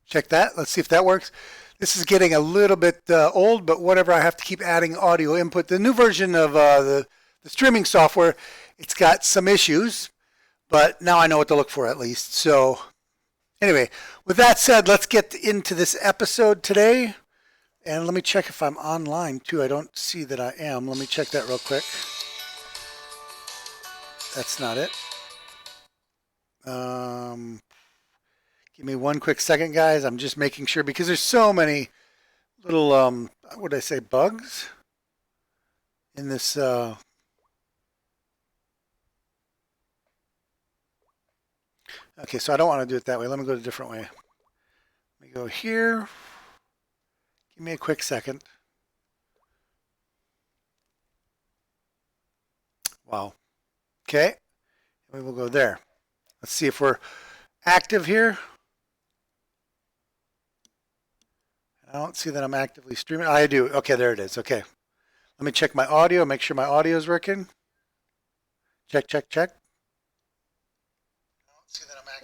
Check that. Let's see if that works. This is getting a little bit old, but whatever. I have to keep adding audio input. The new version of the streaming software, it's got some issues, but now I know what to look for at least. So anyway, with that said, let's get into this episode today. And let me check if I'm online too. I don't see that I am. Let me check that real quick. That's not it. Give me one quick second, guys. I'm just making sure because there's so many little, what did I say, bugs in this. Okay, so I don't want to do it that way. Let me go a different way. Let me go here. Give me a quick second. Wow. Okay. We will go there. Let's see if we're active here. I don't see that I'm actively streaming. I do. Okay, there it is. Okay. Let me check my audio, make sure my audio is working. Check, check, check.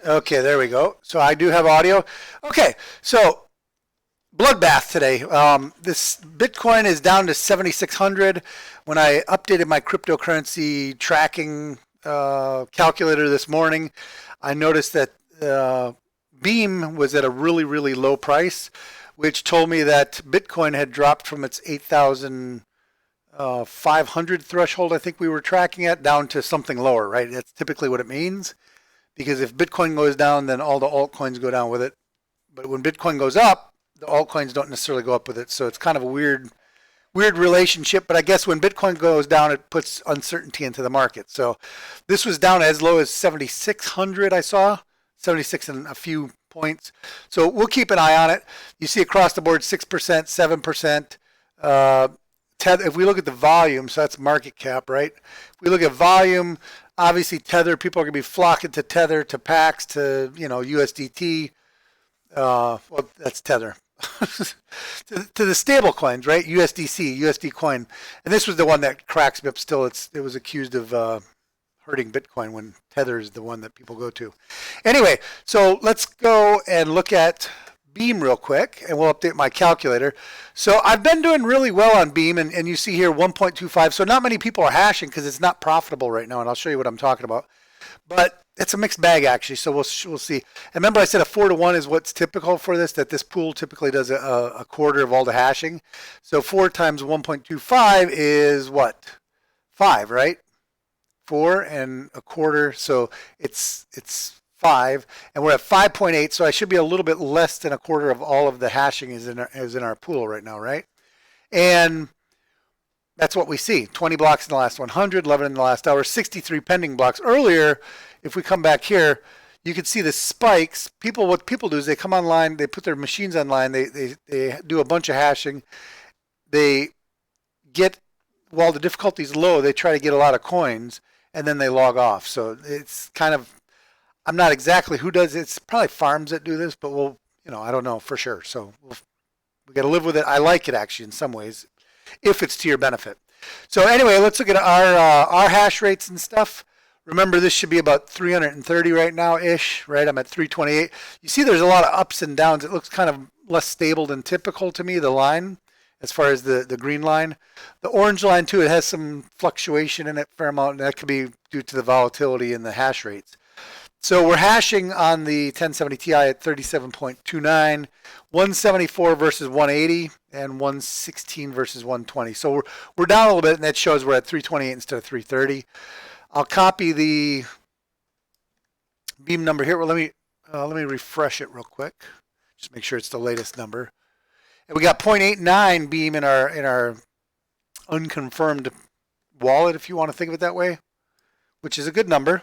Okay, there we go. So I do have audio. Okay, so bloodbath today. This Bitcoin is down to 7,600. When I updated my cryptocurrency tracking calculator this morning, I noticed that Beam was at a really, really low price, which told me that Bitcoin had dropped from its 8,500 threshold, I think we were tracking at, down to something lower, right? That's typically what it means. Because if Bitcoin goes down, then all the altcoins go down with it. But when Bitcoin goes up, the altcoins don't necessarily go up with it. So it's kind of a weird relationship. But I guess when Bitcoin goes down, it puts uncertainty into the market. So this was down as low as 7,600, I saw. 76 and a few points. So we'll keep an eye on it. You see across the board 6%, 7%. If we look at the volume, so that's market cap, right? If we look at volume, obviously Tether, people are going to be flocking to Tether, to Pax, to USDT. Well, that's Tether. to the stable coins, right? USDC, USD coin. And this was the one that cracks me up still. It was accused of hurting Bitcoin when Tether is the one that people go to. Anyway, so let's go and look at Beam real quick, and we'll update my calculator. So I've been doing really well on Beam, and you see here 1.25. So not many people are hashing because it's not profitable right now, and I'll show you what I'm talking about. But it's a mixed bag actually, so we'll see. And remember I said a 4-to-1 is what's typical for this, that this pool typically does a quarter of all the hashing. So 4 times 1.25 is what? 5, right? 4 and a quarter, so it's 5, and we're at 5.8, so I should be a little bit less than a quarter of all of the hashing is in our pool right now, right? And that's what we see. 20 blocks in the last 100, 11 in the last hour, 63 pending blocks. Earlier, if we come back here, you can see the spikes. What people do is they come online, they put their machines online, they do a bunch of hashing. They get, while the difficulty is low, they try to get a lot of coins, and then they log off. So it's kind of, I'm not exactly who does it. It's probably farms that do this, but I don't know for sure. So we got to live with it. I like it actually in some ways, if it's to your benefit. So anyway, let's look at our hash rates and stuff. Remember, this should be about 330 right now ish, right? I'm at 328. You see there's a lot of ups and downs. It looks kind of less stable than typical to me, the line, as far as the green line. The orange line too, it has some fluctuation in it, fair amount, and that could be due to the volatility in the hash rates. So we're hashing on the 1070 Ti at 37.29, 174 versus 180, and 116 versus 120. So we're down a little bit, and that shows we're at 328 instead of 330. I'll copy the Beam number here. Well, let me refresh it real quick. Just make sure it's the latest number. And we got 0.89 Beam in our unconfirmed wallet, if you want to think of it that way, which is a good number.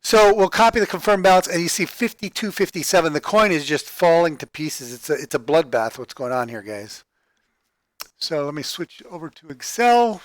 So we'll copy the confirmed balance, and you see 52.57. The coin is just falling to pieces. It's a bloodbath what's going on here, guys. So let me switch over to Excel.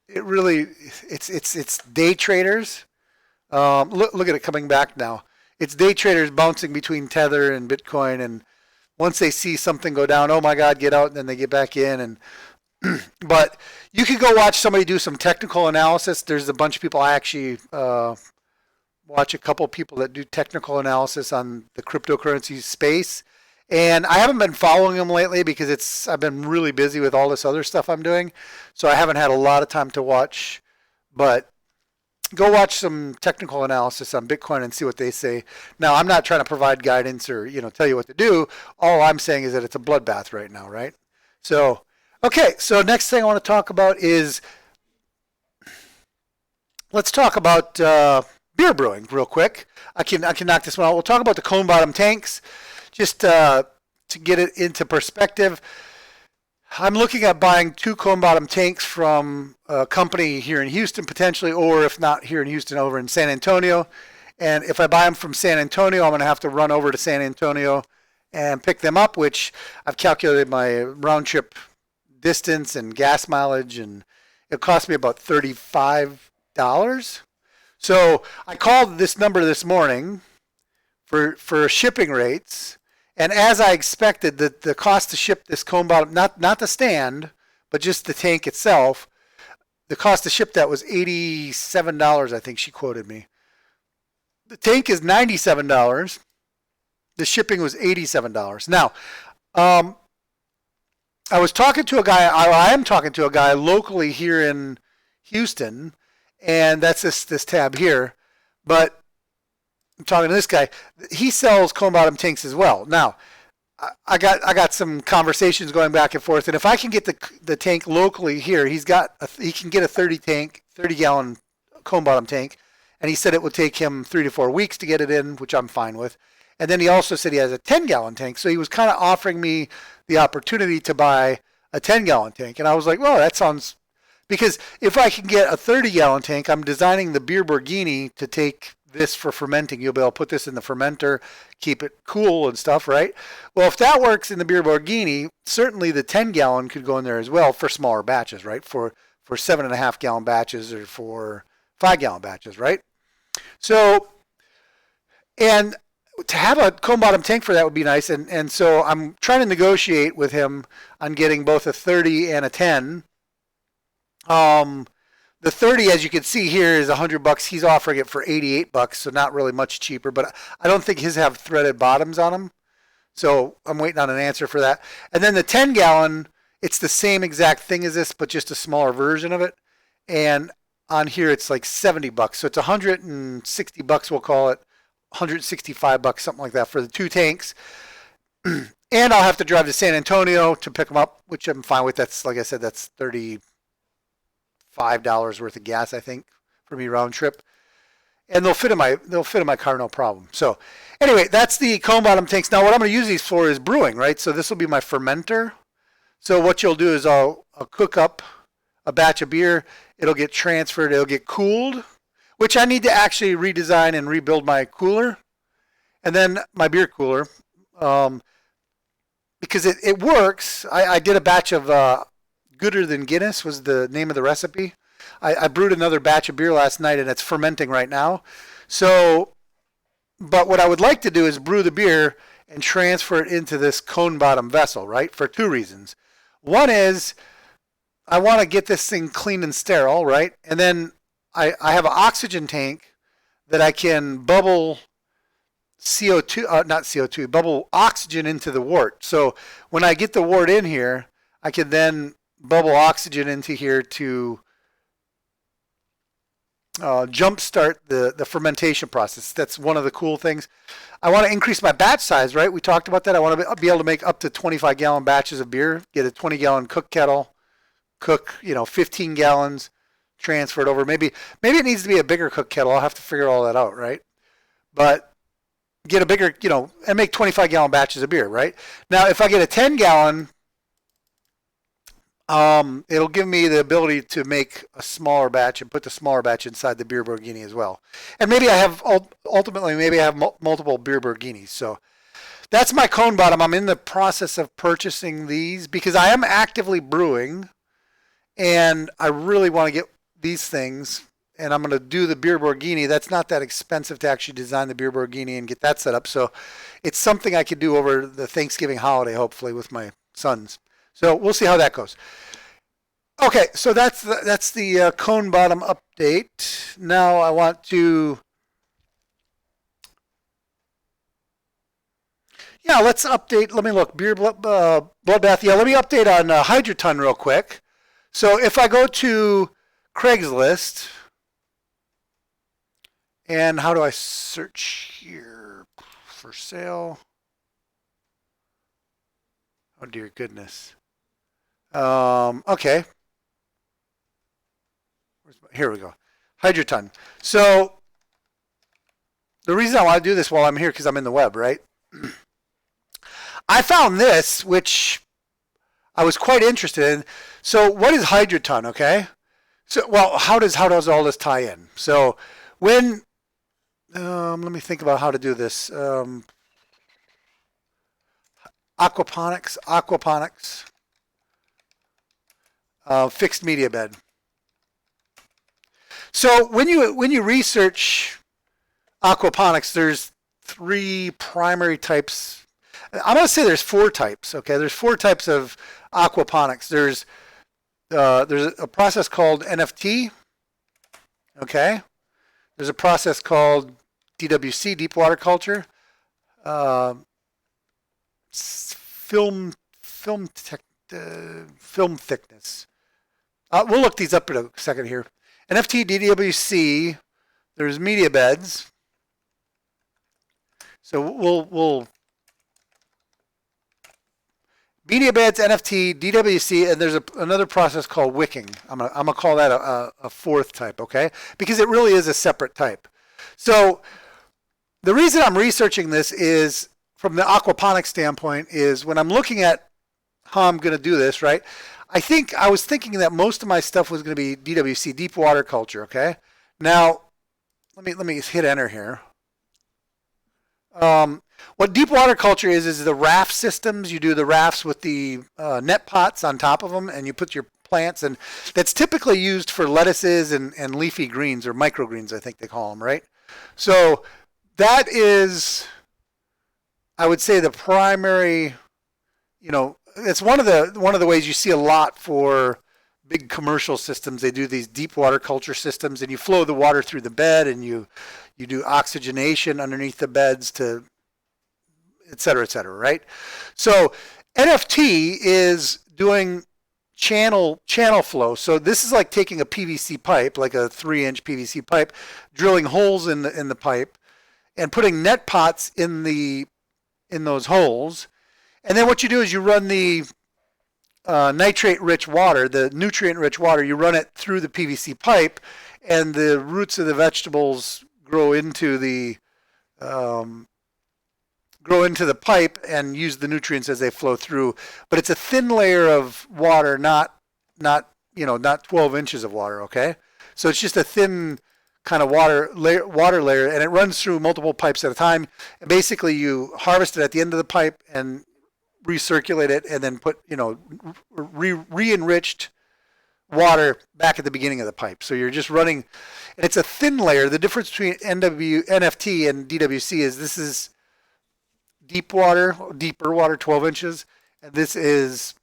it really, it's day traders. Look at it coming back now. It's day traders bouncing between Tether and Bitcoin, and once they see something go down, oh my God, get out, and then they get back in. And but you could go watch somebody do some technical analysis. There's a bunch of people. I actually watch a couple people that do technical analysis on the cryptocurrency space. And I haven't been following them lately because I've been really busy with all this other stuff I'm doing. So I haven't had a lot of time to watch. But go watch some technical analysis on Bitcoin and see what they say. Now, I'm not trying to provide guidance or, tell you what to do. All I'm saying is that it's a bloodbath right now, right? So, okay. So next thing I want to talk about is, let's talk about beer brewing real quick. I can knock this one out. We'll talk about the cone bottom tanks. Just to get it into perspective, I'm looking at buying 2 cone bottom tanks from a company here in Houston potentially, or if not here in Houston, over in San Antonio. And if I buy them from San Antonio, I'm going to have to run over to San Antonio and pick them up, which I've calculated my round trip distance and gas mileage, and it cost me about $35. So I called this number this morning for shipping rates. And as I expected, the cost to ship this cone bottom, not the stand, but just the tank itself, the cost to ship that was $87, I think she quoted me. The tank is $97. The shipping was $87. Now, I was talking to a guy, I am talking to a guy locally here in Houston, and that's this tab here, but I'm talking to this guy. He sells cone bottom tanks as well. Now, I got some conversations going back and forth, and if I can get the tank locally here, he can get a 30 gallon cone bottom tank, and he said it would take him 3 to 4 weeks to get it in, which I'm fine with. And then he also said he has a 10 gallon tank, so he was kind of offering me the opportunity to buy a 10 gallon tank, and I was like, well, that sounds, because if I can get a 30 gallon tank, I'm designing the beer Borghini to take this for fermenting. You'll be able to put this in the fermenter, keep it cool and stuff, right? Well, if that works in the beer Borghini, certainly the 10 gallon could go in there as well for smaller batches, right? For 7.5 gallon batches or for 5 gallon batches, right? So, and to have a cone bottom tank for that would be nice. And so I'm trying to negotiate with him on getting both a 30 and a 10. The 30, as you can see here, is $100. He's offering it for $88, so not really much cheaper. But I don't think his have threaded bottoms on them, so I'm waiting on an answer for that. And then the 10 gallon, it's the same exact thing as this, but just a smaller version of it. And on here, it's like $70, so it's $160. We'll call it $165, something like that, for the 2 tanks. And I'll have to drive to San Antonio to pick them up, which I'm fine with. That's, like I said, that's $35 worth of gas, I think, for me round trip, and they'll fit in my car, no problem. So anyway, that's the cone bottom tanks. Now what I'm going to use these for is brewing, right? So this will be my fermenter. So what you'll do is I'll cook up a batch of beer. It'll get transferred. It'll get cooled, which I need to actually redesign and rebuild my cooler, and then my beer cooler, because it works. I did a batch of Gooder Than Guinness was the name of the recipe. I brewed another batch of beer last night, and it's fermenting right now. So, but what I would like to do is brew the beer and transfer it into this cone bottom vessel, right? For 2 reasons. One is I want to get this thing clean and sterile, right? And then I have an oxygen tank that I can bubble bubble oxygen into the wort. So when I get the wort in here, I can then bubble oxygen into here to jumpstart the fermentation process. That's one of the cool things. I want to increase my batch size, right? We talked about that. I want to be able to make up to 25 gallon batches of beer, get a 20 gallon cook kettle, cook 15 gallons, transfer it over. Maybe it needs to be a bigger cook kettle. I'll have to figure all that out, right? But get a bigger, and make 25 gallon batches of beer, right? Now, if I get a 10 gallon, it'll give me the ability to make a smaller batch and put the smaller batch inside the beer Borghini as well. And maybe I have multiple beer Borghinis. So that's my cone bottom. I'm in the process of purchasing these because I am actively brewing, and I really want to get these things, and I'm going to do the beer borghini. That's not that expensive to actually design the beer borghini and get that set up. So it's something I could do over the Thanksgiving holiday, hopefully, with my sons. So we'll see how that goes. Okay, so that's the cone bottom update. Now I want to, yeah, let's update. Let me look. Beer bloodbath. Yeah, let me update on Hydroton real quick. So if I go to Craigslist, and how do I search here for sale? Oh dear goodness. Okay. Here we go. Hydroton. So the reason I want to do this while I'm here because I'm in the web, right? I found this, which I was quite interested in. So what is Hydroton? Okay. So well, how does all this tie in? So when let me think about how to do this. Aquaponics, fixed media bed. So when you research aquaponics, there's 3 primary types. I'm going to say there's 4 types. Okay, there's 4 types of aquaponics. There's a process called NFT. Okay, there's a process called DWC, deep water culture. Film thickness. We'll look these up in a second here. NFT, DWC. There's media beds. So we'll media beds, NFT, DWC, and there's another process called wicking. I'm gonna call that a 4th type, okay? Because it really is a separate type. So the reason I'm researching this is from the aquaponics standpoint is when I'm looking at how I'm going to do this, right? I was thinking that most of my stuff was going to be DWC, deep water culture, okay? Now, let me hit enter here. What deep water culture is the raft systems. You do the rafts with the net pots on top of them, and you put your plants, and that's typically used for lettuces and leafy greens, or microgreens, I think they call them, right? So that is, I would say, the primary, it's one of the ways you see a lot for big commercial systems. They do these deep water culture systems, and you flow the water through the bed, and you do oxygenation underneath the beds to et cetera, right? So NFT is doing channel flow. So this is like taking a PVC pipe, like a 3-inch PVC pipe, drilling holes in the pipe, and putting net pots in those holes. And then what you do is you run the nitrate-rich water, the nutrient-rich water, you run it through the PVC pipe, and the roots of the vegetables grow into the pipe and use the nutrients as they flow through. But it's a thin layer of water, not 12 inches of water. Okay, so it's just a thin kind of water layer, and it runs through multiple pipes at a time. And basically, you harvest it at the end of the pipe and recirculate it, and then put re-enriched water back at the beginning of the pipe. So you're just running, and it's a thin layer. The difference between NFT and DWC is this is deeper water, 12 inches, and this is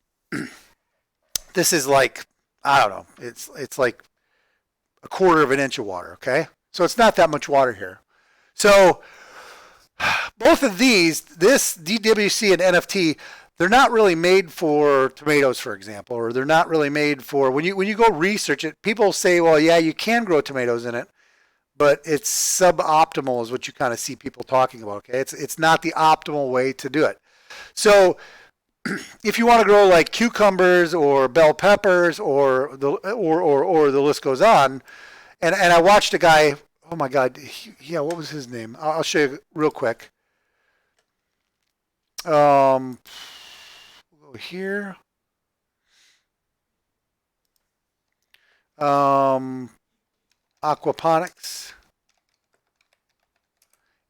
like, I don't know, it's like a 1/4 of an inch of water. Okay, so it's not that much water here. So both of these, this DWC and NFT, they're not really made for tomatoes, for example, or they're not really made for, when you go research it, people say, well, yeah, you can grow tomatoes in it, but it's suboptimal is what you kind of see people talking about. Okay, it's not the optimal way to do it. So if you want to grow like cucumbers or bell peppers or the list goes on, and I watched a guy, oh my God, what was his name? I'll show you real quick. We'll go here. Aquaponics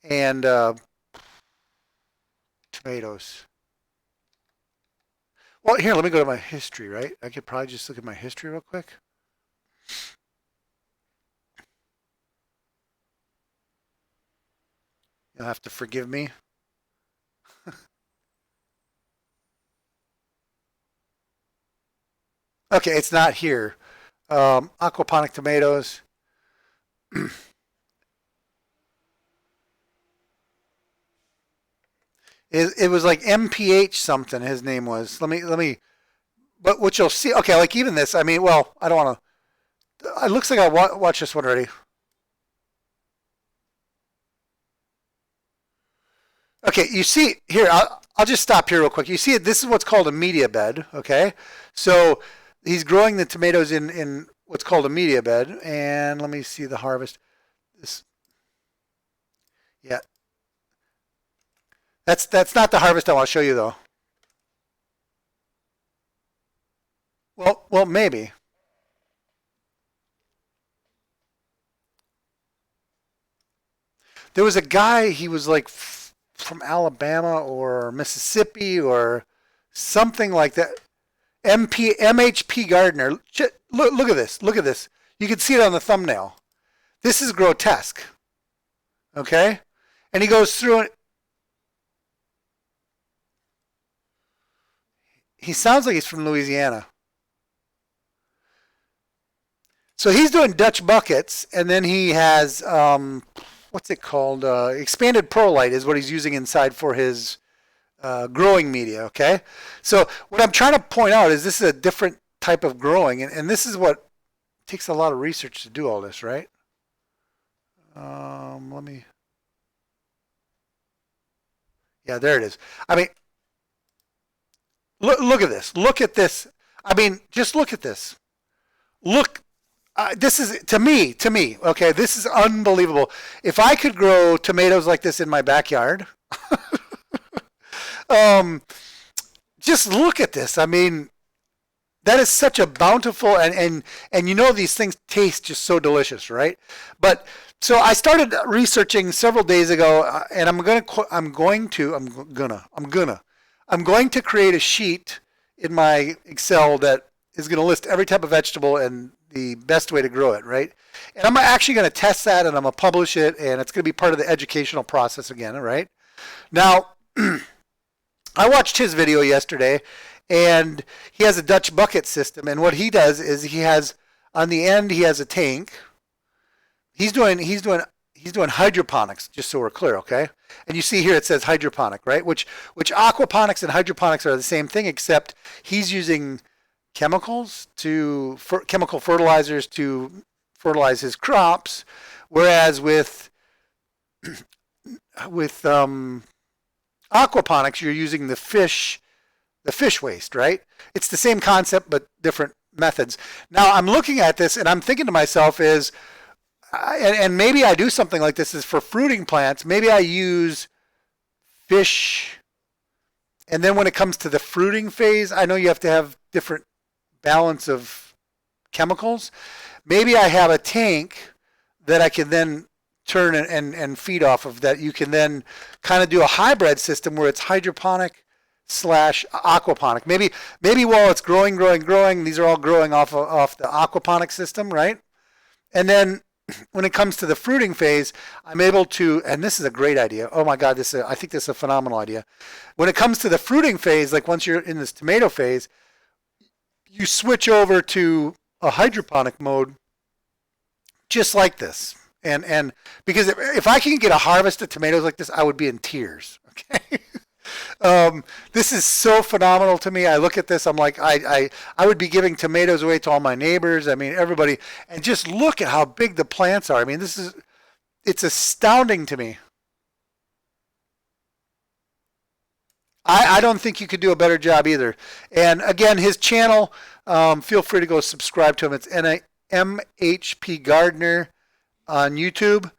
and tomatoes. Well, here, let me go to my history, right? I could probably just look at my history real quick. You'll have to forgive me. Okay, it's not here. Aquaponic tomatoes. It was like MPH something. His name was. Let me. But what you'll see. Okay, like even this. I mean, well, I don't want to. It looks like I watched this one already. Okay, you see here. I'll just stop here real quick. You see, this is what's called a media bed. Okay, so he's growing the tomatoes in what's called a media bed. And let me see the harvest. This. Yeah, that's not the harvest I want to show you though. Well, maybe. There was a guy. He was like from Alabama or Mississippi or something like that. MHP Gardner. Look at this. Look at this. You can see it on the thumbnail. This is grotesque. Okay, and he goes through it. He sounds like he's from Louisiana. So he's doing Dutch buckets, and then he has what's it called? Expanded perlite is what he's using inside for his growing media. Okay, so what I'm trying to point out is this is a different type of growing, and this is what takes a lot of research to do all this, right? Let me. Yeah, there it is. I mean, look at this. Look at this. I mean, just look at this. Look, this is to me. Okay, this is unbelievable. If I could grow tomatoes like this in my backyard, um, just look at this. I mean, that is such a bountiful and you know these things taste just so delicious, right? But so I started researching several days ago, and I'm going to create a sheet in my Excel that is going to list every type of vegetable and the best way to grow it, right? And I'm actually going to test that, and I'm going to publish it, and it's going to be part of the educational process again, right? Now, I watched his video yesterday, and he has a Dutch bucket system, and what he does is he has on the end he has a tank. He's doing hydroponics, just so we're clear, okay? And you see here it says hydroponic, right? Which aquaponics and hydroponics are the same thing, except he's using chemical fertilizers to fertilize his crops, whereas with aquaponics you're using the fish waste, right? It's the same concept but different methods. Now I'm looking at this and I'm thinking to myself and maybe I do something like this is for fruiting plants. Maybe I use fish, and then when it comes to the fruiting phase, I know you have to have different balance of chemicals. Maybe I have a tank that I can then turn and feed off of that. You can then kind of do a hybrid system where it's hydroponic slash aquaponic. Maybe while it's growing, these are all growing off the aquaponic system, right? And then when it comes to the fruiting phase, I'm able to, and this is a great idea. Oh my God, I think this is a phenomenal idea. When it comes to the fruiting phase, like once you're in this tomato phase, you switch over to a hydroponic mode just like this. And because if I can get a harvest of tomatoes like this, I would be in tears. Okay. This is so phenomenal to me. I look at this, I'm like, I would be giving tomatoes away to all my neighbors. I mean, everybody, and just look at how big the plants are. I mean, it's astounding to me. I don't think you could do a better job either. And again, his channel, feel free to go subscribe to him. It's MHP Gardner on YouTube.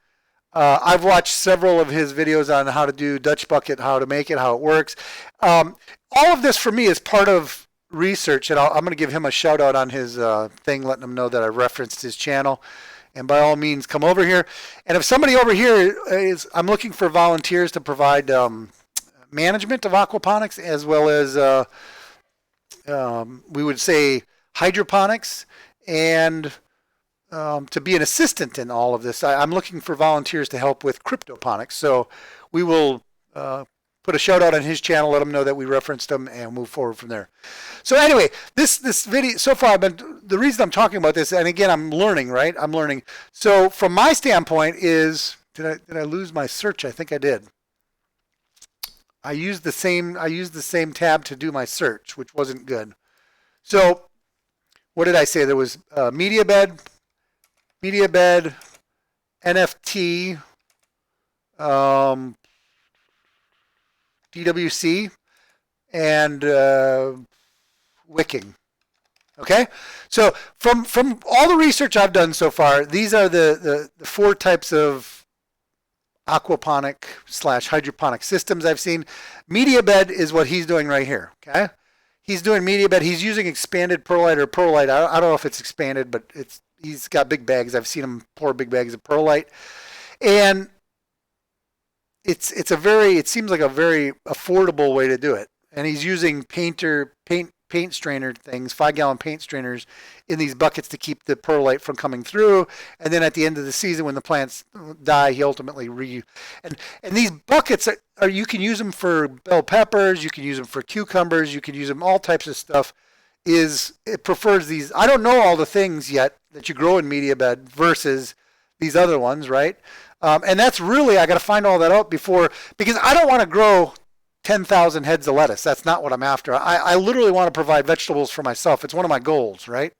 I've watched several of his videos on how to do Dutch bucket, how to make it, how it works. All of this for me is part of research, and I'm going to give him a shout out on his thing, letting him know that I referenced his channel. And by all means, come over here. And if somebody over here I'm looking for volunteers to provide management of aquaponics as well as we would say hydroponics and to be an assistant in all of this. I'm looking for volunteers to help with CryptoPonics. So we will put a shout out on his channel, let him know that we referenced him, and move forward from there. So anyway, this video so far, the reason I'm talking about this, and again, I'm learning, right? I'm learning. So from my standpoint is, did I lose my search? I think I did. I used the same tab to do my search, which wasn't good. So what did I say? There was media bed, NFT, DWC, and wicking. Okay, so from all the research I've done so far, these are the 4 types of aquaponic / hydroponic systems I've seen. Media bed is what he's doing right here. Okay, he's doing media bed. He's using expanded perlite or perlite. I don't know if it's expanded, but he's got big bags. I've seen him pour big bags of perlite, and it seems like a very affordable way to do it. And he's using paint strainer things, 5-gallon paint strainers in these buckets to keep the perlite from coming through. And then at the end of the season, when the plants die, he ultimately and these buckets are you can use them for bell peppers, you can use them for cucumbers, you can use them all types of stuff. It prefers these. I don't know all the things yet that you grow in media bed versus these other ones, right? And that's really, I got to find all that out because I don't want to grow 10,000 heads of lettuce. That's not what I'm after. I literally want to provide vegetables for myself. It's one of my goals, right?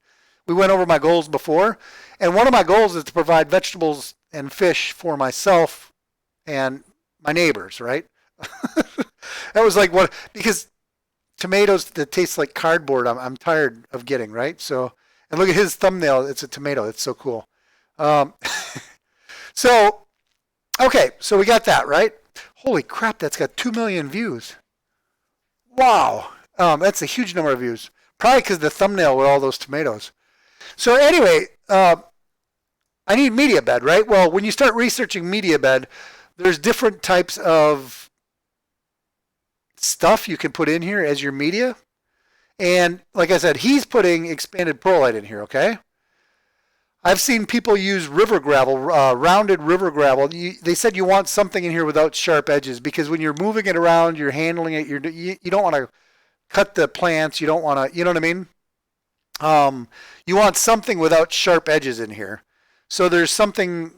We went over my goals before, and one of my goals is to provide vegetables and fish for myself and my neighbors, right? That was like because tomatoes that taste like cardboard, I'm tired of getting, right? So, and look at his thumbnail. It's a tomato. It's so cool. So, okay, so we got that, right? Holy crap, that's got 2 million views. Wow. That's a huge number of views. Probably because the thumbnail with all those tomatoes. So anyway, I need media bed, right? Well, when you start researching media bed, there's different types of stuff you can put in here as your media. And like I said, he's putting expanded perlite in here, okay? I've seen people use river gravel, rounded river gravel. They said you want something in here without sharp edges because when you're moving it around, you're handling it, you don't want to cut the plants. You don't want to, you know what I mean? You want something without sharp edges in here. So there's something,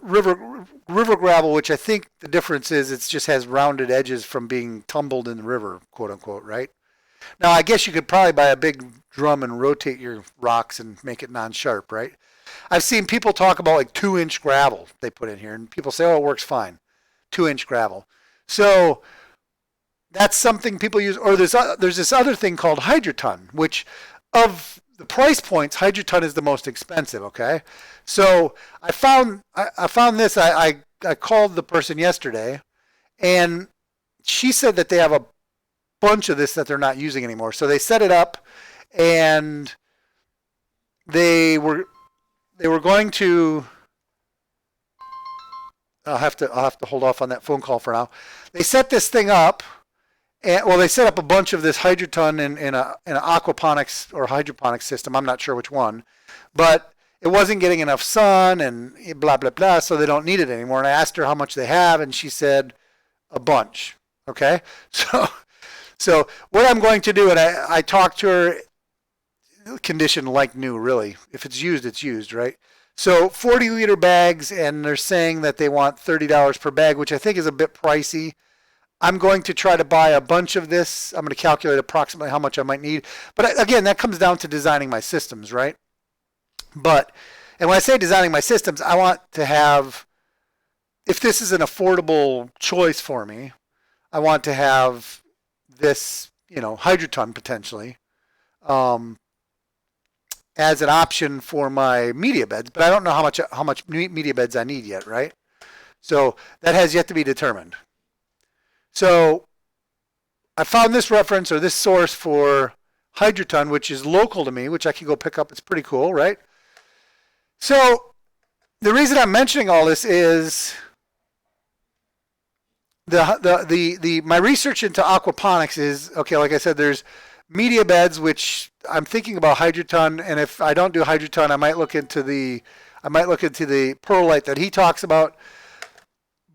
river gravel, which I think the difference is it just has rounded edges from being tumbled in the river, quote unquote, right? Now, I guess you could probably buy a big drum and rotate your rocks and make it non-sharp, right? I've seen people talk about like 2-inch gravel they put in here, and people say, oh, it works fine, 2-inch gravel. So that's something people use. Or there's this other thing called Hydroton, which of the price points, Hydroton is the most expensive, okay? So I found this. I called the person yesterday, and she said that they have a bunch of this that they're not using anymore. So they set it up, and they were going to. I'll have to hold off on that phone call for now. They set this thing up, and well, they set up a bunch of this Hydroton in an aquaponics or hydroponics system. I'm not sure which one, but it wasn't getting enough sun and blah blah blah, so they don't need it anymore. And I asked her how much they have, and she said a bunch. Okay, so what I'm going to do, and I talked to her, condition like new, really. If it's used, it's used, right? So 40-liter bags, and they're saying that they want $30 per bag, which I think is a bit pricey. I'm going to try to buy a bunch of this. I'm going to calculate approximately how much I might need. But again, that comes down to designing my systems, right? And when I say designing my systems, I want to have, if this is an affordable choice for me, I want to have this, Hydroton potentially, as an option for my media beds, but I don't know how much media beds I need yet, right? So that has yet to be determined. So I found this reference or this source for Hydroton, which is local to me, which I can go pick up. It's pretty cool, right? So the reason I'm mentioning all this is my research into aquaponics is, okay, like I said, there's media beds, which I'm thinking about Hydroton, and if I don't do Hydroton, I might look into the perlite that he talks about.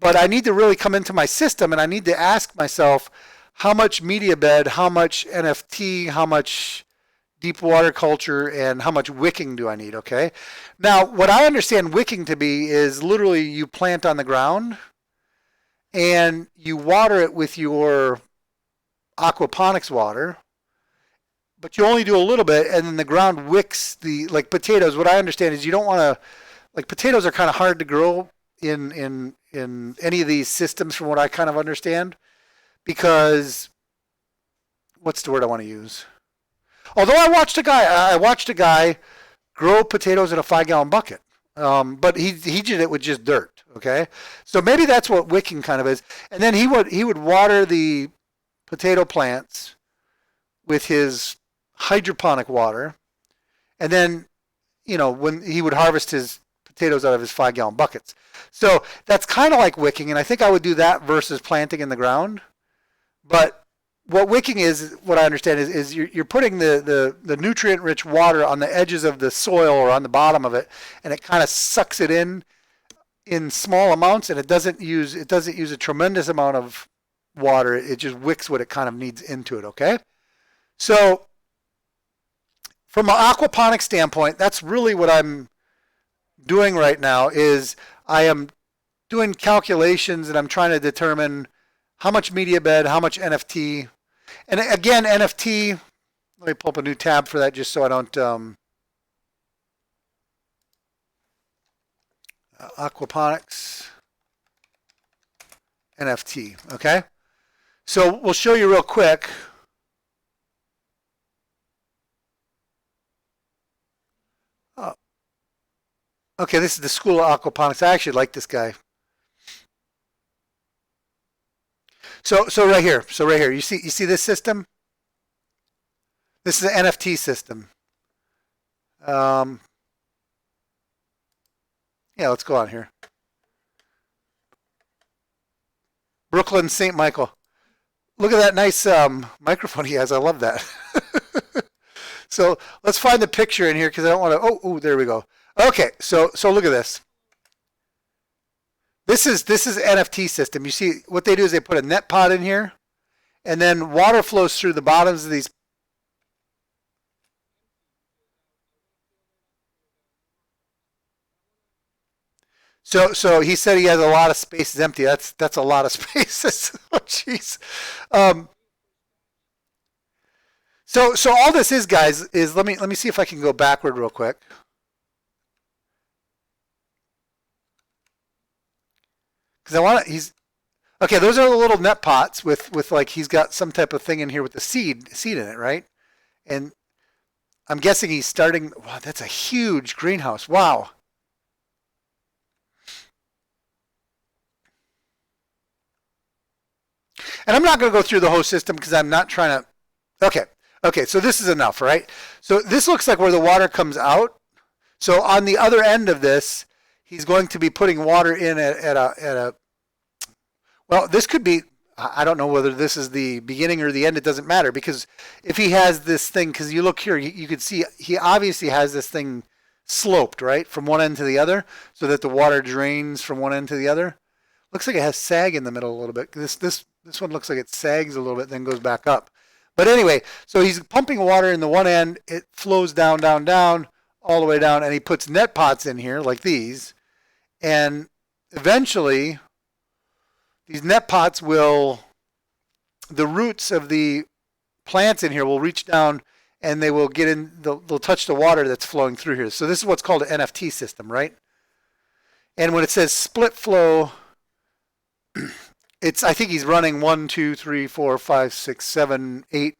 but I need to really come into my system and I need to ask myself how much media bed, how much NFT, how much deep water culture, and how much wicking do I need, okay? Now, what I understand wicking to be is literally you plant on the ground and you water it with your aquaponics water, but you only do a little bit, and then the ground wicks the, like potatoes, what I understand is you don't want to, like potatoes are kind of hard to grow in any of these systems from what I kind of understand, because, what's the word I want to use? Although I watched a guy grow potatoes in a 5-gallon bucket, but he did it with just dirt, okay? So maybe that's what wicking kind of is. And then he would water the potato plants with his hydroponic water, and then, you know, when he would harvest his potatoes out of his 5-gallon buckets. So that's kind of like wicking, and I think I would do that versus planting in the ground. But what wicking is, what I understand is you're putting the nutrient-rich water on the edges of the soil or on the bottom of it, and it kind of sucks it in small amounts, and it doesn't use a tremendous amount of water. It just wicks what it kind of needs into it, okay? So from an aquaponics standpoint, that's really what I'm doing right now, is I am doing calculations and I'm trying to determine how much media bed, how much NFT. And again, NFT, let me pull up a new tab for that just so I don't, aquaponics, NFT, okay? So we'll show you real quick. Okay, this is the School of Aquaponics. I actually like this guy. So right here, you see this system? This is an NFT system. Yeah, let's go on here. Brooklyn St. Michael. Look at that nice microphone he has. I love that. So let's find the picture in here because I don't want to. Oh, there we go. Okay, so look at this. This is NFT system. You see what they do is they put a net pot in here, and then water flows through the bottoms of these. So he said he has a lot of spaces empty. That's a lot of spaces. Oh, jeez. So all this is, guys, is let me see if I can go backward real quick. Because I want to, okay, those are the little net pots with like, he's got some type of thing in here with the seed in it, right? And I'm guessing he's starting, wow, that's a huge greenhouse. Wow. And I'm not going to go through the whole system because I'm not trying to, okay, so this is enough, right? So this looks like where the water comes out. So on the other end of this, he's going to be putting water in at a, well, this could be, I don't know whether this is the beginning or the end, it doesn't matter, because if he has this thing, because you look here, you can see he obviously has this thing sloped, right, from one end to the other, so that the water drains from one end to the other. Looks like it has sag in the middle a little bit. This one looks like it sags a little bit, then goes back up. But anyway, so he's pumping water in the one end, it flows down, down, down, all the way down, and he puts net pots in here like these, and eventually these net pots will, the roots of the plants in here will reach down and they will get in, they'll touch the water that's flowing through here. So this is what's called an NFT system, right? And when it says split flow, I think he's running 1, 2, 3, 4, 5, 6, 7, 8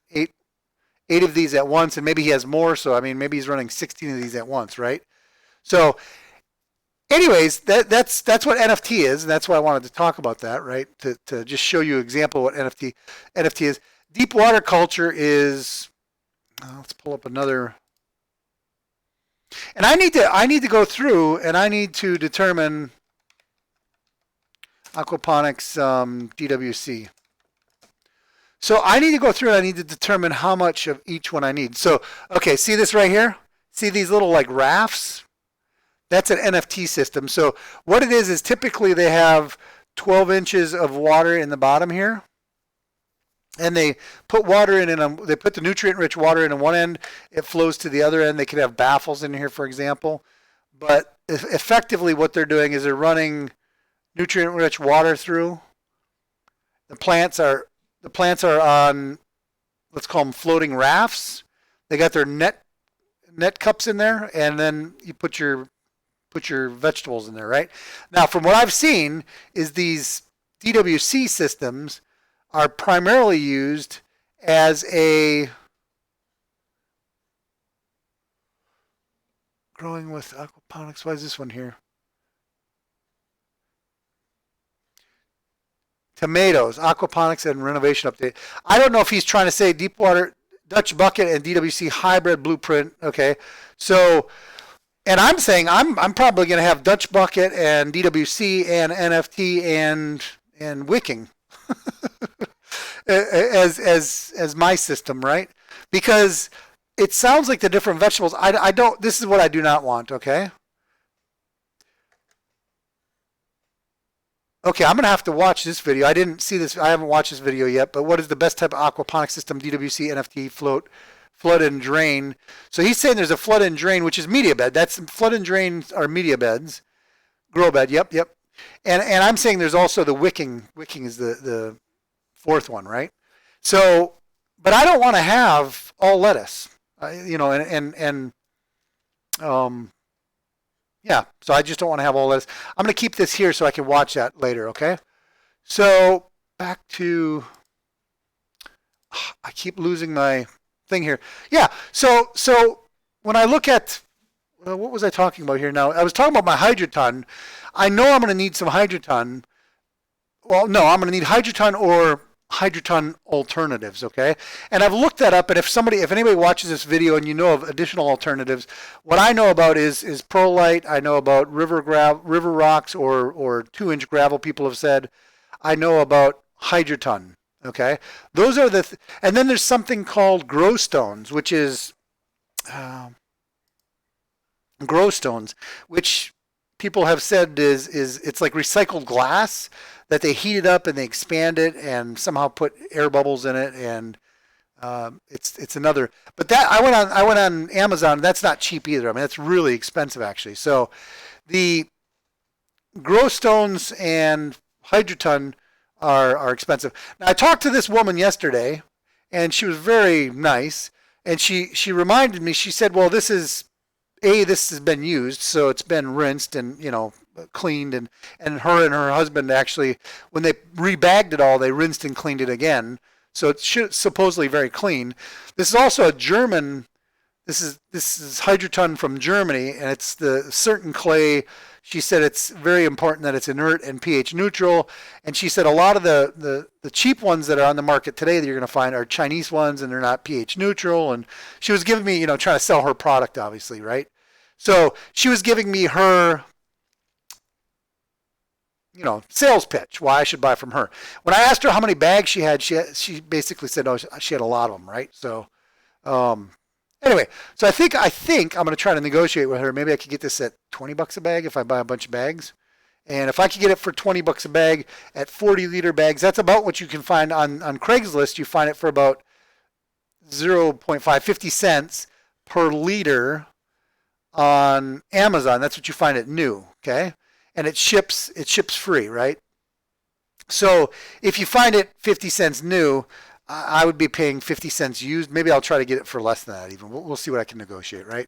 of these at once, and maybe he has more, so I mean maybe he's running 16 of these at once, right? So anyways, that's what NFT is, and that's why I wanted to talk about that, right? To just show you an example of what NFT is. Deep water culture is, let's pull up another, and I need to go through and I need to determine aquaponics DWC. So I need to go through and I need to determine how much of each one I need. So, okay, see this right here? See these little like rafts? That's an NFT system. So what it is typically they have 12 inches of water in the bottom here. And they put water in, they put the nutrient-rich water in on one end. It flows to the other end. They could have baffles in here, for example. But effectively what they're doing is they're running nutrient-rich water through. The plants are on, let's call them floating rafts. They got their net cups in there, and then you put your vegetables in there, right? Now, from what I've seen, is these DWC systems are primarily used as a growing with aquaponics. Why is this one here? Tomatoes, aquaponics, and renovation update. I don't know if he's trying to say deep water, Dutch bucket, and DWC hybrid blueprint. Okay, so, and I'm saying I'm probably going to have Dutch bucket and DWC and NFT and wicking as my system, right? Because it sounds like the different vegetables. I don't. This is what I do not want. Okay. Okay, I'm going to have to watch this video. I didn't see this. I haven't watched this video yet. But what is the best type of aquaponics system? DWC, NFT, flood and drain. So he's saying there's a flood and drain, which is media bed. That's flood and drain are media beds. Grow bed. Yep. And I'm saying there's also the wicking. Wicking is the fourth one, right? So, but I don't want to have all lettuce. Yeah, so I just don't want to have all this. I'm going to keep this here so I can watch that later, okay? So back to, I keep losing my thing here. Yeah, so when I look at, what was I talking about here now? I was talking about my Hydroton. I know I'm going to need some Hydroton. Well, no, I'm going to need Hydroton or Hydroton alternatives, okay? And I've looked that up, and if anybody watches this video and you know of additional alternatives, what I know about is perlite. I know about river rocks or 2-inch gravel, people have said. I know about Hydroton, okay? Those are and then there's something called grow stones, which is grow stones, which people have said is it's like recycled glass that they heat it up and they expand it and somehow put air bubbles in it, and it's another. But that I went on Amazon. That's not cheap either. I mean, that's really expensive actually. So the grow stones and Hydroton are expensive. Now I talked to this woman yesterday, and she was very nice, and she reminded me. She said, "Well, this has been used, so it's been rinsed and cleaned, and her and her husband actually, when they rebagged it all, they rinsed and cleaned it again, so it's supposedly very clean." This is also a German. This is Hydroton from Germany, and it's the certain clay. She said it's very important that it's inert and pH neutral, and she said a lot of the cheap ones that are on the market today that you're going to find are Chinese ones, and they're not pH neutral. And she was giving me, trying to sell her product, obviously, right? So she was giving me her, sales pitch, why I should buy from her. When I asked her how many bags she had, she basically said, oh, she had a lot of them, right? So, anyway, so I think I'm going to try to negotiate with her. Maybe I could get this at $20 a bag if I buy a bunch of bags. And if I could get it for $20 a bag at 40-liter bags, that's about what you can find on Craigslist. You find it for about 50 cents per liter on Amazon. That's what you find at new, okay? And it ships free, right? So if you find it 50 cents new, I would be paying 50 cents used. Maybe I'll try to get it for less than that even. We'll see what I can negotiate, right?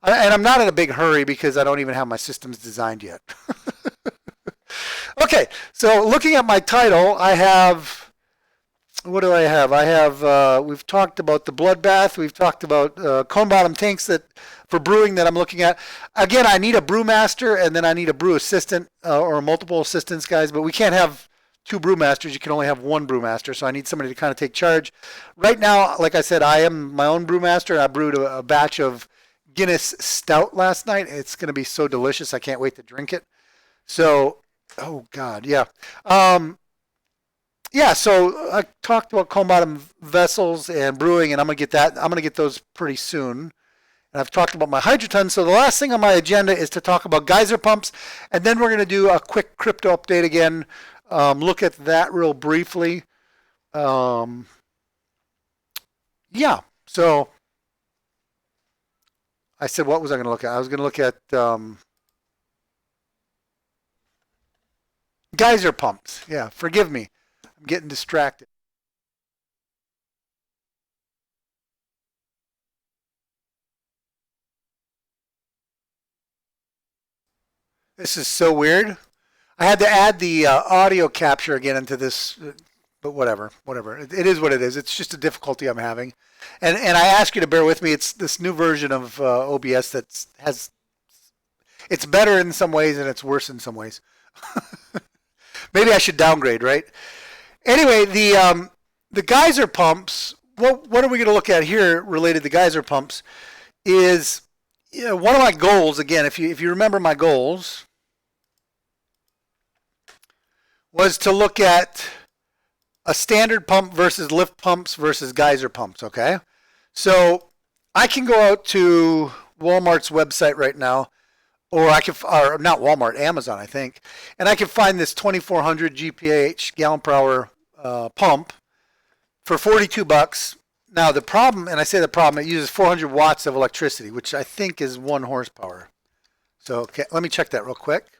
And I'm not in a big hurry because I don't even have my systems designed yet. Okay, so looking at my title, I have, what do I have? I have, we've talked about the bloodbath. We've talked about cone bottom tanks for brewing that I'm looking at. Again, I need a brewmaster, and then I need a brew assistant or multiple assistants, guys, but we can't have 2 brewmasters. You can only have 1 brewmaster, so I need somebody to kind of take charge. Right now, like I said, I am my own brewmaster, and I brewed a batch of Guinness Stout last night. It's going to be so delicious. I can't wait to drink it. So, oh God, yeah. Yeah, so I talked about cone bottom vessels and brewing, and I'm going to get those pretty soon. And I've talked about my Hydroton. So the last thing on my agenda is to talk about geyser pumps, and then we're going to do a quick crypto update again. look at that real briefly. Yeah, so I said, what was I going to look at? I was going to look at geyser pumps. Yeah, forgive me. I'm getting distracted. This is so weird. I had to add the audio capture again into this, but whatever. It is what it is. It's just a difficulty I'm having. And I ask you to bear with me. It's this new version of OBS it's better in some ways and it's worse in some ways. Maybe I should downgrade, right? Anyway, the geyser pumps, what are we going to look at here related to geyser pumps is, one of my goals, again, if you remember my goals, was to look at a standard pump versus lift pumps versus geyser pumps, okay? So I can go out to Walmart's website right now, or or not Walmart, Amazon, I think, and I can find this 2400 GPH gallon per hour pump for $42. Now the problem, and I say the problem, it uses 400 watts of electricity, which I think is 1 horsepower. So okay, let me check that real quick,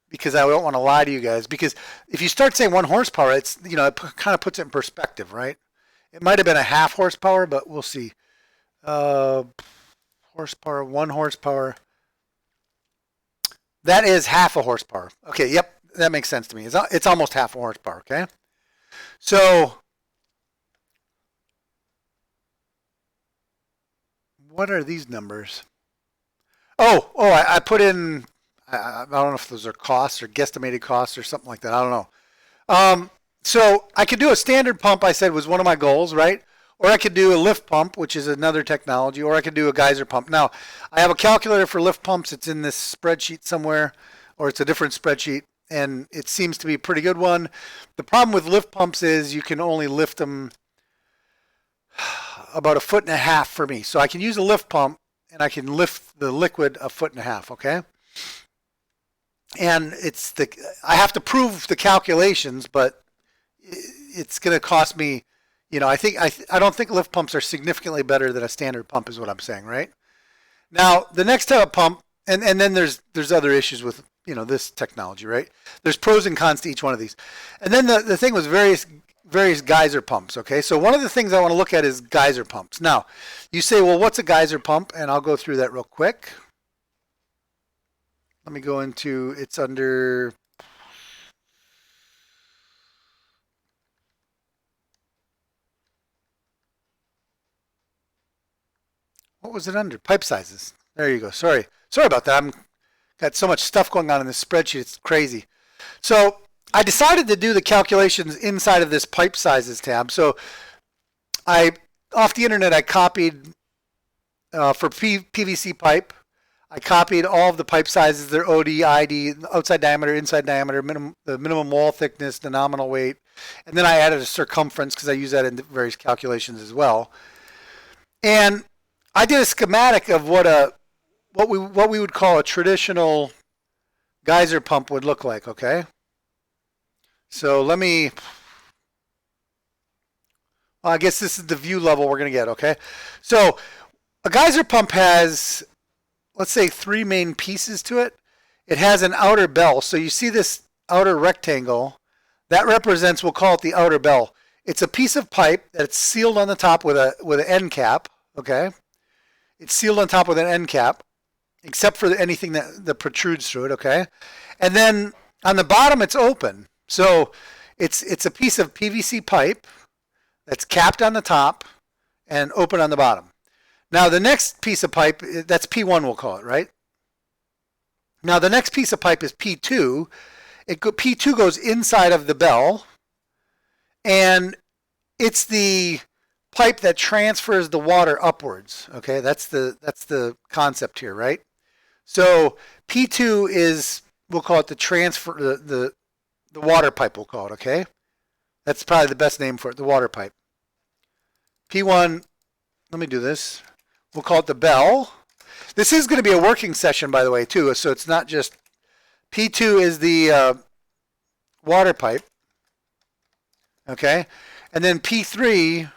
because I don't want to lie to you guys. Because if you start saying 1 horsepower, it's, it kind of puts it in perspective, right? It might have been a half horsepower, but we'll see. Horsepower, 1 horsepower. That is half a horsepower. Okay, yep, that makes sense to me. It's almost half a horsepower, okay? So what are these numbers? I put in, I don't know if those are costs or guesstimated costs or something like that. I don't know. So I could do a standard pump, I said, was one of my goals, right? Or I could do a lift pump, which is another technology, or I could do a geyser pump. Now, I have a calculator for lift pumps. It's in this spreadsheet somewhere, or it's a different spreadsheet, and it seems to be a pretty good one. The problem with lift pumps is you can only lift them about 1.5 feet for me. So I can use a lift pump, and I can lift the liquid 1.5 feet, okay? And I have to prove the calculations, but it's going to cost me, I don't think lift pumps are significantly better than a standard pump is what I'm saying, right? Now, the next type of pump, and then there's other issues with, this technology, right? There's pros and cons to each one of these. And then the thing was various geyser pumps, okay? So one of the things I want to look at is geyser pumps. Now, you say, well, what's a geyser pump? And I'll go through that real quick. Let me go into, it's under, what was it under? Pipe sizes. There you go. Sorry about that. I'm got so much stuff going on in this spreadsheet. It's crazy. So I decided to do the calculations inside of this pipe sizes tab. So off the internet, I copied for PVC pipe. I copied all of the pipe sizes, their OD, ID, outside diameter, inside diameter, the minimum wall thickness, the nominal weight, and then I added a circumference because I use that in various calculations as well. And I did a schematic of what we would call a traditional geyser pump would look like, okay? So I guess this is the view level we're going to get, okay? So a geyser pump has, let's say, 3 main pieces to it. It has an outer bell. So you see this outer rectangle, that represents, we'll call it the outer bell. It's a piece of pipe that's sealed on the top with an end cap, okay? It's sealed on top with an end cap, except for anything that protrudes through it, okay? And then on the bottom, it's open. So it's a piece of PVC pipe that's capped on the top and open on the bottom. Now the next piece of pipe, that's P1 we'll call it, right? Now the next piece of pipe is P2. P2 goes inside of the bell, and it's the pipe that transfers the water upwards. Okay, that's the concept here, right? So P2 is, we'll call it the transfer, the water pipe, we'll call it, okay? That's probably the best name for it, the water pipe. P1, let me do this. We'll call it the bell. This is going to be a working session, by the way, too, so it's not just, P2 is the water pipe. Okay, and then P3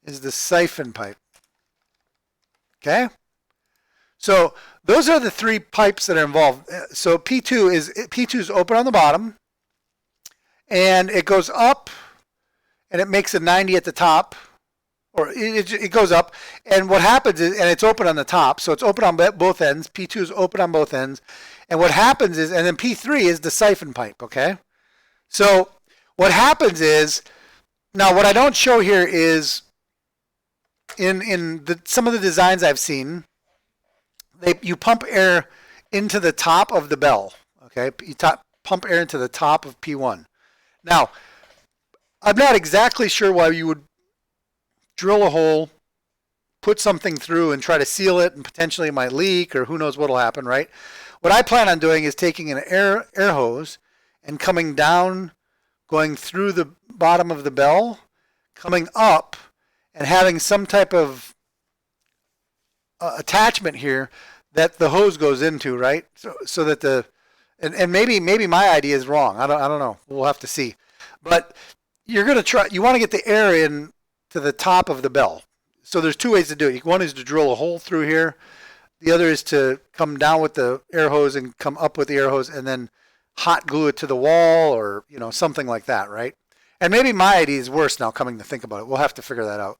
is the siphon pipe. Okay, so those are the three pipes that are involved. So P2 is open on the bottom, and it goes up, and it makes a 90 at the top, or it goes up, and what happens is, and it's open on the top, so it's open on both ends. P2 is open on both ends, and what happens is, and then P3 is the siphon pipe. Okay, so what happens is, now what I don't show here is in some of the designs I've seen, you pump air into the top of the bell. Okay, you pump air into the top of P1. Now, I'm not exactly sure why you would drill a hole, put something through, and try to seal it, and potentially it might leak, or who knows what will happen, right? What I plan on doing is taking an air hose and coming down, going through the bottom of the bell, coming up, and having some type of attachment here that the hose goes into, right? So that and maybe my idea is wrong. I don't know. We'll have to see. But you're gonna try. You want to get the air in to the top of the bell. So there's two ways to do it. One is to drill a hole through here. The other is to come down with the air hose and come up with the air hose and then hot glue it to the wall, or something like that, right? And maybe my idea is worse now, coming to think about it. We'll have to figure that out.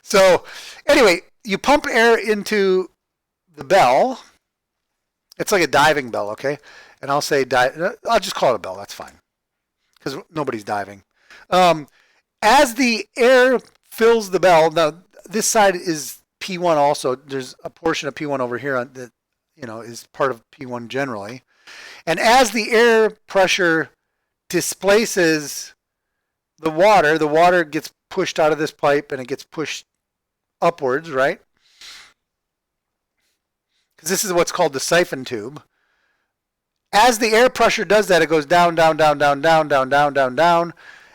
So anyway, you pump air into the bell. It's like a diving bell, okay? And I'll just call it a bell. That's fine, because nobody's diving. As the air fills the bell, now this side is P1 also. There's a portion of P1 over here that is part of P1 generally. And as the air pressure displaces the water gets pushed out of this pipe and it gets pushed upwards, right? Because this is what's called the siphon tube. As the air pressure does that, it goes down, down, down, down, down, down, down, down, down.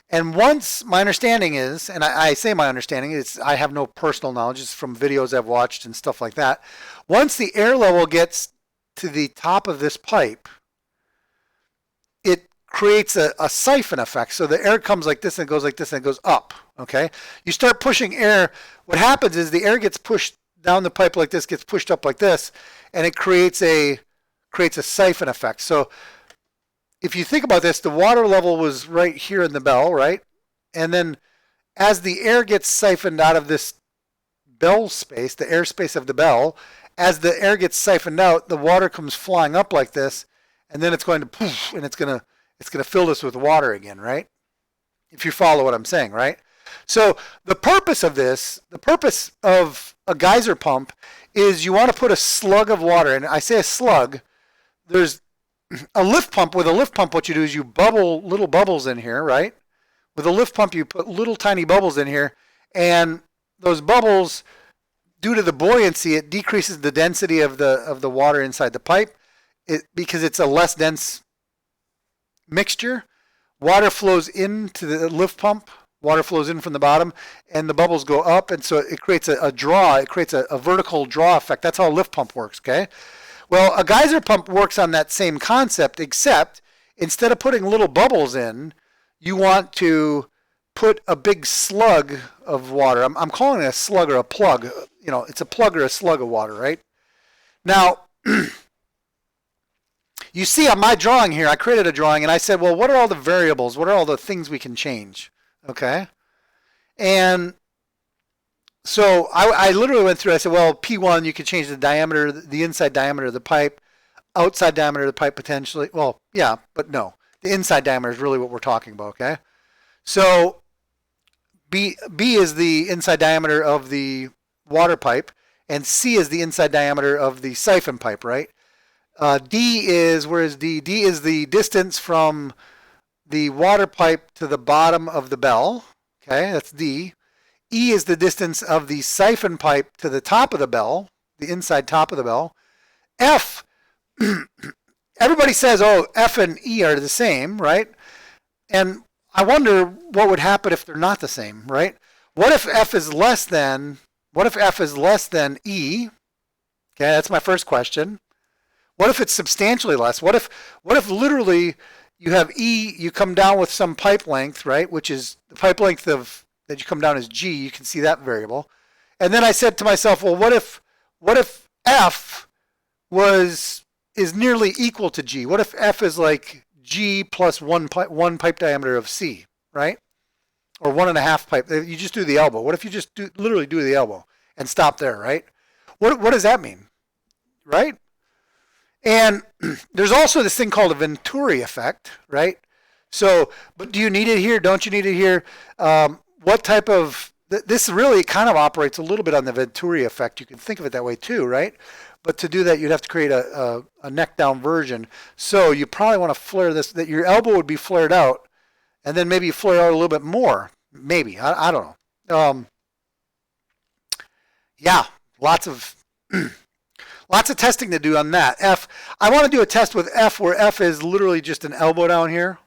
And once, my understanding is, and I say my understanding, I have no personal knowledge, it's from videos I've watched and stuff like that. Once the air level gets to the top of this pipe, it creates a siphon effect. So the air comes like this and it goes like this and it goes up. Okay? You start pushing air. What happens is the air gets pushed down the pipe like this, gets pushed up like this, and it creates a siphon effect. So if you think about this, the water level was right here in the bell, right? And then as the air gets siphoned out of this bell space, the airspace of the bell, as the air gets siphoned out, the water comes flying up like this, and then it's going to poof, and it's going to fill this with water again, right? If you follow what I'm saying, right? So the purpose of a geyser pump is you want to put a slug of water, and I say a slug. There's a lift pump. With a lift pump, what you do is you bubble little bubbles in here, right? With a lift pump, you put little tiny bubbles in here, and those bubbles, due to the buoyancy, it decreases the density of the water inside the pipe. Because it's a less dense mixture. Water flows into the lift pump. Water flows in from the bottom, and the bubbles go up, and so it creates a draw. It creates a vertical draw effect. That's how a lift pump works, okay? Well, a geyser pump works on that same concept, except instead of putting little bubbles in, you want to put a big slug of water. I'm calling it a slug or a plug. It's a plug or a slug of water, right? Now, you see on my drawing here, I created a drawing, and I said, well, what are all the variables? What are all the things we can change? Okay? And so I literally went through, I said, well, P1, you could change the diameter, the inside diameter of the pipe, outside diameter of the pipe potentially. Well, yeah, but no. The inside diameter is really what we're talking about, okay? So B is the inside diameter of the water pipe, and C is the inside diameter of the siphon pipe, right? D is, where is D? D is the distance from the water pipe to the bottom of the bell. Okay, that's D. E is the distance of the siphon pipe to the top of the bell, the inside top of the bell. F, everybody says, oh, F and E are the same, right? And I wonder what would happen if they're not the same, right? What if F is less than E? Okay, that's my first question. What if it's substantially less? What if literally you have E, you come down with some pipe length, right? Which is the pipe length of that you come down is G. You can see that variable. And then I said to myself, well, what if F is nearly equal to G? What if F is like G plus one pipe diameter of C, right? Or 1.5 pipe. You just do the elbow. What if you just literally do the elbow and stop there, right? What does that mean, right? And there's also this thing called a Venturi effect, right? So, but do you need it here? Don't you need it here? What type of, this really kind of operates a little bit on the Venturi effect. You can think of it that way too, right? But to do that, you'd have to create a neck down version. So you probably want to flare this, that your elbow would be flared out, and then maybe you flare out a little bit more. Maybe, I don't know. Yeah, lots of testing to do on that. F, I want to do a test with F where F is literally just an elbow down here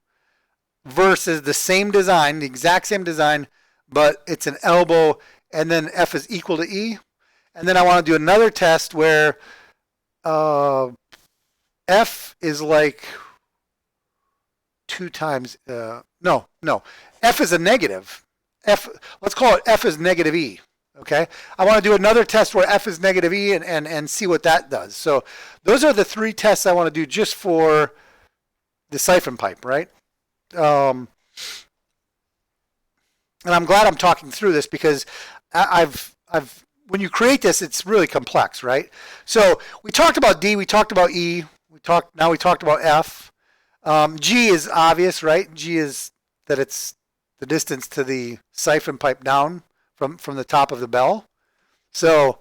versus the same design, the exact same design, but it's an elbow and then F is equal to E. And then I want to do another test where F is like 2 times, no, F is a negative. F, let's call it F is negative E. Okay, I want to do another test where F is negative E and see what that does. So those are the 3 tests I want to do just for the siphon pipe, right? And I'm glad I'm talking through this because I've when you create this, it's really complex, right? So we talked about D, we talked about E, now we talked about F. G is obvious, right? G is that it's the distance to the siphon pipe down from the top of the bell. So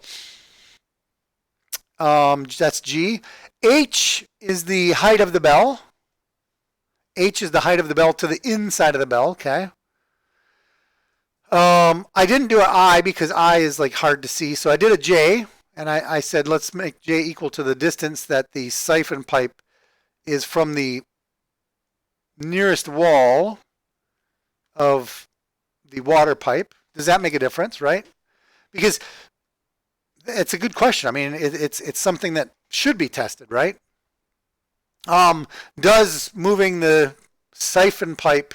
that's G. H is the height of the bell. H is the height of the bell to the inside of the bell, okay? I didn't do an I because I is like hard to see, so I did a J, and I said let's make J equal to the distance that the siphon pipe is from the nearest wall of the water pipe. Does that make a difference, right? Because it's a good question. I mean, it's something that should be tested, right? Does moving the siphon pipe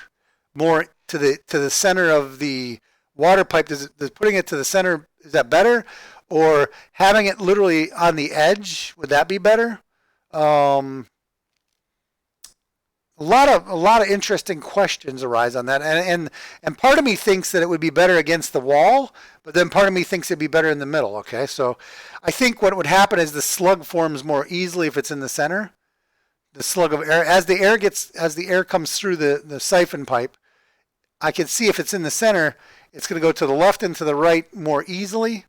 more to the center of the water pipe, does putting it to the center, is that better? Or having it literally on the edge, would that be better? A lot of interesting questions arise on that, and part of me thinks that it would be better against the wall, but then part of me thinks it'd be better in the middle. Okay, so I think what would happen is the slug forms more easily if it's in the center. The slug of air, as the air comes through the siphon pipe, I can see if it's in the center, it's going to go to the left and to the right more easily.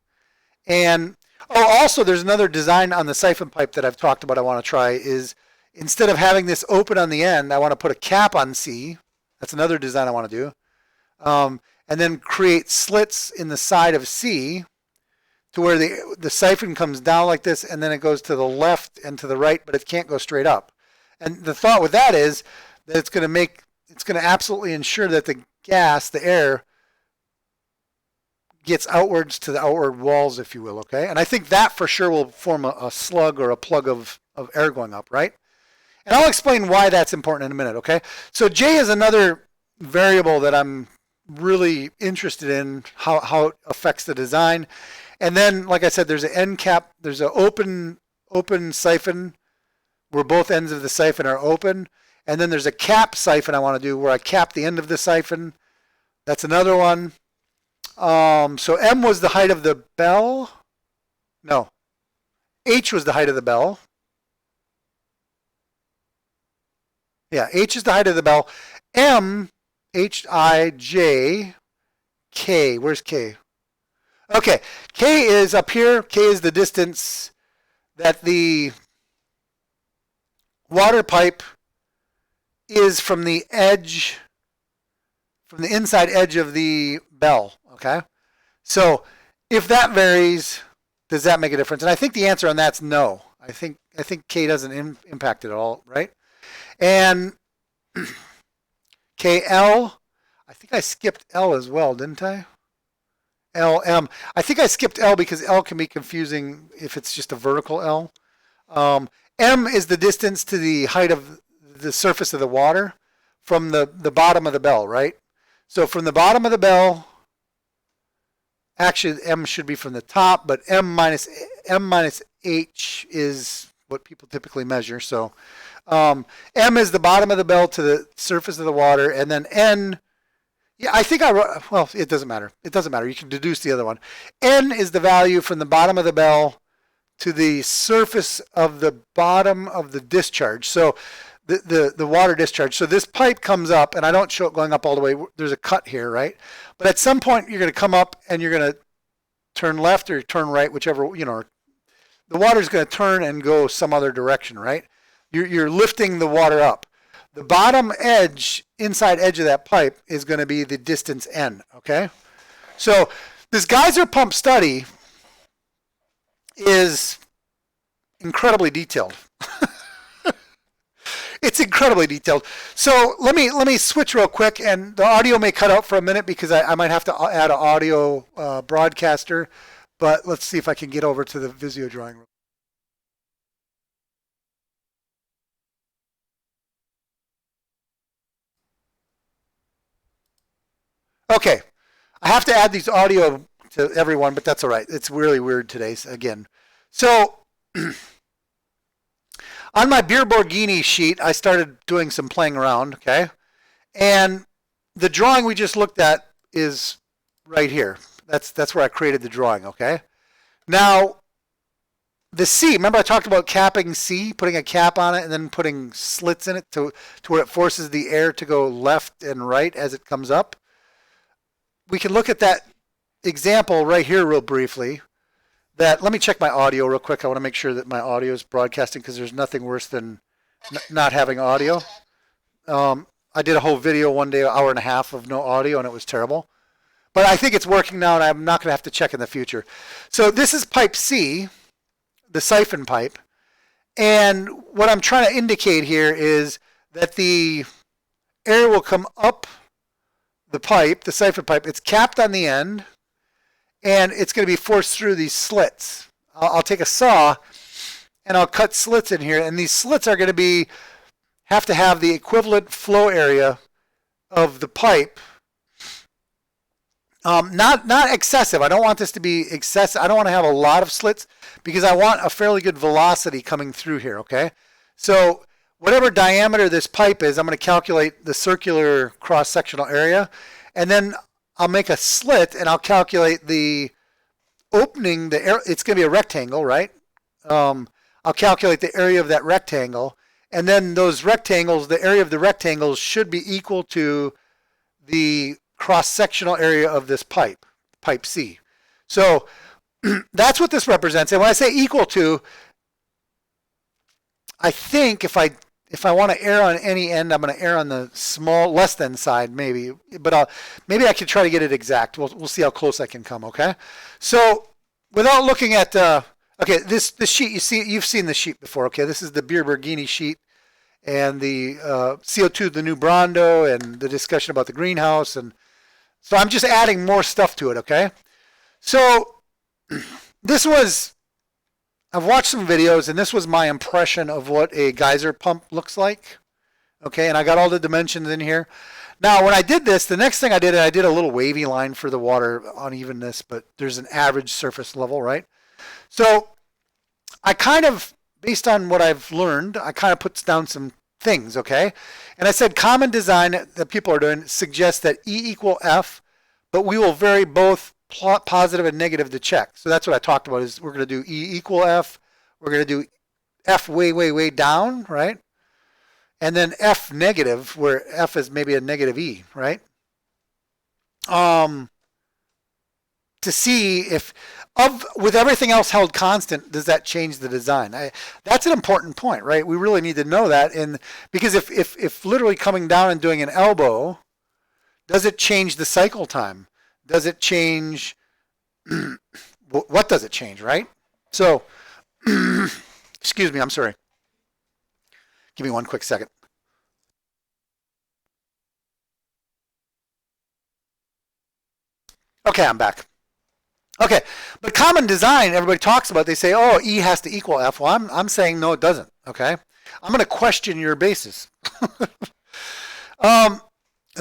And also there's another design on the siphon pipe that I've talked about I want to try is instead of having this open on the end, I want to put a cap on C. That's another design I want to do. And then create slits in the side of C to where the siphon comes down like this and then it goes to the left and to the right, but it can't go straight up. And the thought with that is that it's going to absolutely ensure that the gas, the air, gets outwards to the outward walls, if you will, okay? And I think that for sure will form a slug or a plug of air going up, right? And I'll explain why that's important in a minute, okay? So J is another variable that I'm really interested in, how it affects the design. And then, like I said, there's an end cap, there's an open siphon where both ends of the siphon are open. And then there's a cap siphon I want to do where I cap the end of the siphon. That's another one. So M was the height of the bell. No. H was the height of the bell. Yeah, H is the height of the bell. M, H, I, J, K. Where's K? Okay, K is up here. K is the distance that the water pipe is from the edge, from the inside edge of the bell, okay? So if that varies, does that make a difference? And I think the answer on that's no. I think K doesn't impact it at all, right? And KL, I think I skipped L as well, didn't I? LM. I think I skipped L because L can be confusing if it's just a vertical L. M is the distance to the height of the surface of the water from the bottom of the bell, right? So from the bottom of the bell, actually M should be from the top, but M minus H is what people typically measure. So M is the bottom of the bell to the surface of the water, and then N, yeah, I think well, it doesn't matter. It doesn't matter. You can deduce the other one. N is the value from the bottom of the bell to the surface of the bottom of the discharge. So the water discharge. So this pipe comes up, and I don't show it going up all the way. There's a cut here, right? But at some point, you're going to come up, and you're going to turn left or turn right, whichever, you know, the water's going to turn and go some other direction, right? You're lifting the water up. The bottom edge, inside edge of that pipe is going to be the distance N, okay? So this geyser pump study is incredibly detailed. It's incredibly detailed. So let me switch real quick, and the audio may cut out for a minute because I might have to add an audio broadcaster, but let's see if I can get over to the Visio drawing room. Okay, I have to add these audio to everyone, but that's all right. It's really weird today, again. So on my beer Borghini sheet, I started doing some playing around, okay? And the drawing we just looked at is right here. That's where I created the drawing, okay? Now, the C, remember I talked about capping C, putting a cap on it and then putting slits in it to where it forces the air to go left and right as it comes up? We can look at that example right here real briefly. Let me check my audio real quick. I want to make sure that my audio is broadcasting because there's nothing worse than not having audio. I did a whole video one day, an hour and a half of no audio, and it was terrible. But I think it's working now, and I'm not going to have to check in the future. So this is pipe C, the siphon pipe. And what I'm trying to indicate here is that the air will come up the pipe, the siphon pipe. It's capped on the end, and it's going to be forced through these slits. I'll take a saw, and I'll cut slits in here, and these slits are going to have to have the equivalent flow area of the pipe. Not excessive. I don't want this to be excessive. I don't want to have a lot of slits because I want a fairly good velocity coming through here, okay? So whatever diameter this pipe is, I'm going to calculate the circular cross-sectional area, and then I'll make a slit and I'll calculate the opening, the air. It's going to be a rectangle, right? I'll calculate the area of that rectangle, and then those rectangles, the area of the rectangles should be equal to the cross-sectional area of this pipe, pipe C. So that's what this represents. And when I say equal to, I think if I want to err on any end, I'm going to err on the small, less than side, maybe. But maybe I can try to get it exact. We'll see how close I can come. Okay. So without looking at okay, this sheet you've seen the sheet before. Okay, this is the beer Borghini sheet, and the CO2, the new Brando, and the discussion about the greenhouse, and so I'm just adding more stuff to it. Okay. So I've watched some videos, and this was my impression of what a geyser pump looks like. Okay, and I got all the dimensions in here. Now, when I did this, the next thing I did a little wavy line for the water unevenness, but there's an average surface level, right? So I kind of, based on what I've learned, I kind of put down some things, okay? And I said common design that people are doing suggests that E equal F, but we will vary both positive and negative to check. So that's what I talked about is we're going to do E equal F. We're going to do F way, way, way down, right? And then F negative, where F is maybe a negative E, right? To see if, with everything else held constant, does that change the design? That's an important point, right? We really need to know that. And because if literally coming down and doing an elbow, does it change the cycle time? Does it change, what does it change, right? So, excuse me, I'm sorry. Give me one quick second. Okay, I'm back. Okay, but common design, everybody talks about, they say, oh, E has to equal F. Well, I'm saying no, it doesn't, okay? I'm going to question your basis. Then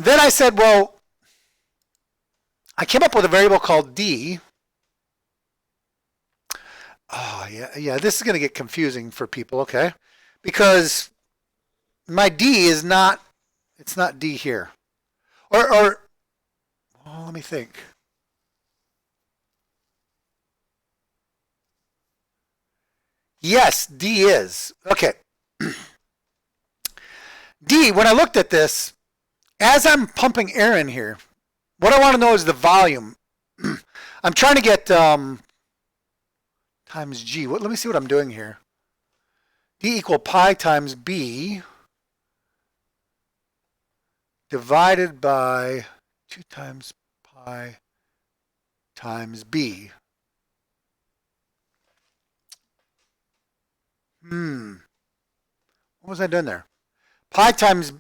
I said, well, I came up with a variable called D. Oh, yeah, this is going to get confusing for people, okay? Because my D is not, it's not D here. Or well, let me think. Yes, D is. Okay. D, when I looked at this, as I'm pumping air in here, what I want to know is the volume. I'm trying to get times G. Let me see what I'm doing here. D equal pi times B divided by 2 times pi times B. What was I doing there? Pi times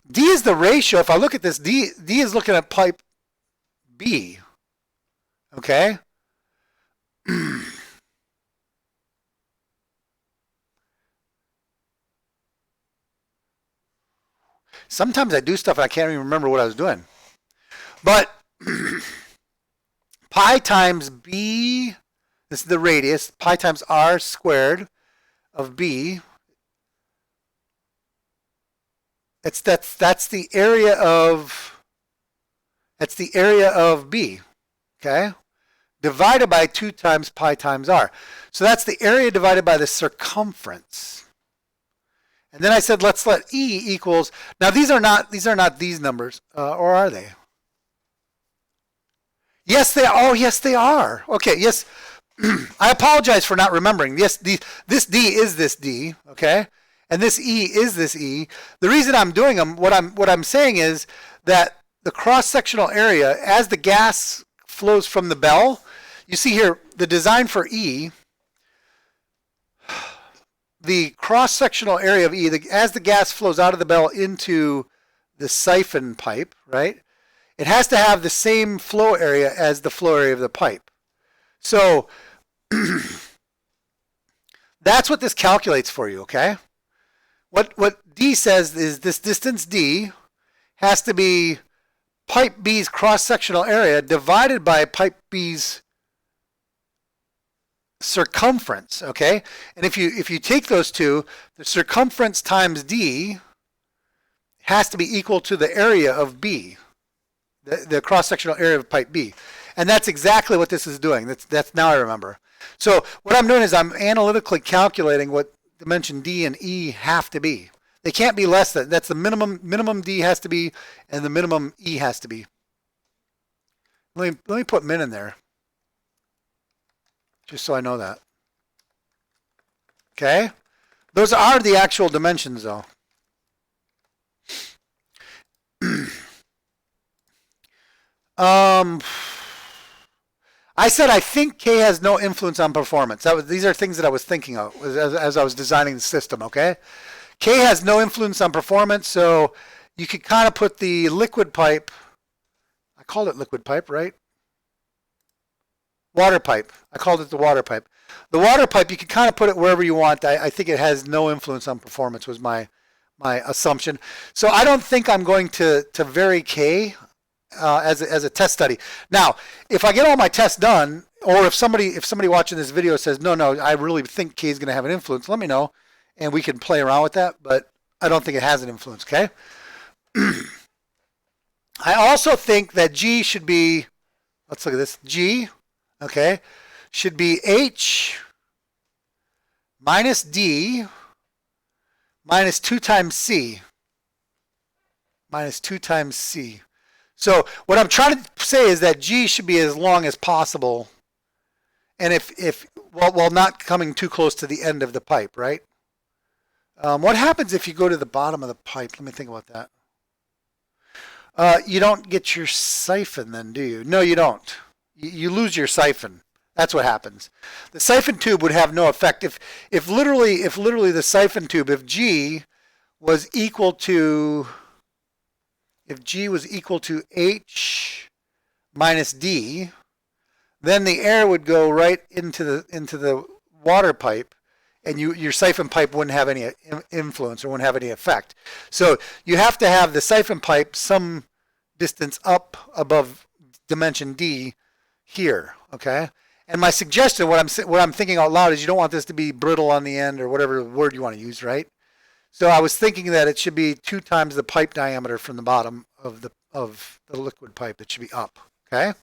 D is the ratio. If I look at this, D is looking at pipe B. Okay? Sometimes I do stuff and I can't even remember what I was doing. But pi times B, this is the radius, pi times r squared of B. That's the area of B, okay? Divided by 2 times pi times r. So that's the area divided by the circumference. And then I said let's let E equals, now these are not these numbers, or are they? Yes, they are. Oh, yes, they are. Okay, yes. I apologize for not remembering. Yes, this D is this D, okay? And this E is this E. The reason I'm doing them, what I'm saying is that the cross-sectional area, as the gas flows from the bell, you see here, the design for E, the cross-sectional area of E, as the gas flows out of the bell into the siphon pipe, right? It has to have the same flow area as the flow area of the pipe. So that's what this calculates for you, okay? What D says is this distance D has to be pipe B's cross-sectional area divided by pipe B's circumference, okay? And if you take those two, the circumference times D has to be equal to the area of B, the cross-sectional area of pipe B. And that's exactly what this is doing. That's now I remember. So what I'm doing is I'm analytically calculating what dimension D and E have to be. They can't be less than, that's the minimum D has to be, and the minimum E has to be. Let me put min in there, just so I know that. Okay? Those are the actual dimensions, though. I said I think K has no influence on performance. These are things that I was thinking of as I was designing the system, okay? K has no influence on performance, so you could kind of put the liquid pipe, I called it liquid pipe, right? Water pipe. I called it the water pipe. The water pipe, you can kind of put it wherever you want. I think it has no influence on performance was my assumption. So I don't think I'm going to vary K as a test study. Now, if I get all my tests done, or if somebody watching this video says, no, I really think K is going to have an influence, let me know, and we can play around with that, but I don't think it has an influence, okay? I also think that G should be, let's look at this, G, okay, should be H minus D minus 2 times C. Minus 2 times C. So what I'm trying to say is that G should be as long as possible, and if while not coming too close to the end of the pipe, right? What happens if you go to the bottom of the pipe? Let me think about that. You don't get your siphon then, do you? No, you don't. You lose your siphon. That's what happens. The siphon tube would have no effect if literally the siphon tube, if G was equal to if G was equal to H minus D, then the air would go right into the water pipe, and your siphon pipe wouldn't have any influence or wouldn't have any effect. So you have to have the siphon pipe some distance up above dimension D here, okay? And my suggestion, what I'm thinking out loud, is you don't want this to be brittle on the end or whatever word you want to use, right? So I was thinking that it should be 2 times the pipe diameter from the bottom of the liquid pipe. It should be up, okay?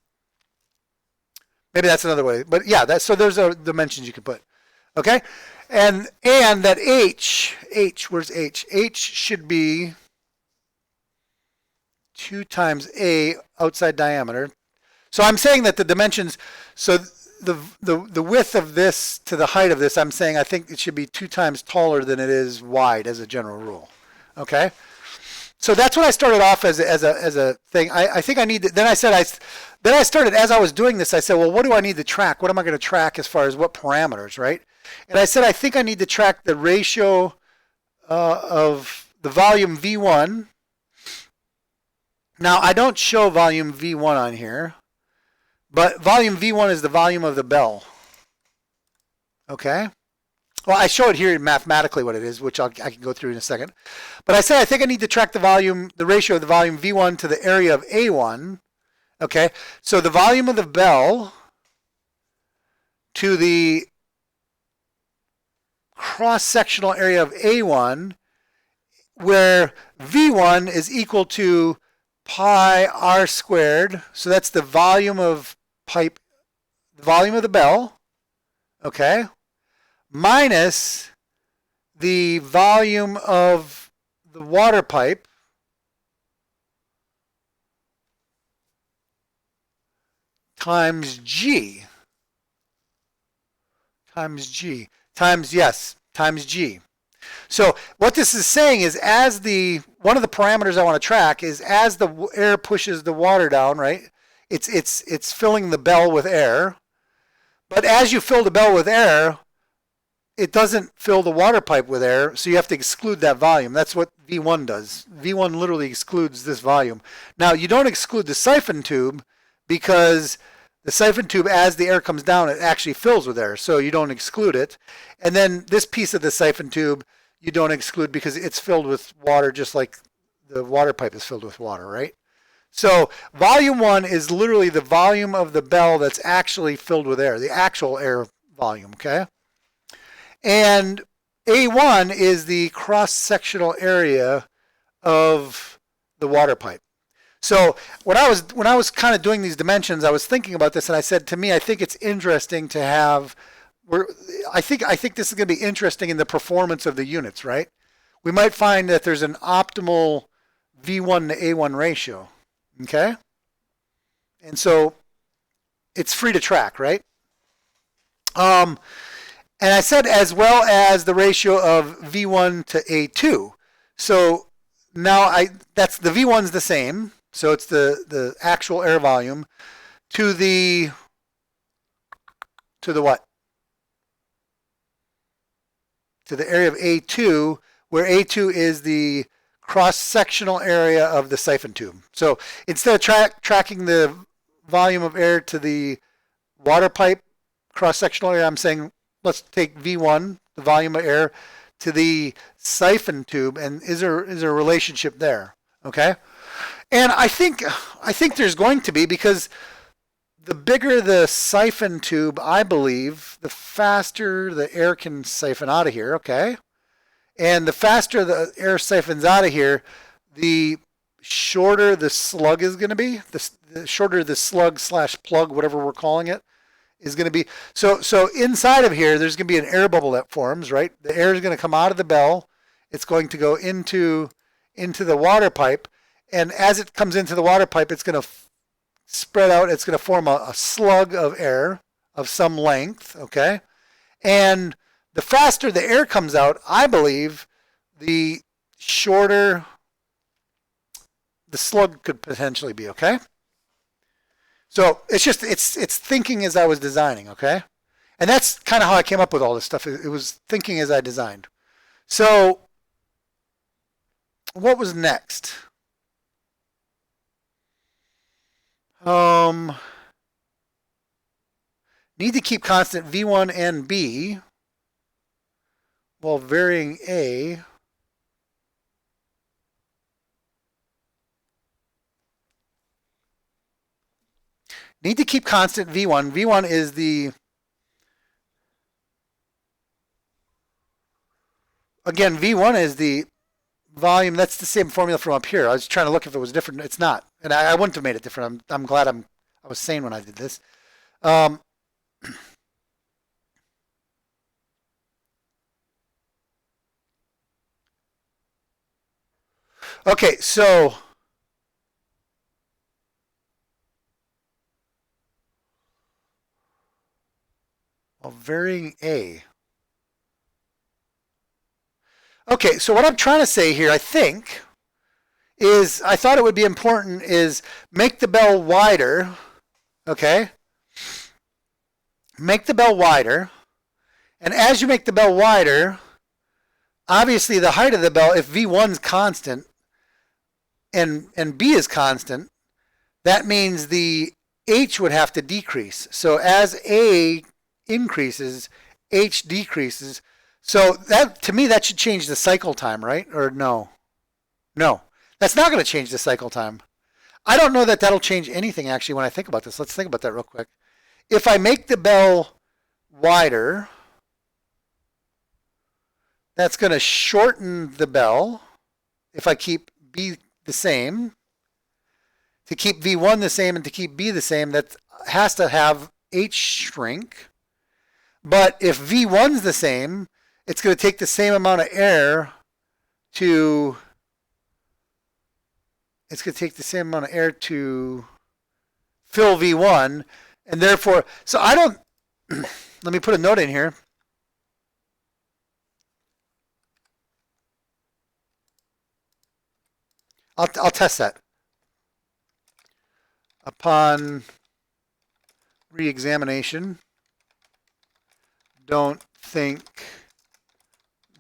Maybe that's another way, but yeah, so those are dimensions you can put, okay? And that H, where's H? H should be 2 times A outside diameter. So I'm saying that the dimensions, so the width of this to the height of this, I'm saying I think it should be 2 times taller than it is wide as a general rule. Okay, so that's what I started off as a thing. I think I need to, then I started, as I was doing this, I said, well, what do I need to track? What am I going to track as far as what parameters, right? And I said I think I need to track the ratio of the volume V1. Now I don't show volume V1 on here, but volume V1 is the volume of the bell. Okay? Well, I show it here mathematically what it is, which I can go through in a second. But I said I think I need to track the ratio of the volume V1 to the area of A1. Okay? So the volume of the bell to the cross-sectional area of A1, where V1 is equal to pi r squared. So that's the volume of pipe, the volume of the bell, okay, minus the volume of the water pipe times G, times G. So what this is saying is, one of the parameters I want to track is as the air pushes the water down, right? It's filling the bell with air. But as you fill the bell with air, it doesn't fill the water pipe with air, so you have to exclude that volume. That's what V1 does. V1 literally excludes this volume. Now, you don't exclude the siphon tube, because the siphon tube, as the air comes down, it actually fills with air, so you don't exclude it. And then this piece of the siphon tube, you don't exclude because it's filled with water, just like the water pipe is filled with water, right? So volume 1 is literally the volume of the bell that's actually filled with air, the actual air volume, okay? And A1 is the cross-sectional area of the water pipe. So when I was kind of doing these dimensions, I was thinking about this, and I said, to me, I think it's interesting to have, I think this is going to be interesting in the performance of the units, right? We might find that there's an optimal V1 to A1 ratio, okay? And so it's free to track, right? And I said as well as the ratio of V1 to A2. So now that's the V1's the same. So it's the actual air volume to the what? To the area of A2, where A2 is the cross-sectional area of the siphon tube. So instead of tracking the volume of air to the water pipe cross-sectional area, I'm saying let's take V1, the volume of air, to the siphon tube, and is there a relationship there? Okay? And I think there's going to be, because the bigger the siphon tube, I believe, the faster the air can siphon out of here, okay? And the faster the air siphons out of here, the shorter the slug is going to be, the shorter the slug / plug, whatever we're calling it, is going to be. So inside of here, there's going to be an air bubble that forms, right? The air is going to come out of the bell. It's going to go into the water pipe. And as it comes into the water pipe, it's going to spread out. It's going to form a slug of air of some length, okay? And the faster the air comes out, I believe, the shorter the slug could potentially be, okay? So it's thinking as I was designing, okay? And that's kind of how I came up with all this stuff. It was thinking as I designed. So what was next? Need to keep constant V1 and B while varying A. Need to keep constant V1. V1 is the, again, V1 is the volume. That's the same formula from up here. I was trying to look if it was different. It's not. And I wouldn't have made it different. I'm glad I was sane when I did this. Okay, so varying A. Okay, so what I'm trying to say here, I think, is I thought it would be important is make the bell wider, okay? Make the bell wider. And as you make the bell wider, obviously the height of the bell, if V1's constant and B is constant, that means the H would have to decrease. So as A increases, H decreases. So that, to me, that should change the cycle time, right? Or no? No, that's not going to change the cycle time. I don't know that that'll change anything, actually, when I think about this. Let's think about that real quick. If I make the bell wider, that's going to shorten the bell. If I keep B the same, to keep V1 the same and to keep B the same, that has to have H shrink. But if V1's the same, it's going to take the same amount of air to, fill V1, and therefore, so I don't, let me put a note in here. I'll test that. Upon re-examination, don't think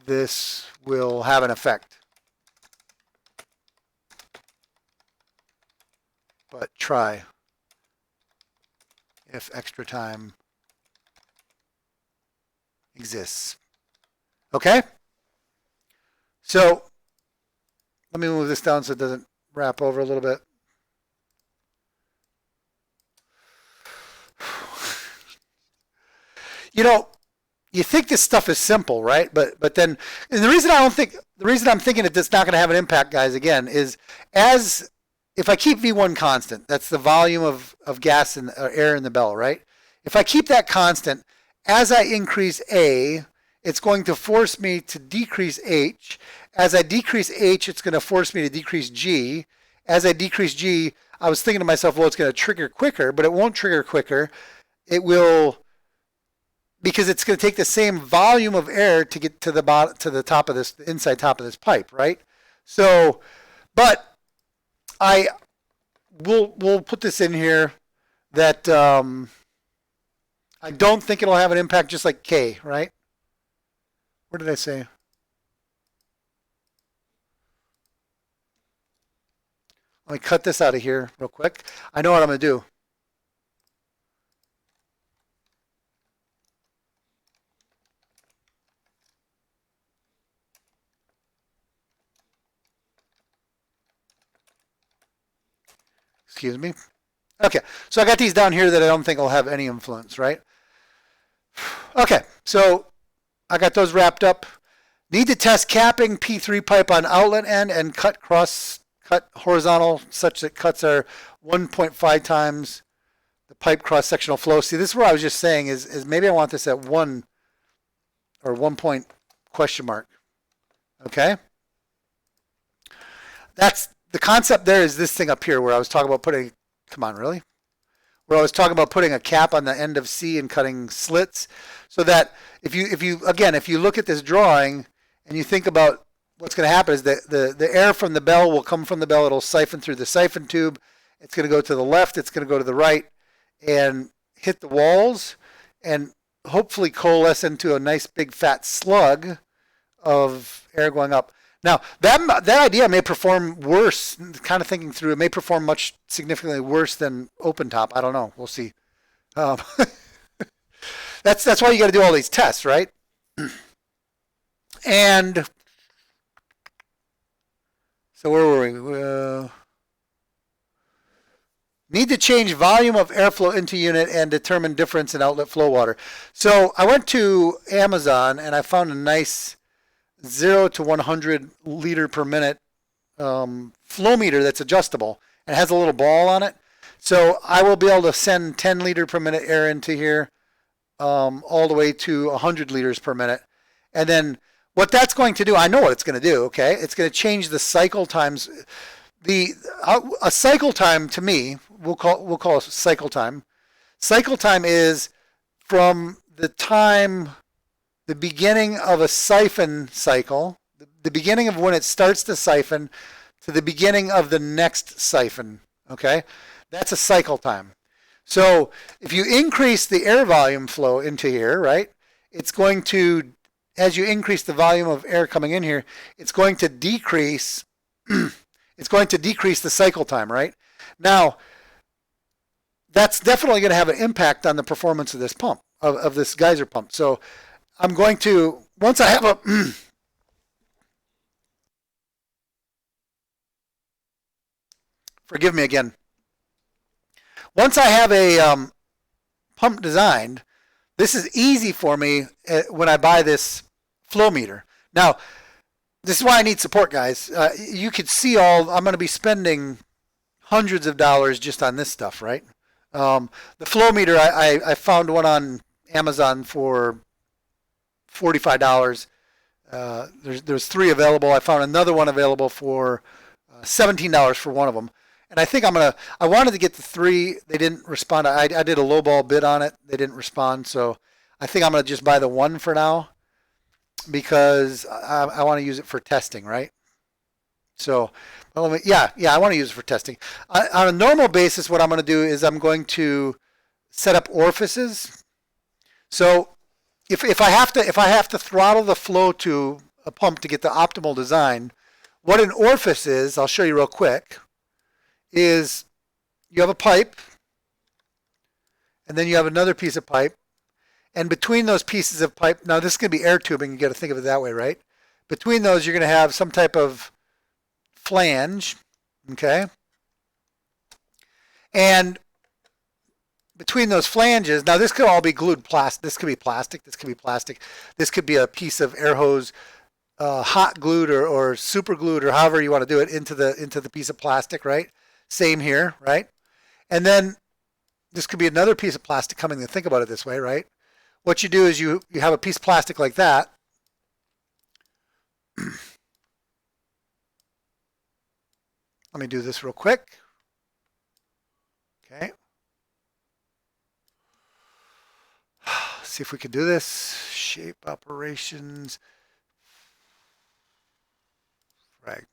this will have an effect, but try if extra time exists. Okay? So let me move this down so it doesn't wrap over a little bit. You know, you think this stuff is simple, right? But then, and the reason I'm thinking that it's not going to have an impact, guys, again, is if I keep V1 constant, that's the volume of gas and air in the bell, right? If I keep that constant, as I increase A, it's going to force me to decrease H. As I decrease H, it's going to force me to decrease G. As I decrease G, I was thinking to myself, well, it's going to trigger quicker, but it won't trigger quicker. It will, because it's going to take the same volume of air to get to the bottom, to the top of this, the inside top of this pipe, right? So, but we'll put this in here that I don't think it'll have an impact, just like K, right? What did I say? Let me cut this out of here real quick. I know what I'm going to do. Excuse me. Okay, so I got these down here that I don't think will have any influence, right? Okay, so I got those wrapped up. Need to test capping P3 pipe on outlet end and cut horizontal such that cuts are 1.5 times the pipe cross-sectional flow. See, this is where I was just saying is maybe I want this at 1 or 1 point question mark. Okay? That's the concept there is this thing up here where I was talking about putting, come on, really? Where I was talking about putting a cap on the end of C and cutting slits so that if you look at this drawing and you think about what's going to happen is that the air from the bell will come from the bell. It'll siphon through the siphon tube. It's going to go to the left. It's going to go to the right and hit the walls and hopefully coalesce into a nice big fat slug of air going up. Now, that idea may perform worse, kind of thinking through, it may perform much significantly worse than open top. I don't know. We'll see. Um, that's why you got to do all these tests, right? And so where were we? Need to change volume of airflow into unit and determine difference in outlet flow water. So I went to Amazon and I found a nice 0 to 100 liter per minute flow meter that's adjustable and has a little ball on it. So I will be able to send 10 liter per minute air into here all the way to 100 liters per minute. And then what that's going to do, I know what it's going to do, okay? It's going to change the cycle times. A cycle time to me, we'll call it cycle time. Cycle time is from the beginning of a siphon cycle, the beginning of when it starts to siphon to the beginning of the next siphon, okay? That's a cycle time. So if you increase the air volume flow into here, right, it's going to, as you increase the volume of air coming in here, it's going to decrease the cycle time, right? Now, that's definitely going to have an impact on the performance of this pump, of this geyser pump. So I'm going to, once I have a, forgive me again. Once I have a pump designed, this is easy for me when I buy this flow meter. Now, this is why I need support, guys. You could see I'm going to be spending hundreds of dollars just on this stuff, right? The flow meter, I found one on Amazon for $45. There's 3 available. I found another one available for $17 for one of them. And I think I wanted to get the 3. They didn't respond. I did a lowball bid on it. They didn't respond. So I think I'm going to just buy the 1 for now because I want to use it for testing, right? So, I want to use it for testing. On a normal basis, what I'm going to do is I'm going to set up orifices. So if I have to throttle the flow to a pump to get the optimal design, what an orifice is, I'll show you real quick, is you have a pipe, and then you have another piece of pipe, and between those pieces of pipe, now this is going to be air tubing, you got to think of it that way, right? Between those, you're going to have some type of flange, okay? And between those flanges, now this could all be glued plastic. This could be plastic. This could be plastic. This could be a piece of air hose, hot glued or super glued or however you want to do it into the piece of plastic, right? Same here, right? And then this could be another piece of plastic coming to think about it this way, right? What you do is you have a piece of plastic like that. Let me do this real quick. Okay. See if we can do this. Shape operations. Fragment.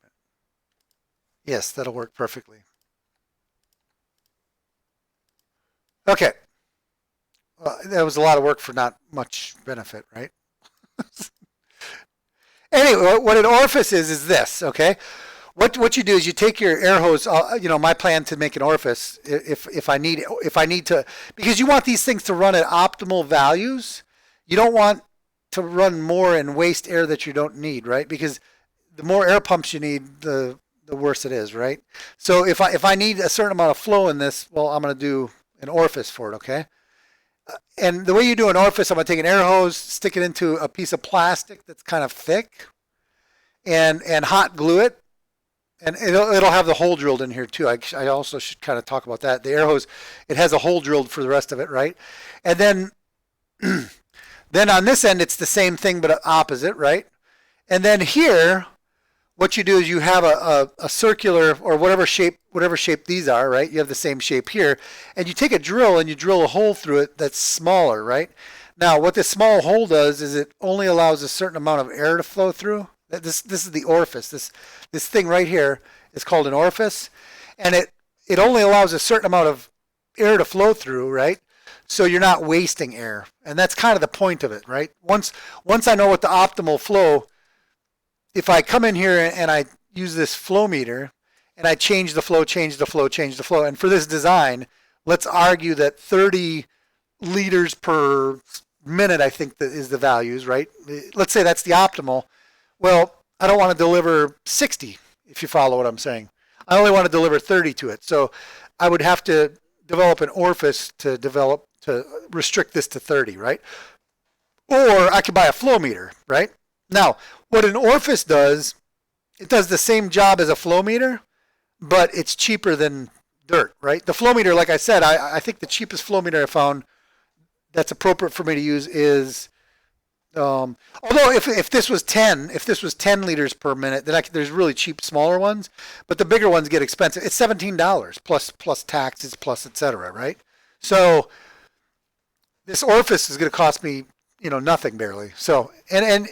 Yes, that'll work perfectly. Okay. Well, that was a lot of work for not much benefit, right? Anyway, what an orifice is this, okay? What you do is you take your air hose. My plan to make an orifice, if I need to, because you want these things to run at optimal values. You don't want to run more and waste air that you don't need, right? Because the more air pumps you need, the worse it is, right? So if I need a certain amount of flow in this, well, I'm going to do an orifice for it, okay? And the way you do an orifice, I'm going to take an air hose, stick it into a piece of plastic that's kind of thick, and hot glue it. And it'll have the hole drilled in here too. I also should kind of talk about that. The air hose, it has a hole drilled for the rest of it, right? And then, then on this end, it's the same thing but opposite, right? And then here, what you do is you have a circular or whatever shape these are, right? You have the same shape here, and you take a drill and you drill a hole through it that's smaller, right? Now, what this small hole does is it only allows a certain amount of air to flow through. This is the orifice. This thing right here is called an orifice, and it only allows a certain amount of air to flow through, right? So you're not wasting air, and that's kind of the point of it, right? Once I know what the optimal flow if I come in here and I use this flow meter and I change the flow, change the flow, change the flow, and for this design, let's argue that 30 liters per minute, I think that is the values, right? Let's say that's the optimal. Well, I don't want to deliver 60, if you follow what I'm saying. I only want to deliver 30 to it. So I would have to develop an orifice to restrict this to 30, right? Or I could buy a flow meter, right? Now, what an orifice does, it does the same job as a flow meter, but it's cheaper than dirt, right? The flow meter, like I said, I think the cheapest flow meter I found that's appropriate for me to use is, although if this was 10 liters per minute, then there's really cheap smaller ones, but the bigger ones get expensive. It's $17 plus taxes plus etc. Right? So this orifice is going to cost me nothing barely. So and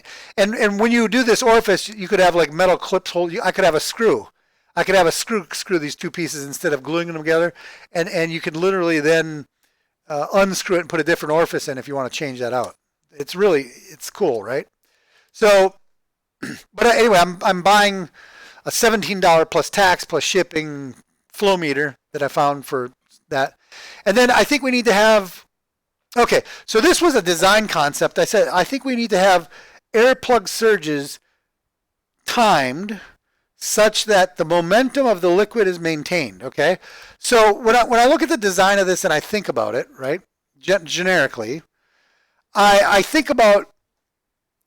when you do this orifice, you could have like metal clips hold. I could have a screw. I could have a screw these two pieces instead of gluing them together, and you could literally then unscrew it and put a different orifice in if you want to change that out. It's cool, right? So, but anyway, I'm buying a $17 plus tax plus shipping flow meter that I found for that, and then I think we need to have. Okay, so this was a design concept. I said I think we need to have air plug surges timed such that the momentum of the liquid is maintained. Okay, so when I look at the design of this and I think about it, right, generically, I think about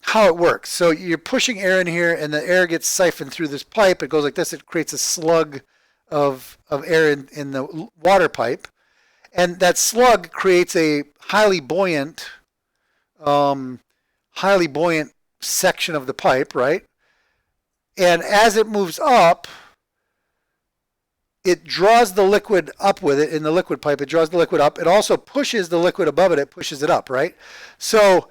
how it works. So you're pushing air in here, and the air gets siphoned through this pipe. It goes like this. It creates a slug of air in the water pipe. And that slug creates a highly buoyant section of the pipe, right? And as it moves up, it draws the liquid up with it in the liquid pipe. It draws the liquid up. It also pushes the liquid above it. It pushes it up, right? So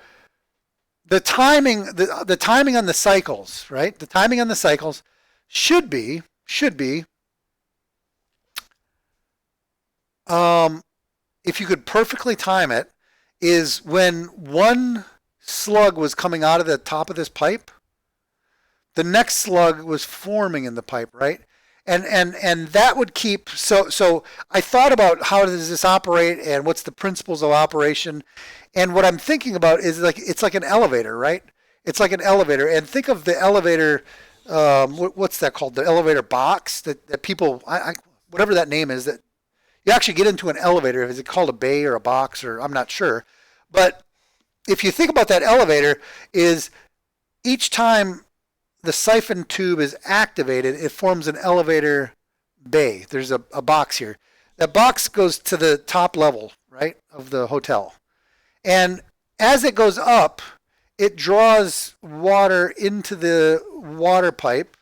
the timing on the cycles, right? The timing on the cycles should be if you could perfectly time it, is when one slug was coming out of the top of this pipe, the next slug was forming in the pipe, right? And that would keep, so I thought about how does this operate and what's the principles of operation. And what I'm thinking about is it's like an elevator, right? It's like an elevator. And think of the elevator, what's that called? The elevator box that people, whatever that name is, that you actually get into an elevator. Is it called a bay or a box, or I'm not sure. But if you think about that elevator, is each time the siphon tube is activated, it forms an elevator bay. There's a box here. That box goes to the top level, right, of the hotel. And as it goes up, it draws water into the water pipe,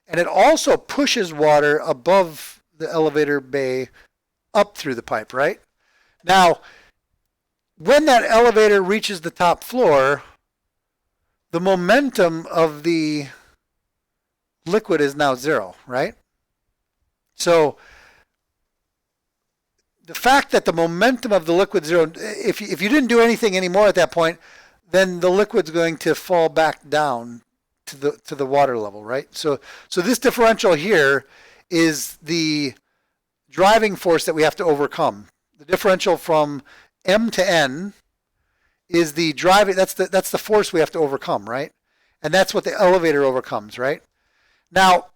and it also pushes water above the elevator bay up through the pipe, right? Now, when that elevator reaches the top floor, the momentum of the liquid is now zero, right? So the fact that the momentum of the liquid zero, if you didn't do anything anymore at that point, then the liquid's going to fall back down to the water level, right? So this differential here is the driving force that we have to overcome. The differential from M to N is the driving, that's the force we have to overcome, right? And that's what the elevator overcomes, right? Now,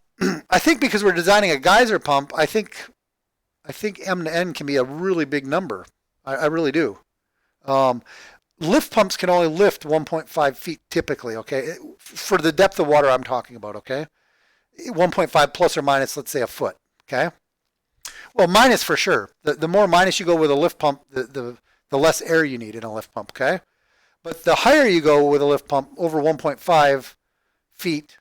I think because we're designing a geyser pump, I think M to N can be a really big number. I really do. Lift pumps can only lift 1.5 feet typically, okay? For the depth of water I'm talking about, okay? 1.5 plus or minus, let's say, a foot, okay? Well, minus for sure. The more minus you go with a lift pump, the less air you need in a lift pump, okay? But the higher you go with a lift pump, over 1.5 feet,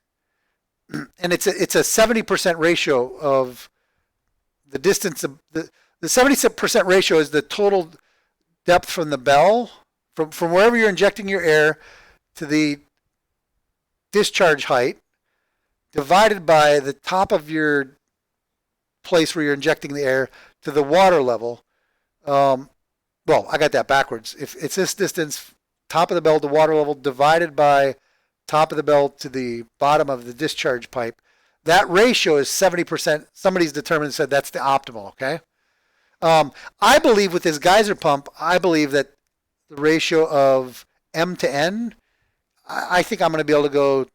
and it's a 70% ratio of the distance of the 70% ratio is the total depth from the bell, from wherever you're injecting your air to the discharge height, divided by the top of your place where you're injecting the air to the water level. Well, I got that backwards. If it's this distance, top of the bell to water level, divided by top of the bell to the bottom of the discharge pipe, that ratio is 70%. Somebody's determined and said that's the optimal, okay? I believe with this geyser pump, I believe that the ratio of M to N, I think I'm going to be able to go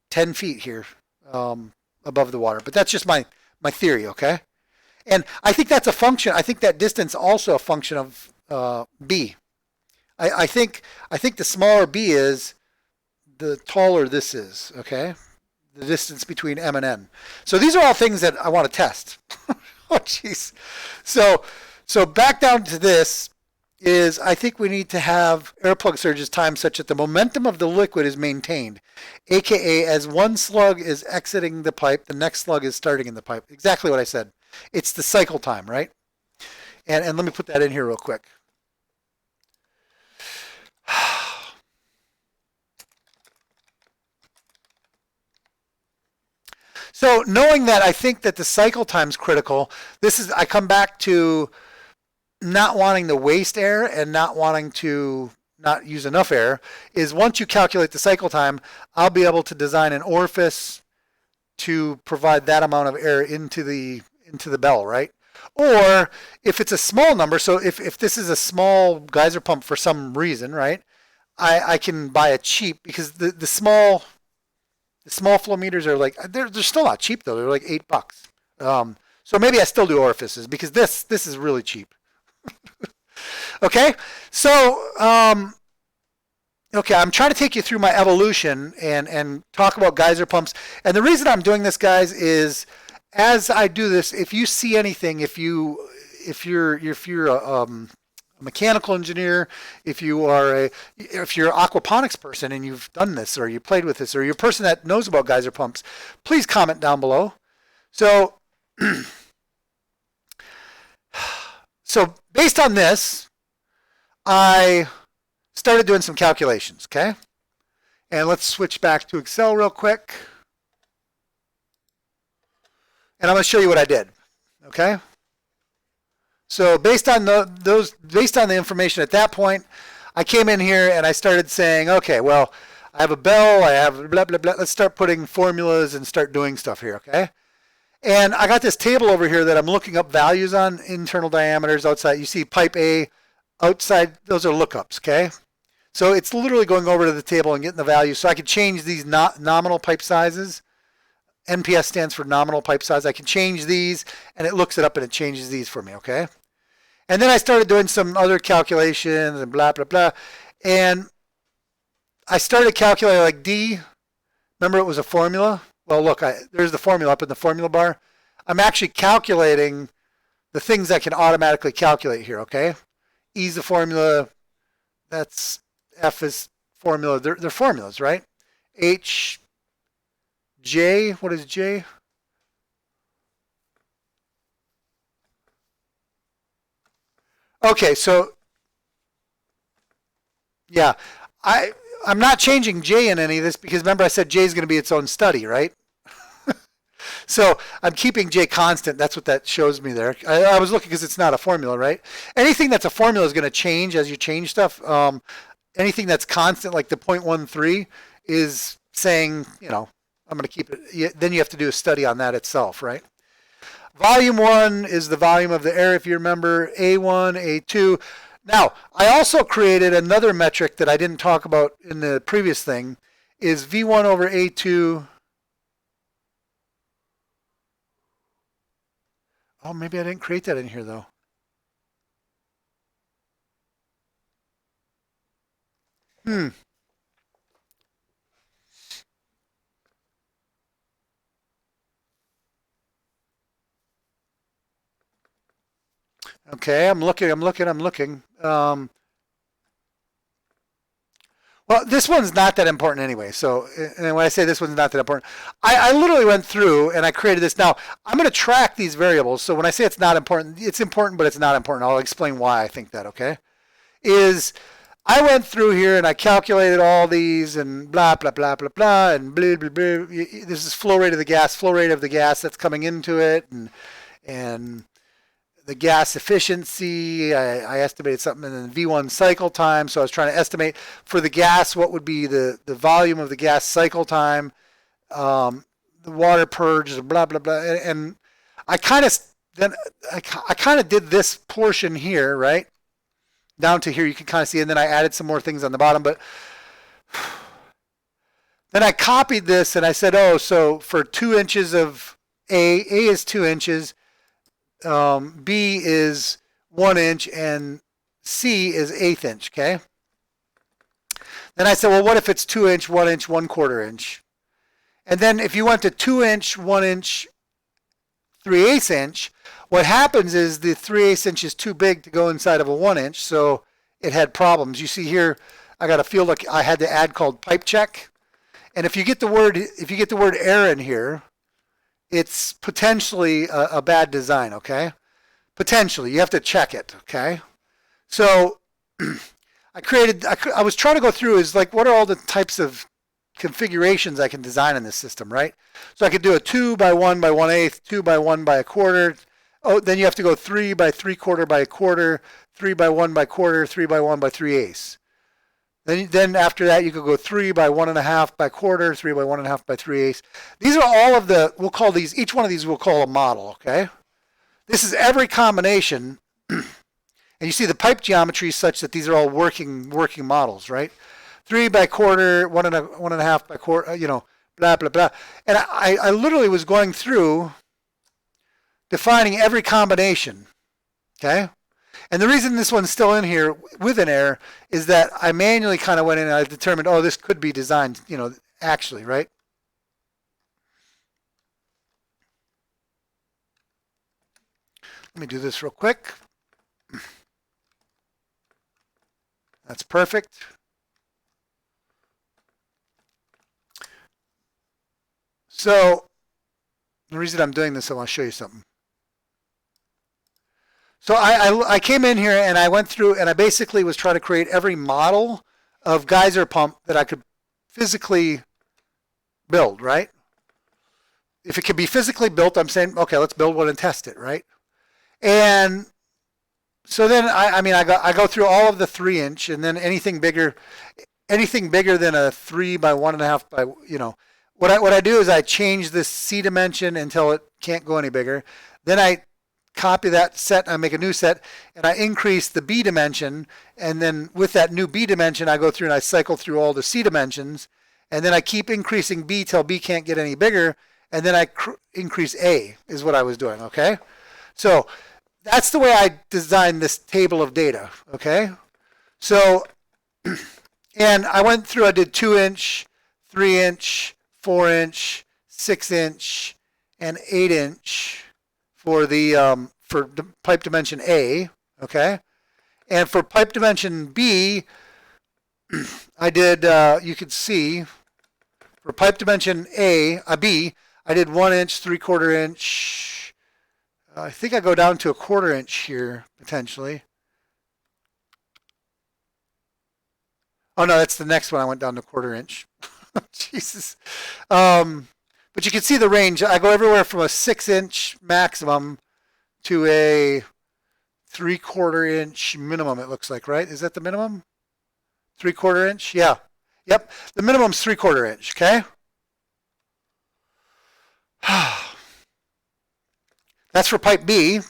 10 feet here above the water. But that's just my theory, okay? And I think that's a function. I think that distance also a function of B. I think the smaller B is, the taller this is, okay? The distance between M and N. So these are all things that I want to test. Oh, jeez. So back down to this is I think we need to have air plug surges timed such that the momentum of the liquid is maintained, aka as one slug is exiting the pipe, the next slug is starting in the pipe. Exactly what I said. It's the cycle time, right? And let me put that in here real quick. So knowing that, I think that the cycle time is critical. I come back to not wanting to waste air and not wanting to not use enough air, is once you calculate the cycle time, I'll be able to design an orifice to provide that amount of air into the bell, right? Or if it's a small number, so if this is a small geyser pump for some reason, right, I can buy a cheap, because the small flow meters are like, they're still not cheap though, they're like $8. So maybe I still do orifices because this is really cheap. Okay, so okay, I'm trying to take you through my evolution and talk about geyser pumps. And the reason I'm doing this, guys, is as I do this, if you see anything, if you're a mechanical engineer, if you're an aquaponics person and you've done this or you played with this, or you're a person that knows about geyser pumps, please comment down below. So based on this, I started doing some calculations, okay? And let's switch back to Excel real quick. And I'm going to show you what I did, okay? So based on the information at that point, I came in here and I started saying, okay, well, I have a bell, I have blah, blah, blah. Let's start putting formulas and start doing stuff here, okay? And I got this table over here that I'm looking up values on, internal diameters, outside. You see pipe A, outside, those are lookups, okay? So it's literally going over to the table and getting the value. So I could change these nominal pipe sizes. NPS stands for nominal pipe size. I can change these, and it looks it up and it changes these for me, okay? And then I started doing some other calculations and blah, blah, blah. And I started calculating like D. Remember it was a formula? Well, look, there's the formula up in the formula bar. I'm actually calculating the things I can automatically calculate here, okay? E's the formula. That's F is formula. They're formulas, right? H, J, what is J? Okay, so yeah, I'm not changing J in any of this because remember I said J is going to be its own study, right? So I'm keeping J constant. That's what that shows me there. I was looking because it's not a formula, right? Anything that's a formula is going to change as you change stuff. Anything that's constant, like the 0.13, is saying, you know, I'm going to keep it. Then you have to do a study on that itself, right? Volume 1 is the volume of the air, if you remember. A1, A2. Now, I also created another metric that I didn't talk about in the previous thing, is V1 over A2. Oh, maybe I didn't create that in here, though. Okay, I'm looking. Well, this one's not that important anyway. So, and when I say this one's not that important, I literally went through and I created this. Now, I'm going to track these variables. So when I say it's not important, it's important, but it's not important. I'll explain why I think that, okay? I went through here and I calculated all these and blah, blah, blah, blah, blah, and blah, blah, blah. This is flow rate of the gas that's coming into it, and the gas efficiency. I estimated something in the V1 cycle time. So I was trying to estimate for the gas what would be the volume of the gas cycle time, the water purge, blah blah blah. And I kind of did this portion here, right? Down to here, you can kind of see, and then I added some more things on the bottom. But then I copied this and I said, oh, so for 2 inches of A is 2 inches, B is 1 inch, and C is 1/8 inch, okay? Then I said, well, what if it's 2 inch, 1 inch, 1/4 inch? And then if you went to 2 inch, 1 inch, 3/8 inch, what happens is the 3/8 inch is too big to go inside of a 1 inch, so it had problems. You see here, I got a field like I had to add called pipe check. And if you get the word error in here, it's potentially a bad design, okay? Potentially, you have to check it, okay? So I was trying to go through is like, what are all the types of configurations I can design in this system, right? So I could do a 2 by 1 by 1/8, 2 by 1 by 1/4. Oh, then you have to go 3 by 3/4 by 1/4, 3 by 1 by 1/4, 3 by 1 by 3/8. Then after that, you could go 3 by 1.5 by 1/4, 3 by 1.5 by 3/8. These are all of the, we'll call these, each one of these we'll call a model, okay? This is every combination. And you see the pipe geometry is such that these are all working models, right? 3 by 1/4, 1.5 by 1/4, you know, blah, blah, blah. And I literally was going through defining every combination, okay? And the reason this one's still in here with an error is that I manually kind of went in and I determined, oh, this could be designed, you know, actually, right? Let me do this real quick. That's perfect. So the reason I'm doing this, I want to show you something. So I came in here and I went through and I basically was trying to create every model of geyser pump that I could physically build, right? If it could be physically built, I'm saying, okay, let's build one and test it, right? And so then I go through all of the 3 inch, and then anything bigger than a 3 by 1.5 by, you know, what I do is I change this C dimension until it can't go any bigger. Then I copy that set, I make a new set, and I increase the B dimension, and then with that new B dimension, I go through and I cycle through all the C dimensions, and then I keep increasing B till B can't get any bigger, and then I increase A is what I was doing, okay? So that's the way I designed this table of data, okay? So, and I went through, I did 2 inch, 3 inch, 4 inch, 6 inch, and 8 inch for the pipe dimension A, okay? And for pipe dimension B, I did, you could see, for pipe dimension B, I did 1 inch, 3/4 inch. I think I go down to 1/4 inch here, potentially. Oh no, that's the next one. I went down to 1/4 inch. Jesus. But you can see the range. I go everywhere from a 6 inch maximum to a 3/4 inch minimum, it looks like, right? Is that the minimum? 3/4 inch? Yeah. Yep. The minimum's 3/4 inch, okay? That's for pipe B.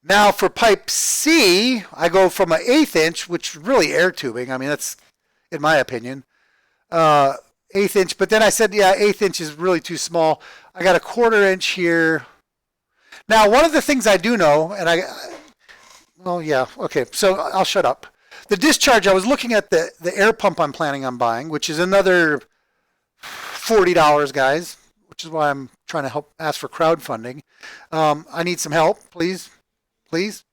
Now for pipe C, I go from an 1/8 inch, which is really air tubing. I mean, that's, in my opinion, 1/8 inch. But then I said, yeah, 1/8 inch is really too small. I got a 1/4 inch here. Now, one of the things I do know, and well, yeah, okay, so I'll shut up. The discharge, I was looking at the air pump I'm planning on buying, which is another $40, guys, which is why I'm trying to ask for crowdfunding. I need some help, please. Please.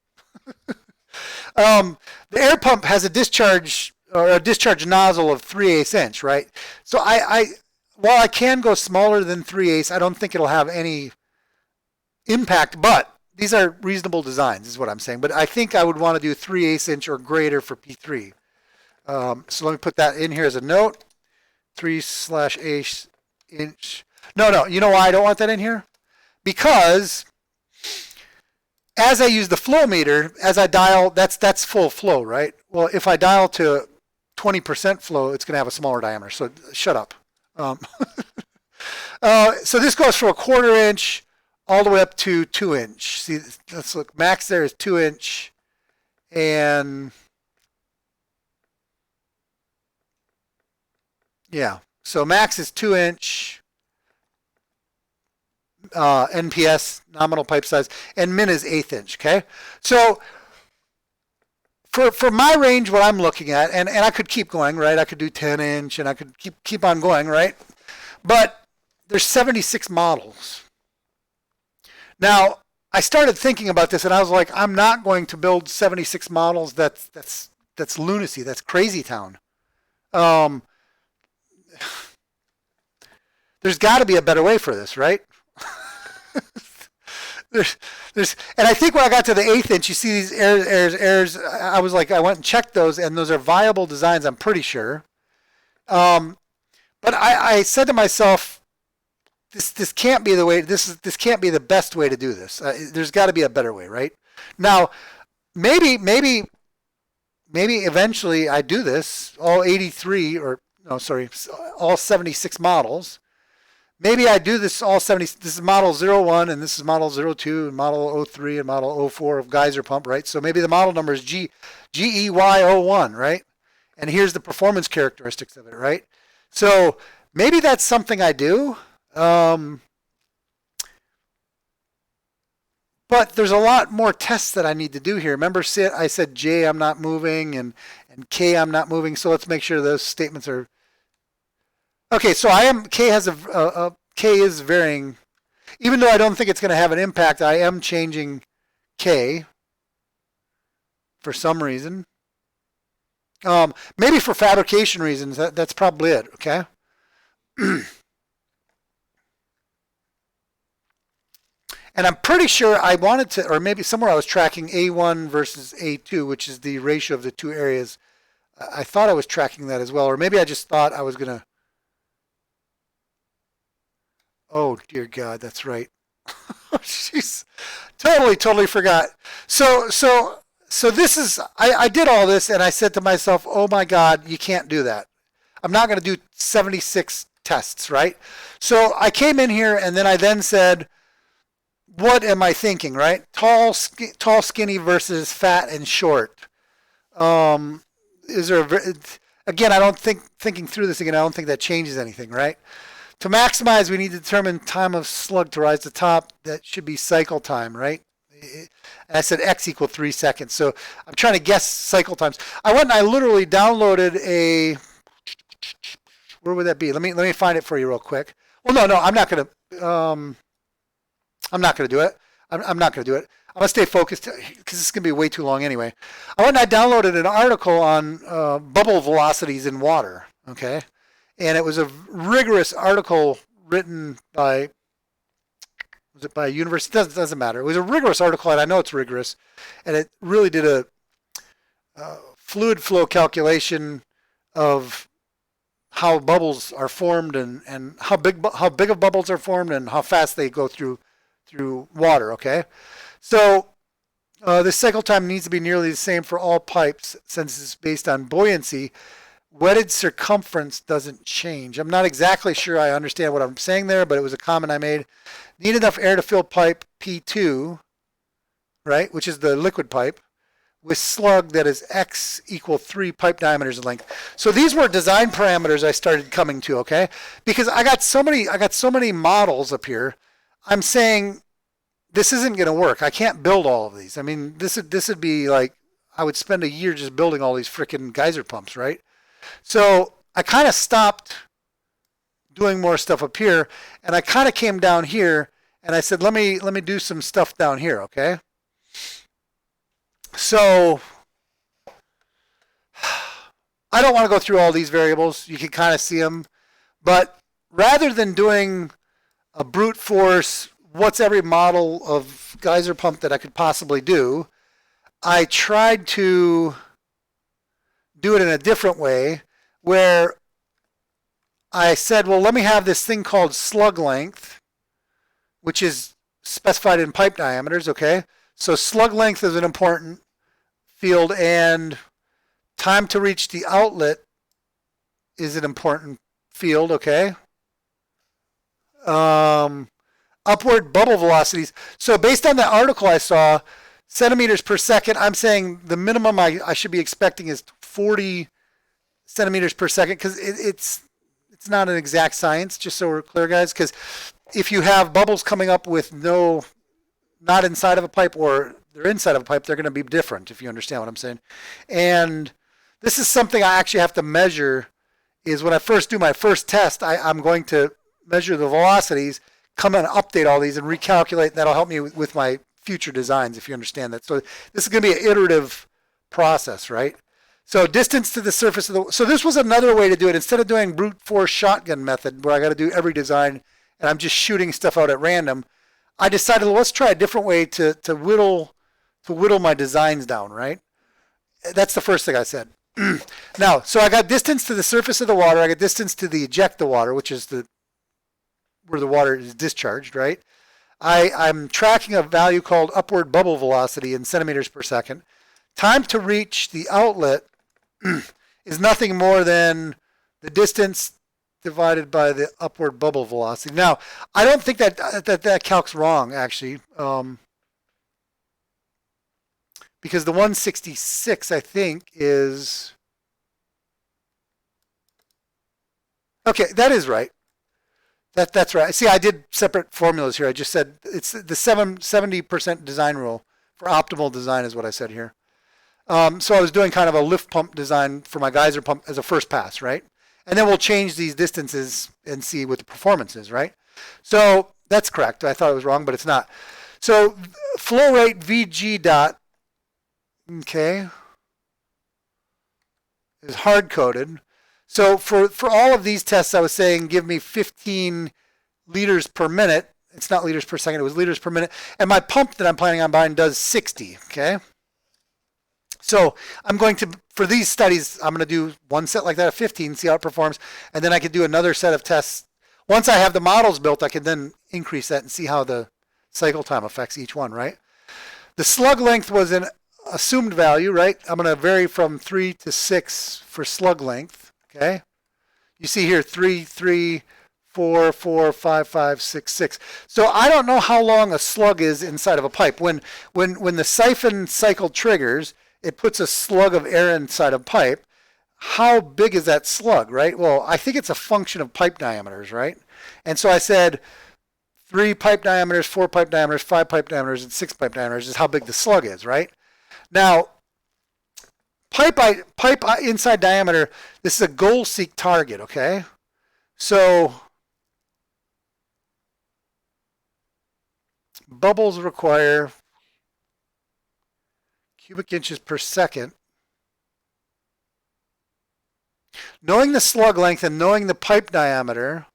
The air pump has a discharge nozzle of 3/8 inch, right? So while I can go smaller than 3/8, I don't think it'll have any impact, but these are reasonable designs is what I'm saying. But I think I would want to do 3/8 inch or greater for P3. So let me put that in here as a note. 3/8 inch. No, you know why I don't want that in here? Because As I use the flow meter, as I dial, that's full flow, right? Well, if I dial to 20% flow, it's going to have a smaller diameter. So shut up. So this goes from a 1/4 inch all the way up to 2 inch. See, let's look. Max there is 2 inch, and yeah. So max is 2 inch. NPS, nominal pipe size, and min is 1/8 inch. Okay, so for my range, what I'm looking at, and I could keep going, right? I could do 10 inch, and I could keep on going, right? But there's 76 models. Now, I started thinking about this, and I was like, I'm not going to build 76 models. That's lunacy. That's crazy town. There's got to be a better way for this, right? And I think when I got to the 1/8 inch, you see these errors. I was like, I went and checked those, and those are viable designs, I'm pretty sure. But I said to myself, this can't be the way. This can't be the best way to do this. There's got to be a better way, right? Now, maybe eventually I do this, all 83 or no, sorry, all 76 models. Maybe I do this all 70. This is model 01, and this is model 02, and model 03, and model 04 of Geyser pump, right? So maybe the model number is GEY01, right? And here's the performance characteristics of it, right? So maybe that's something I do. But there's a lot more tests that I need to do here. Remember, I said J, I'm not moving, and K, I'm not moving. So let's make sure those statements are. Okay, so K has K is varying. Even though I don't think it's going to have an impact, I am changing K for some reason. Maybe for fabrication reasons. That's probably it, okay? And I'm pretty sure I wanted to, or maybe somewhere I was tracking A1 versus A2, which is the ratio of the two areas. I thought I was tracking that as well, or maybe I just thought I was going to. Oh, dear God, that's right. Jeez, totally forgot. So this is, I did all this, and I said to myself, oh my God, you can't do that. I'm not going to do 76 tests, right? So I came in here, and then I said, what am I thinking, right? Tall, skinny versus fat and short. Is there again, I don't thinking through this again, I don't think that changes anything, right? To maximize, we need to determine time of slug to rise to top. That should be cycle time, right? And I said X equal 3 seconds. So I'm trying to guess cycle times. I went and I literally downloaded a, where would that be? Let me find it for you real quick. Well, no, I'm not going to do it. I'm not going to do it. I'm going to stay focused because this is going to be way too long anyway. I went and I downloaded an article on bubble velocities in water, okay? And it was a rigorous article written by, was it by a university? It doesn't matter. It was a rigorous article, and I know it's rigorous. And it really did a fluid flow calculation of how bubbles are formed and how big of bubbles are formed and how fast they go through water, okay? So this cycle time needs to be nearly the same for all pipes since it's based on buoyancy. Wetted circumference doesn't change. I'm not exactly sure I understand what I'm saying there, but it was a comment I made. Need enough air to fill pipe P2, right, which is the liquid pipe, with slug that is X equal 3 pipe diameters in length. So these were design parameters I started coming to, okay? Because I got so many models up here. I'm saying this isn't going to work. I can't build all of these. I mean, this would be like I would spend a year just building all these freaking geyser pumps, right? So I kind of stopped doing more stuff up here, and I kind of came down here, and I said, let me do some stuff down here, okay? So I don't want to go through all these variables. You can kind of see them, but rather than doing a brute force, what's every model of geyser pump that I could possibly do, I tried to do it in a different way where I said, well, let me have this thing called slug length, which is specified in pipe diameters, okay? So slug length is an important field, and time to reach the outlet is an important field, okay? Upward bubble velocities. So based on that article I saw, centimeters per second, I'm saying the minimum I should be expecting is 40 centimeters per second, because it's not an exact science, just so we're clear, guys, because if you have bubbles coming up with not inside of a pipe, or they're inside of a pipe, they're going to be different, if you understand what I'm saying. And this is something I actually have to measure, is when I first do my first test, I'm going to measure the velocities, come and update all these and recalculate. That'll help me with my future designs, if you understand that. So this is going to be an iterative process, right? So distance to the surface of the, so this was another way to do it. Instead of doing brute force shotgun method, where I got to do every design and I'm just shooting stuff out at random, I decided, well, let's try a different way to whittle my designs down, right? That's the first thing I said. Now, so I got distance to the surface of the water. I got distance to the eject the water, which is where the water is discharged, right? I'm tracking a value called upward bubble velocity in centimeters per second. Time to reach the outlet is nothing more than the distance divided by the upward bubble velocity. Now, I don't think that calc's wrong, actually, because the 166, I think, is... Okay, that is right. That's right. See, I did separate formulas here. I just said it's the 70% design rule for optimal design is what I said here. So I was doing kind of a lift pump design for my geyser pump as a first pass, right? And then we'll change these distances and see what the performance is, right? So that's correct. I thought it was wrong, but it's not. So flow rate VG dot, okay, is hard coded. So for all of these tests, I was saying give me 15 liters per minute. It's not liters per second, it was liters per minute. And my pump that I'm planning on buying does 60, okay? So I'm going to, for these studies, I'm going to do one set like that of 15, see how it performs, and then I could do another set of tests. Once I have the models built, I can then increase that and see how the cycle time affects each one, right? The slug length was an assumed value, right? I'm going to vary from 3 to 6 for slug length, okay? You see here 3, 3, 4, 4, 5, 5, 6, 6. So I don't know how long a slug is inside of a pipe. When the siphon cycle triggers, it puts a slug of air inside a pipe. How big is that slug, right? Well, I think it's a function of pipe diameters, right? And so I said 3 pipe diameters, 4 pipe diameters, 5 pipe diameters, and 6 pipe diameters is how big the slug is, right? Now, pipe inside diameter, this is a goal seek target, okay? So bubbles require cubic inches per second. Knowing the slug length and knowing the pipe diameter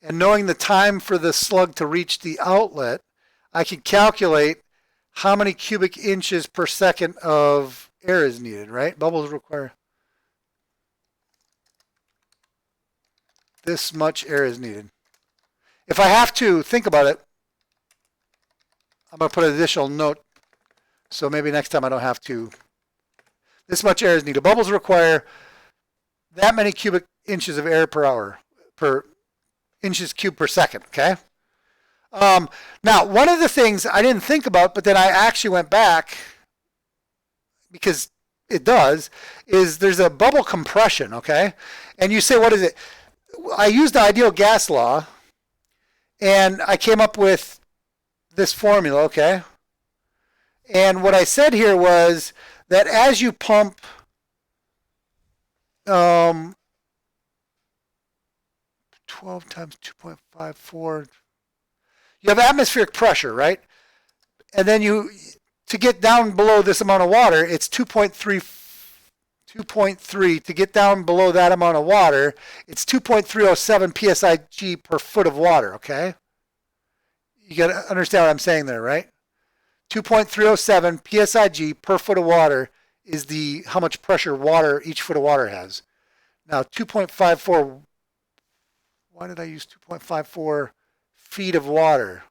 and knowing the time for the slug to reach the outlet, I can calculate how many cubic inches per second of air is needed, right? Bubbles require this much air is needed. If I have to think about it, I'm going to put an additional note. So maybe next time I don't have to. This much air is needed. Bubbles require that many cubic inches of air per hour, per inches cubed per second, okay? Now, one of the things I didn't think about, but then I actually went back, because it does, is there's a bubble compression, okay? And you say, what is it? I used the ideal gas law, and I came up with this formula, okay? And what I said here was that as you pump 12 times 2.54, you have atmospheric pressure, right? And then to get down below this amount of water, it's 2.3. To get down below that amount of water, it's 2.307 psig per foot of water, okay? You got to understand what I'm saying there, right? 2.307 psig per foot of water is how much pressure each foot of water has. Now 2.54, why did I use 2.54 feet of water?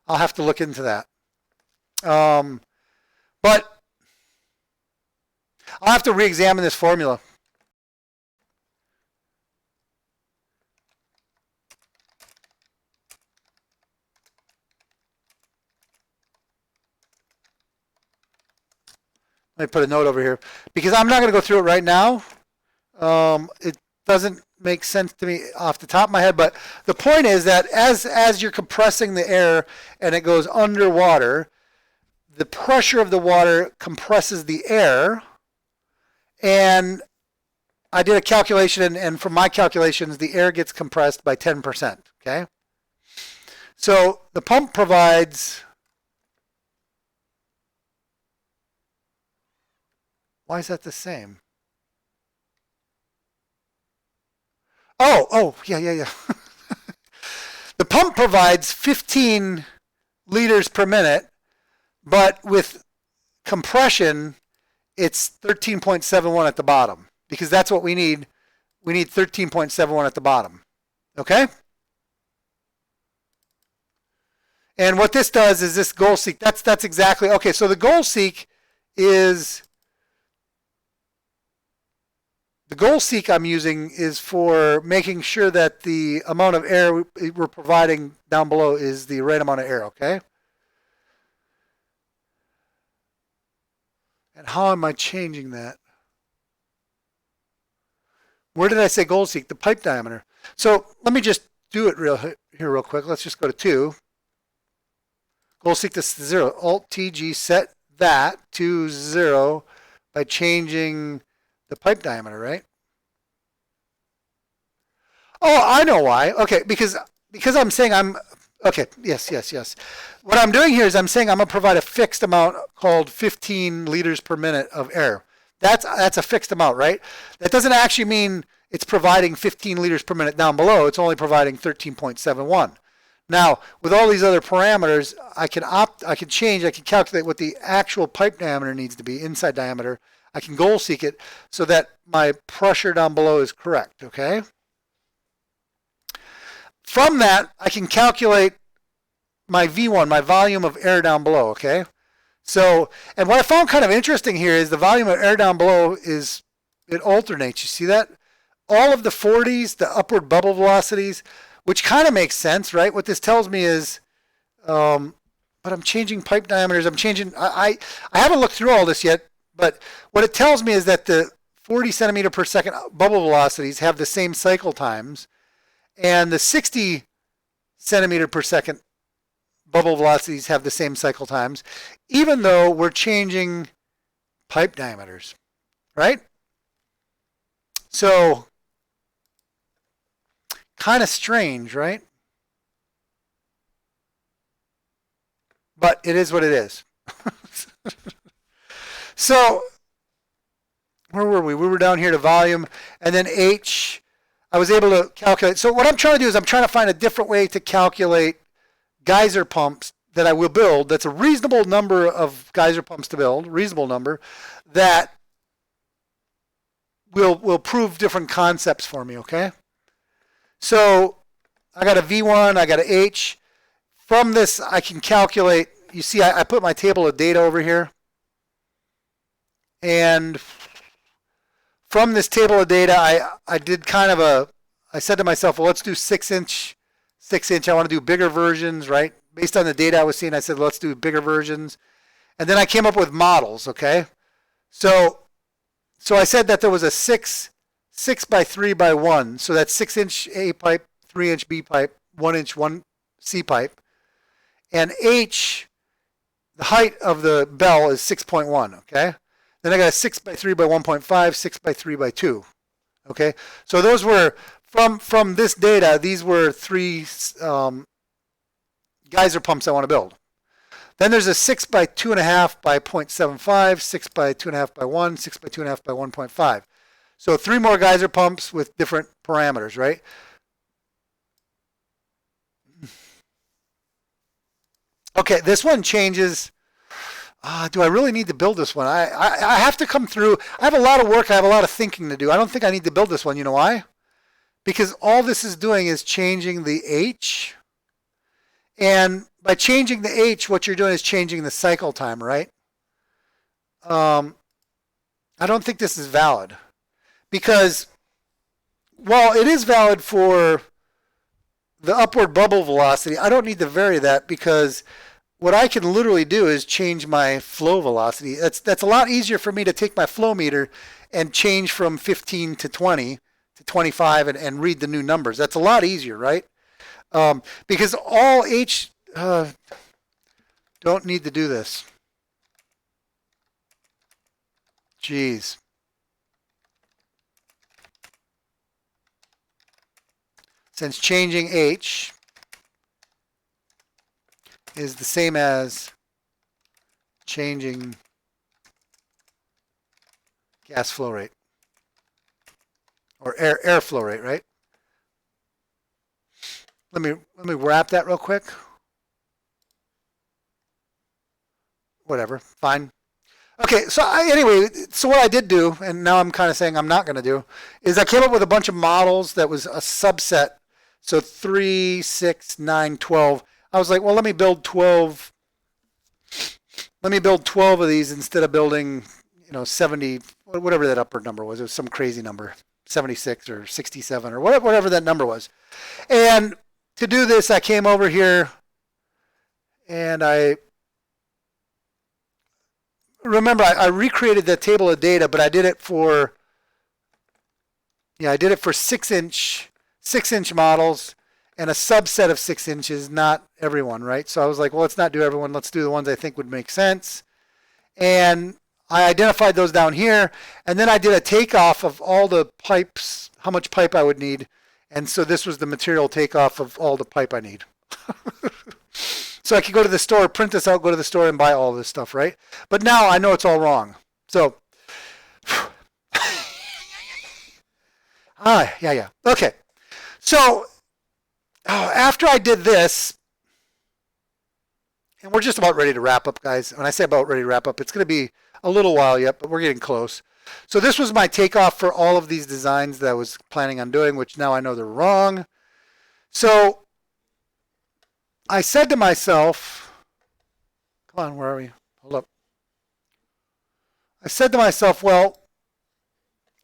I'll have to look into that. But I'll have to re-examine this formula. Let me put a note over here because I'm not going to go through it right now. It doesn't make sense to me off the top of my head, but the point is that as you're compressing the air and it goes underwater, the pressure of the water compresses the air. And I did a calculation, and from my calculations, the air gets compressed by 10%. Okay, so the pump provides. Why is that the same? Oh, yeah. The pump provides 15 liters per minute, but with compression, it's 13.71 at the bottom because that's what we need. We need 13.71 at the bottom. Okay? And what this does is this goal seek. That's exactly okay. So the goal seek is. The goal seek I'm using is for making sure that the amount of air we're providing down below is the right amount of air, okay? And how am I changing that? Where did I say goal seek? The pipe diameter. So let me just do it real quick. Let's just go to 2. Goal seek to 0. Alt-TG set that to 0 by changing the pipe diameter, right? Oh, I know why. Okay, because I'm saying okay, yes. What I'm doing here is I'm saying I'm going to provide a fixed amount called 15 liters per minute of air. That's a fixed amount, right? That doesn't actually mean it's providing 15 liters per minute down below. It's only providing 13.71. Now, with all these other parameters, I can calculate what the actual pipe diameter needs to be, inside diameter. I can goal seek it so that my pressure down below is correct, okay? From that, I can calculate my V1, my volume of air down below, okay? So, and what I found kind of interesting here is the volume of air down below it alternates. You see that? All of the 40s, the upward bubble velocities, which kind of makes sense, right? What this tells me is, but I'm changing pipe diameters. I haven't looked through all this yet. But what it tells me is that the 40 centimeter per second bubble velocities have the same cycle times, and the 60 centimeter per second bubble velocities have the same cycle times, even though we're changing pipe diameters, right? So, kind of strange, right? But it is what it is. So, where were we? We were down here to volume, and then H, I was able to calculate. So what I'm trying to do is I'm trying to find a different way to calculate geyser pumps that I will build. That's a reasonable number of geyser pumps to build, reasonable number, that will prove different concepts for me, okay? So I got a V1, I got a H. From this, I can calculate. You see, I put my table of data over here. And from this table of data, I did kind of I said to myself, well, let's do 6-inch. I want to do bigger versions, right? Based on the data I was seeing, I said, let's do bigger versions. And then I came up with models, okay? So I said that there was a 6 by 3 by 1. So that's 6-inch A pipe, 3-inch B pipe, 1-inch C pipe. And H, the height of the bell is 6.1, okay? Then I got a 6 by 3 by 1.5, 6 by 3 by 2. Okay, so those were from this data. These were 3 geyser pumps I want to build. Then there's a 6 by 2.5 by 0.75, 6 by 2.5 by 1, 6 by 2.5 by 1.5. So 3 more geyser pumps with different parameters, right? Okay, this one changes. Do I really need to build this one? I have to come through. I have a lot of work. I have a lot of thinking to do. I don't think I need to build this one. You know why? Because all this is doing is changing the H. But by changing the H, what you're doing is changing the cycle time, right? I don't think this is valid because while it is valid for the upward bubble velocity, I don't need to vary that because what I can literally do is change my flow velocity. That's a lot easier for me to take my flow meter and change from 15 to 20 to 25 and read the new numbers. That's a lot easier, right? Because all H don't need to do this. Jeez. Since changing H is the same as changing gas flow rate or air flow rate, right? Let me wrap that real quick. Whatever, fine. Okay, so anyway, so what I did do, and now I'm kind of saying I'm not going to do, is I came up with a bunch of models that was a subset. So 3, 6, 9, 12. I was like, well, let me build 12. Let me build 12 of these instead of building, 70, whatever that upper number was. It was some crazy number, 76 or 67 or whatever that number was. And to do this, I came over here and I recreated the table of data, but I did it for 6-inch models and a subset of 6 inches, not everyone, right? So I was like, well, let's not do everyone. Let's do the ones I think would make sense. And I identified those down here. And then I did a takeoff of all the pipes, how much pipe I would need. And so this was the material takeoff of all the pipe I need. So I could go to the store, print this out, go to the store and buy all this stuff, right? But now I know it's all wrong. So, yeah. Okay. So after I did this, and we're just about ready to wrap up, guys. When I say about ready to wrap up, it's going to be a little while yet, but we're getting close. So this was my takeoff for all of these designs that I was planning on doing, which now I know they're wrong. So I said to myself, come on, where are we? Hold up. I said to myself, well,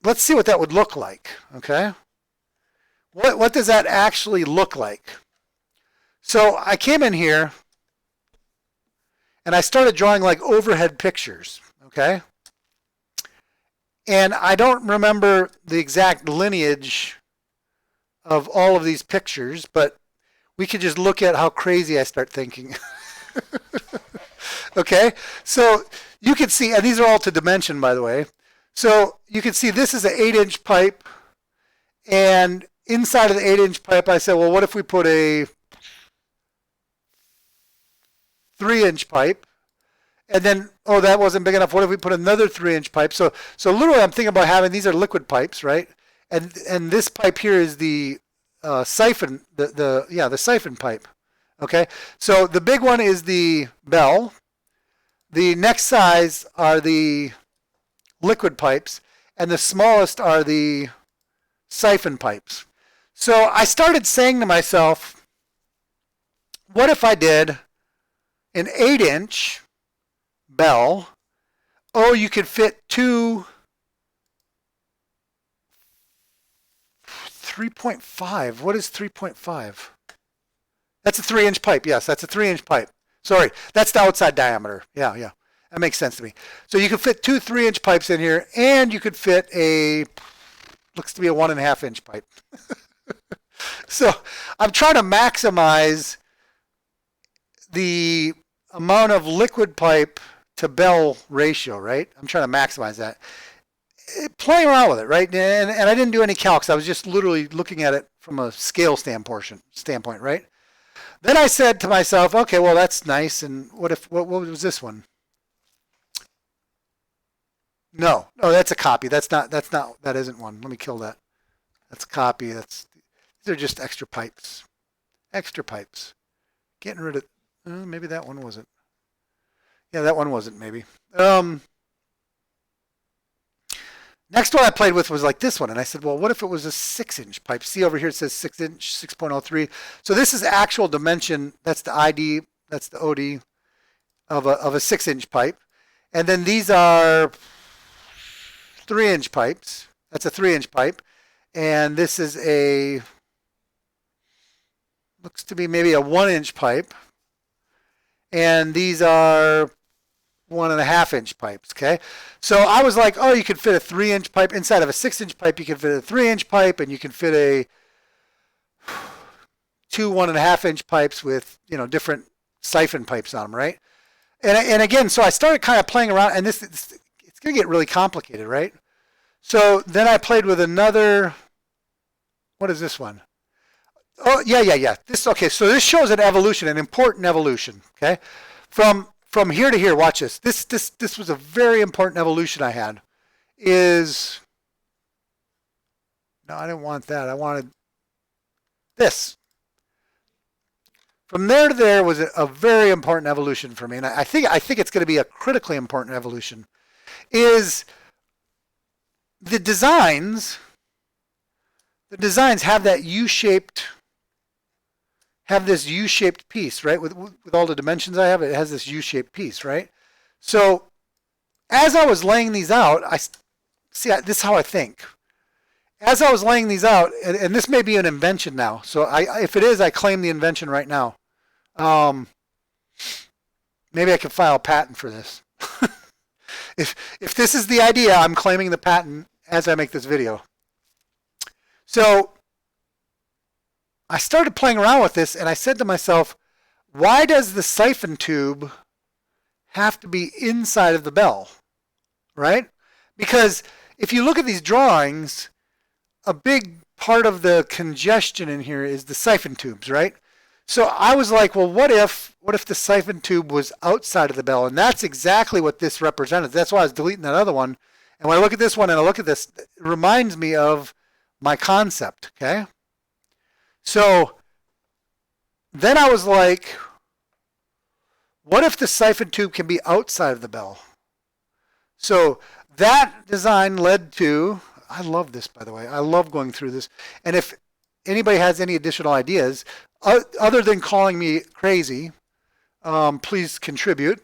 let's see what that would look like, okay? What does that actually look like? So I came in here and I started drawing like overhead pictures, okay? And I don't remember the exact lineage of all of these pictures, but we could just look at how crazy I start thinking. Okay, so you can see, and these are all to dimension, by the way. So you can see this is an 8-inch pipe, and inside of the 8-inch pipe, I said, well, what if we put a 3-inch pipe? And then, oh, that wasn't big enough. What if we put another 3-inch pipe? So literally, I'm thinking about having, these are liquid pipes, right? And this pipe here is the siphon, the siphon pipe. Okay, so the big one is the bell. The next size are the liquid pipes, and the smallest are the siphon pipes. So I started saying to myself, what if I did an 8-inch bell? Oh, you could fit two 3.5. What is 3.5? That's a 3-inch pipe. Yes, that's a 3-inch pipe. Sorry, that's the outside diameter. Yeah. That makes sense to me. So you could fit two 3-inch pipes in here, and you could fit looks to be a 1.5-inch pipe. So I'm trying to maximize the amount of liquid pipe to bell ratio, right? I'm trying to maximize that. Playing around with it, right? And I didn't do any calcs. I was just literally looking at it from a scale standpoint, right? Then I said to myself, okay, well, that's nice. And what was this one? No, that's a copy. That isn't one. Let me kill that. That's a copy. These are just extra pipes. Getting rid of, maybe that one wasn't. Yeah, that one wasn't maybe. Next one I played with was like this one. And I said, well, what if it was a 6-inch pipe? See over here it says 6-inch, 6.03. So this is actual dimension. That's the ID. That's the OD of a 6-inch pipe. And then these are 3-inch pipes. That's a 3-inch pipe. And this is looks to be maybe a 1-inch pipe. And these are 1.5-inch pipes, okay? So I was like, oh, you could fit a 3-inch pipe. Inside of a 6-inch pipe, you can fit a 3-inch pipe, and you can fit a 2 1.5-inch pipes with, you know, different siphon pipes on them, right? And again, so I started kind of playing around, and it's going to get really complicated, right? So then I played with another, what is this one? Oh, yeah. Okay, so this shows an evolution, an important evolution, okay? From here to here, watch this. This was a very important evolution I had. No, I didn't want that. I wanted this. From there to there was a very important evolution for me, and I think it's going to be a critically important evolution. Is the designs have that U-shaped, have this U-shaped piece, right? With all the dimensions I have, it has this U-shaped piece, right? So as I was laying these out, this is how I think. As I was laying these out, and this may be an invention now, so if it is, I claim the invention right now. Maybe I can file a patent for this. If this is the idea, I'm claiming the patent as I make this video. So I started playing around with this, and I said to myself, why does the siphon tube have to be inside of the bell, right? Because if you look at these drawings, a big part of the congestion in here is the siphon tubes, right? So I was like, well, what if the siphon tube was outside of the bell? And that's exactly what this represented. That's why I was deleting that other one. And when I look at this one and I look at this, it reminds me of my concept, okay? So then I was like, what if the siphon tube can be outside of the bell? So that design led to, I love this, by the way. I love going through this. And if anybody has any additional ideas, other than calling me crazy, please contribute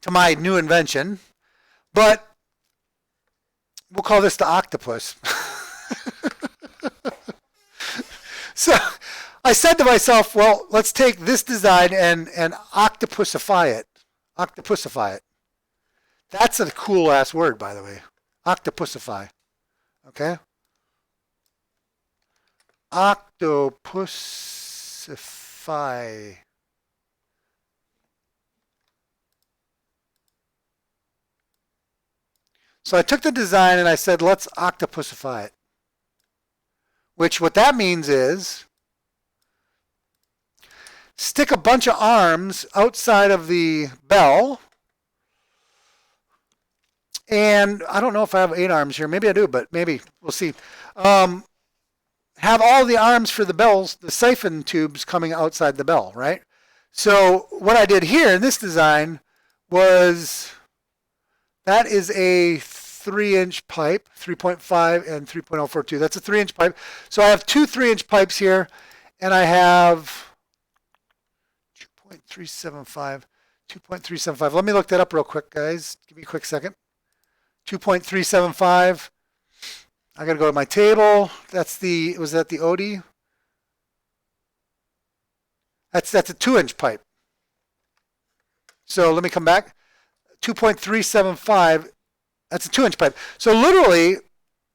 to my new invention. But we'll call this the octopus. So I said to myself, well, let's take this design and octopusify it. Octopusify it. That's a cool ass word, by the way. Octopusify. Okay? Octopusify. So I took the design and I said, let's octopusify it. Which what that means is stick a bunch of arms outside of the bell. And I don't know if I have 8 arms here. Maybe I do, but maybe we'll see. Have all the arms for the bells, the siphon tubes coming outside the bell, right? So what I did here in this design was, that is a 3-inch pipe, 3.5 and 3.042. That's a 3-inch pipe. So I have 2 3-inch pipes here, and I have 2.375, 2.375. Let me look that up real quick, guys. Give me a quick second. 2.375. I got to go to my table. That's the, was that the OD? That's a 2-inch pipe. So let me come back. 2.375. That's a 2-inch pipe. So literally,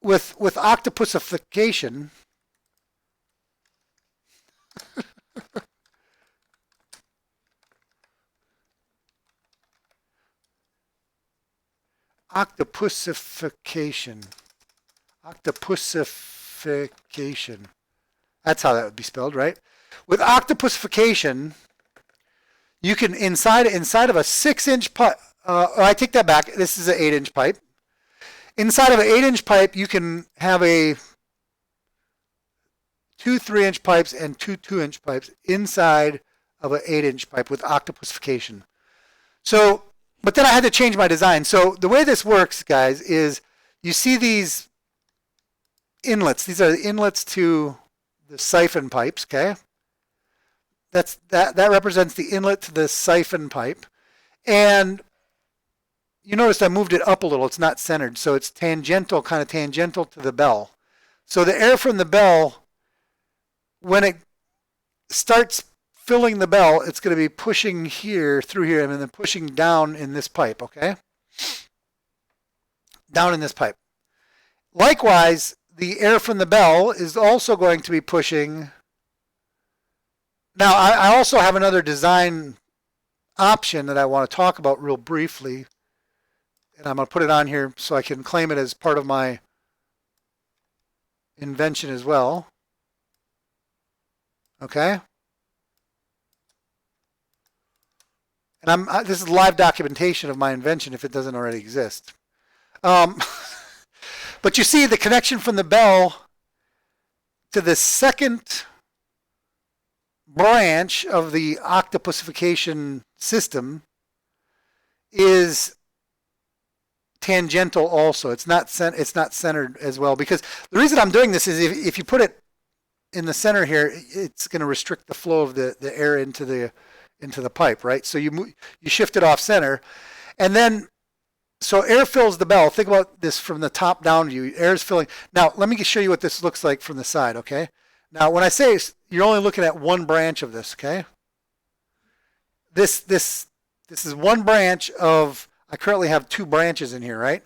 with octopusification, octopusification. That's how that would be spelled, right? With octopusification, you can inside of a 6-inch pipe. I take that back. This is an 8-inch pipe. Inside of an 8-inch pipe, you can have a 2 3-inch pipes and 2 2-inch pipes inside of an 8-inch pipe with octopusification. So, but then I had to change my design. So the way this works, guys, is you see these inlets. These are the inlets to the siphon pipes, okay? that represents the inlet to the siphon pipe. And you notice I moved it up a little. It's not centered, so it's tangential, kind of tangential to the bell. So the air from the bell, when it starts filling the bell, it's going to be pushing here, through here, and then pushing down in this pipe, okay? Down in this pipe. Likewise, the air from the bell is also going to be pushing. Now, I also have another design option that I want to talk about real briefly, and I'm going to put it on here so I can claim it as part of my invention as well. Okay? And this is live documentation of my invention if it doesn't already exist. But you see the connection from the bell to the second branch of the octopusification system is tangential also. It's not centered as well, because the reason I'm doing this is if you put it in the center here, it's going to restrict the flow of the air into the pipe, right? So you shift it off center, and then so air fills the bell. Think about this from the top down view. Air is filling. Now let me show you what this looks like from the side, okay? Now when I say you're only looking at one branch of this, okay? This is one branch of. I currently have two branches in here, right?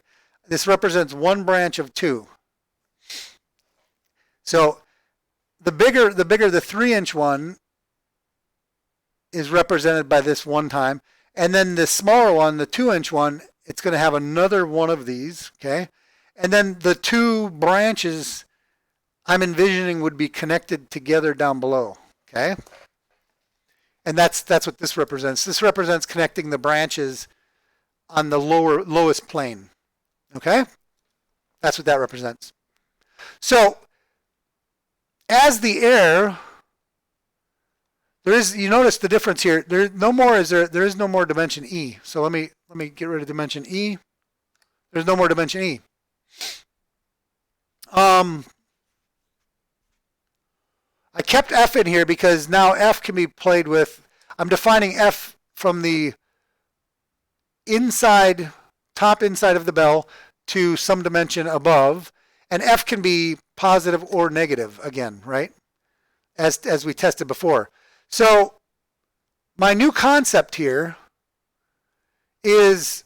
This represents one branch of two. So the bigger the 3-inch one is represented by this one time, and then the smaller one, the 2-inch one, it's going to have another one of these, okay? And then the two branches I'm envisioning would be connected together down below, okay? And that's what this represents. This represents connecting the branches on the lowest plane, okay? That's what that represents. So as the air, you notice the difference here. There is no more dimension E. So let me get rid of dimension E. There's no more dimension E. I kept F in here because now F can be played with. I'm defining F from the top inside of the bell to some dimension above, and F can be positive or negative again, right? As we tested before. So my new concept here is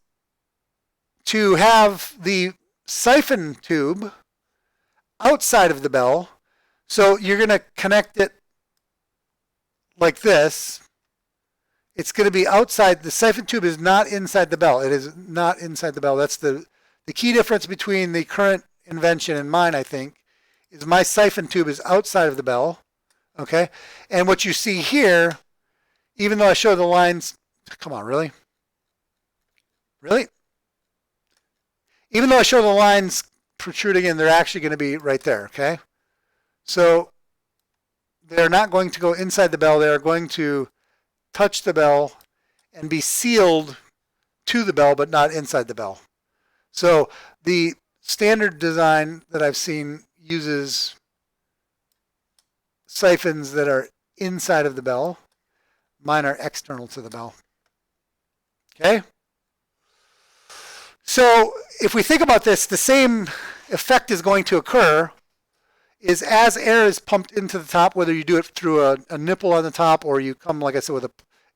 to have the siphon tube outside of the bell. So you're going to connect it like this. It's going to be outside. The siphon tube is not inside the bell. It is not inside the bell. That's the key difference between the current invention and mine, I think, is my siphon tube is outside of the bell. Okay? And what you see here, even though I show the lines, come on, really? Really? Even though I show the lines protruding in, they're actually going to be right there, okay? So they're not going to go inside the bell. They are going to touch the bell and be sealed to the bell, but not inside the bell. So the standard design that I've seen uses siphons that are inside of the bell. Mine are external to the bell. Okay? So if we think about this, the same effect is going to occur is as air is pumped into the top, whether you do it through a nipple on the top or you come, like I said, with a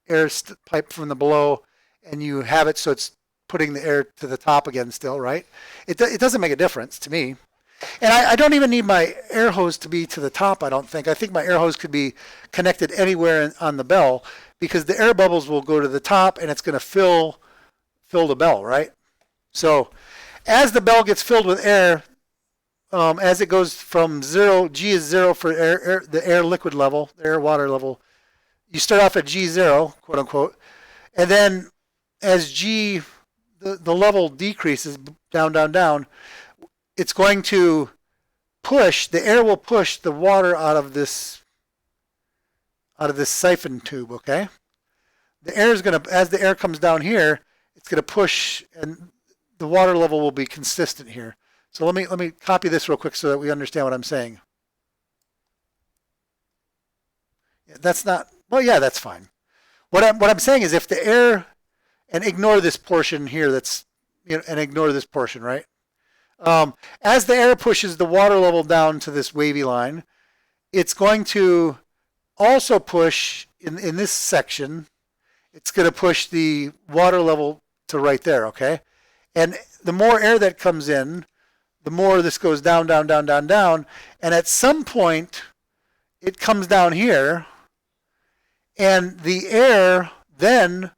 air pipe from the below and you have it so it's putting the air to the top again still, right? It doesn't make a difference to me. And I don't even need my air hose to be to the top, I don't think. I think my air hose could be connected anywhere on the bell because the air bubbles will go to the top and it's going to fill the bell, right? So as the bell gets filled with air, as it goes from 0, G is 0 for the air liquid level, the air water level. You start off at G0, quote unquote, and then as G, the level decreases down, down, down, it's going to push, the air will push the water out of this siphon tube, okay? The air is going to, as the air comes down here, it's going to push and the water level will be consistent here. So let me copy this real quick so that we understand what I'm saying. Yeah, that's not Well, yeah, that's fine. What I'm saying is if the air, and ignore this portion here that's, and ignore this portion, right? As the air pushes the water level down to this wavy line, it's going to also push, in this section, it's going to push the water level to right there, okay? And the more air that comes in, the more this goes down, down, down, down, down. And at some point, it comes down here, and the air then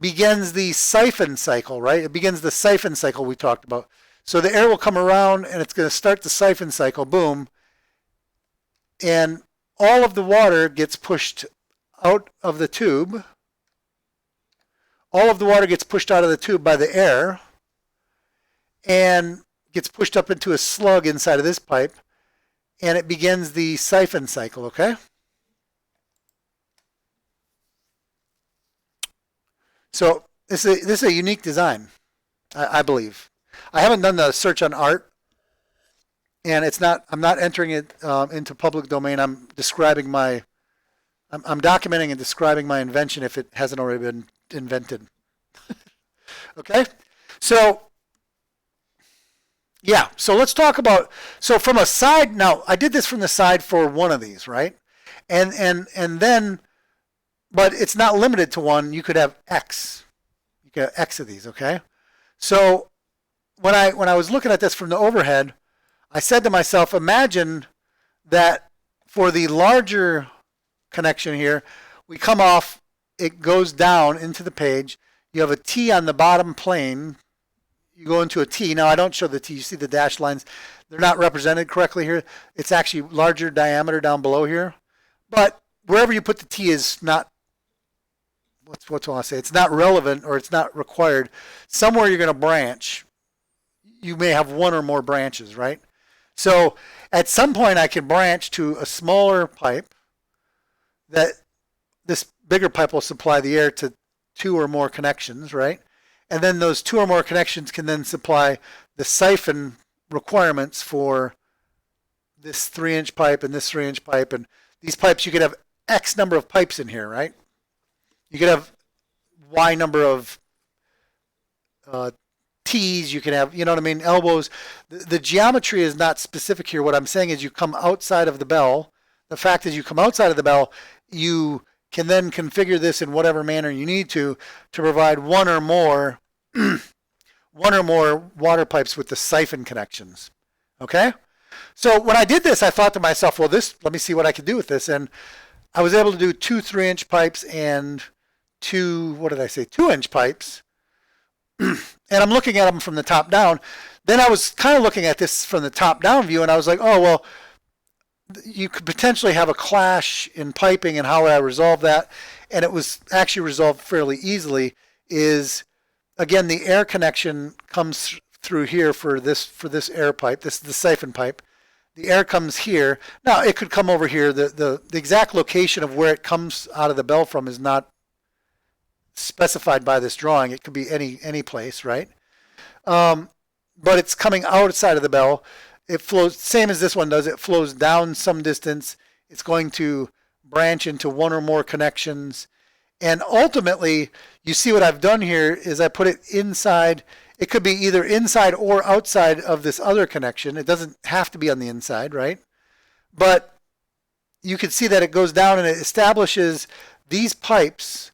begins the siphon cycle, right? It begins the siphon cycle we talked about. So the air will come around, and it's going to start the siphon cycle, boom, and all of the water gets pushed out of the tube. All of the water gets pushed out of the tube by the air and gets pushed up into a slug inside of this pipe, and it begins the siphon cycle, okay? So this is a unique design, I believe. I haven't done the search on art, and I'm not entering it into public domain. I'm documenting and describing my invention if it hasn't already been invented. Okay? So, yeah, so let's talk about, so from a side, now I did this from the side for one of these, right? And then, but it's not limited to one. You could have X. You could have X of these, okay? So when I was looking at this from the overhead, I said to myself, imagine that for the larger connection here, we come off, it goes down into the page. You have a T on the bottom plane. You go into a T. Now, I don't show the T. You see the dashed lines. They're not represented correctly here. It's actually larger diameter down below here. But wherever you put the T is not, what do I say? It's not relevant or it's not required. Somewhere you're going to branch. You may have one or more branches, right? So at some point I can branch to a smaller pipe that this bigger pipe will supply the air to 2 or more connections, right? And then those 2 or more connections can then supply the siphon requirements for this 3-inch pipe and this 3-inch pipe. And these pipes, you could have X number of pipes in here, right? You could have Y number of T's, you can have, you know what I mean, elbows. The geometry is not specific here. What I'm saying is you come outside of the bell. The fact is you come outside of the bell, you can then configure this in whatever manner you need to provide one or more water pipes with the siphon connections. Okay? So when I did this, I thought to myself, well, let me see what I could do with this. And I was able to do 2 3-inch pipes and 2, 2-inch pipes. And I'm looking at them from the top down. Then I was kind of looking at this from the top down view, and I was like, oh, well, you could potentially have a clash in piping, and how would I resolve that? And it was actually resolved fairly easily. Is, again, the air connection comes through here for this air pipe. This is the siphon pipe. The air comes here. Now, it could come over here. The exact location of where it comes out of the bell from is not specified by this drawing. It could be any place, right? But it's coming outside of the bell. It flows, same as this one does, it flows down some distance. It's going to branch into 1 or more connections. And ultimately, you see what I've done here is I put it inside. It could be either inside or outside of this other connection. It doesn't have to be on the inside, right? But you can see that it goes down and it establishes these pipes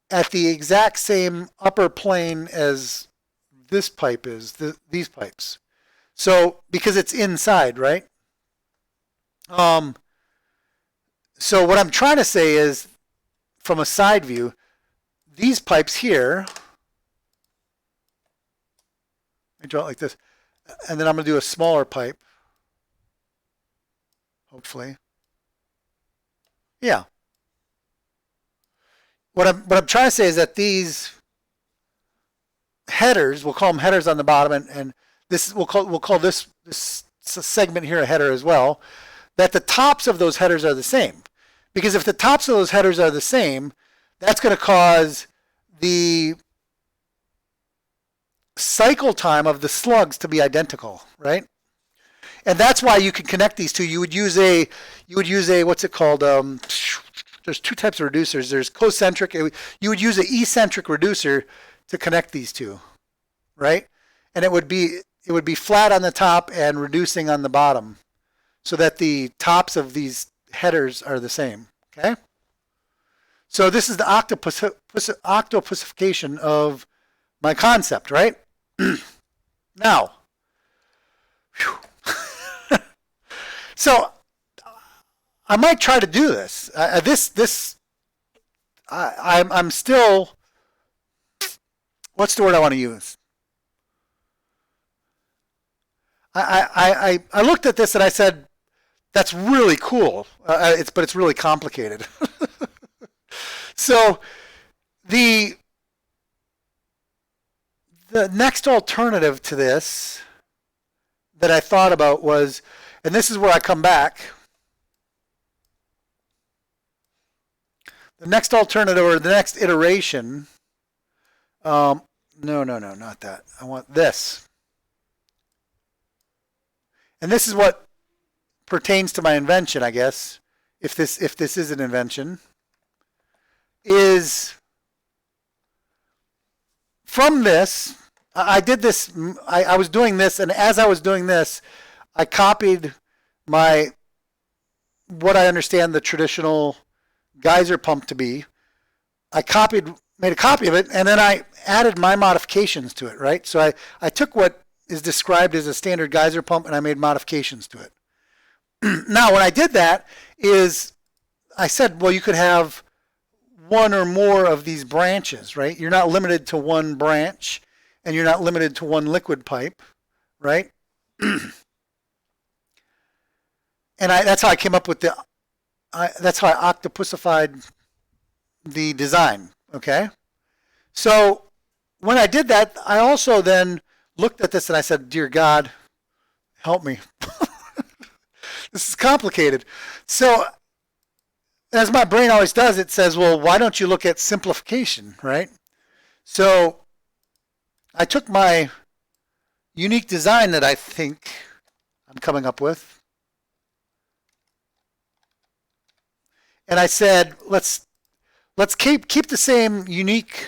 at the exact same upper plane as this pipe is, these pipes. So, because it's inside, right? So what I'm trying to say is, from a side view, these pipes here, let me draw it like this, and then I'm going to do a smaller pipe, hopefully. Yeah. What I'm trying to say is that these headers, we'll call them headers on the bottom, and this we'll call this segment here a header as well, that the tops of those headers are the same. Because if the tops of those headers are the same, that's going to cause the cycle time of the slugs to be identical, right? And that's why you can connect these two. You would use a what's it called? there's two types of reducers. There's concentric. You would use an eccentric reducer to connect these two, right? And it would be flat on the top and reducing on the bottom, so that the tops of these headers are the same. Okay. So this is the octopusification of my concept, right? Now, so I might try to do this. I'm still. What's the word I want to use? I looked at this and I said, that's really cool. But it's really complicated. So the next alternative to this that I thought about was, and this is where I come back. The next alternative, or the next iteration, no, not that. I want this. And this is what pertains to my invention, I guess, if this is an invention, is from this, I did this, I was doing this, and as I was doing this, I copied what I understand the traditional geyser pump to be. I made a copy of it, and then I added my modifications to it, right? So I took what is described as a standard geyser pump and I made modifications to it. Now, when I did that, I said, well, you could have one or more of these branches, right? You're not limited to one branch, and you're not limited to one liquid pipe, right? And that's how I came up with that's how I octopusified the design, okay? So when I did that, I also then looked at this and I said, dear God, help me. This is complicated. So as my brain always does, it says, well, why don't you look at simplification, right? So I took my unique design that I think I'm coming up with, and I said, let's keep the same unique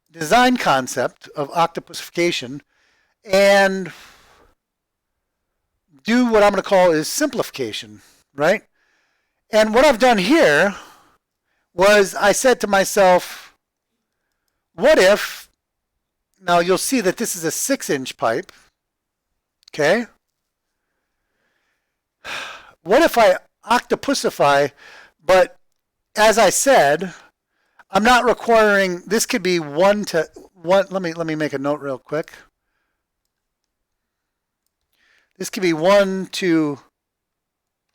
design concept of octopusification and do what I'm going to call is simplification, right? And what I've done here was I said to myself, what if, now you'll see that this is a 6-inch pipe, okay? What if I octopusify, but as I said, I'm not requiring, this could be 1 to 1, let me make a note real quick. This could be 1 to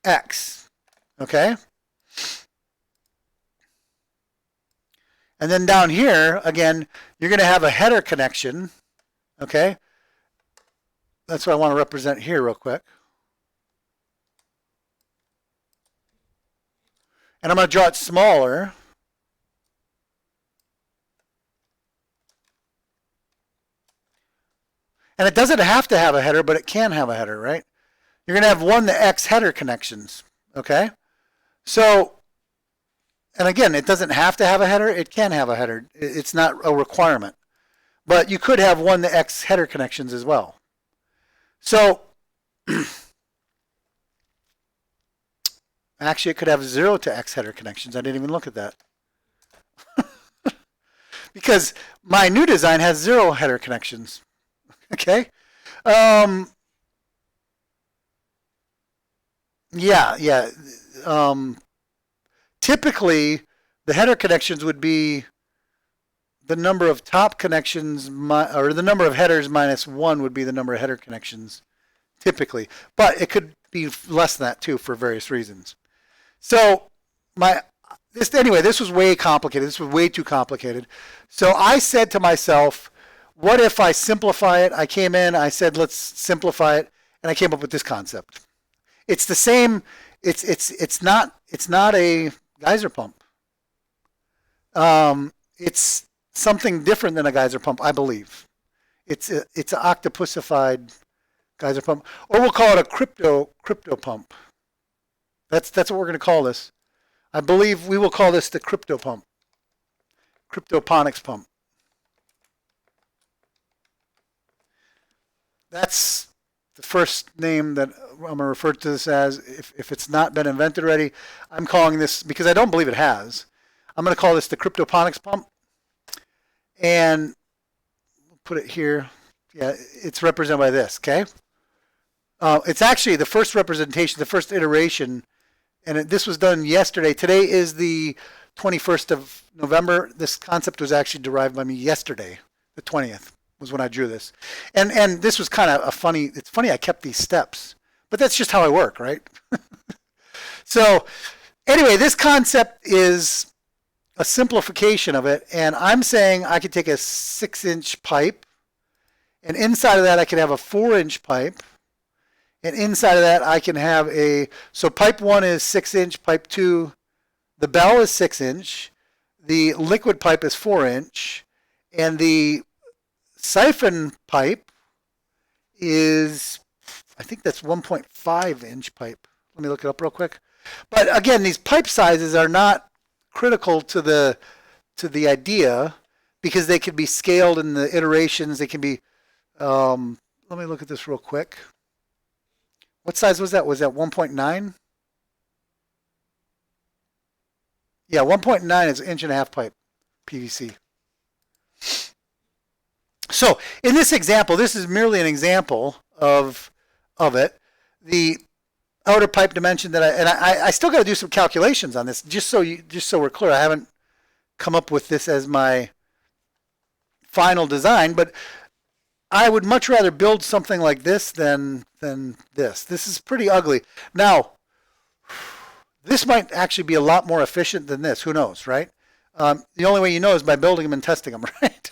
X, okay? And then down here, again, you're going to have a header connection, okay? That's what I want to represent here real quick. And I'm going to draw it smaller. And it doesn't have to have a header, but it can have a header, right? You're going to have 1 to X header connections, okay? So, and again, it doesn't have to have a header. It can have a header. It's not a requirement. But you could have 1 to X header connections as well. So, actually, it could have 0 to X header connections. I didn't even look at that. Because my new design has 0 header connections. Okay. Yeah. Typically, the header connections would be the number of top connections, or the number of headers minus 1 would be the number of header connections, typically. But it could be less than that, too, for various reasons. So, this was way complicated. This was way too complicated. So I said to myself, what if I simplify it? I came in, I said, let's simplify it, and I came up with this concept. It's the same. It's not a geyser pump. It's something different than a geyser pump, I believe. It's an octopusified geyser pump, or we'll call it a crypto pump. That's what we're going to call this. I believe we will call this the crypto pump. CryptoPonics pump. That's the first name that I'm going to refer to this as. If it's not been invented already, I'm calling this, because I don't believe it has, I'm going to call this the CryptoPonics pump. And we'll put it here. Yeah, it's represented by this, okay? It's actually the first representation, the first iteration, and this was done yesterday. Today is the 21st of November. This concept was actually derived by me yesterday, the 20th. Was when I drew this. And this was kind of a funny, it's funny I kept these steps, but that's just how I work, right? So anyway, this concept is a simplification of it, and I'm saying I could take a 6-inch pipe, and inside of that I could have a 4-inch pipe, and inside of that I can have so pipe 1 is 6-inch, pipe 2, the bell is 6-inch, the liquid pipe is 4-inch, and the siphon pipe is, I think that's 1.5-inch pipe. Let me look it up real quick. But again, these pipe sizes are not critical to the idea, because they can be scaled in the iterations. They can be, let me look at this real quick. What size was that? Was that 1.9? Yeah, 1.9 is 1.5 inch pipe, PVC. So in this example, this is merely an example of it. The outer pipe dimension that I still got to do some calculations on this, just so we're clear. I haven't come up with this as my final design, but I would much rather build something like this than this. This is pretty ugly. Now, this might actually be a lot more efficient than this. Who knows, right? The only way you know is by building them and testing them, right?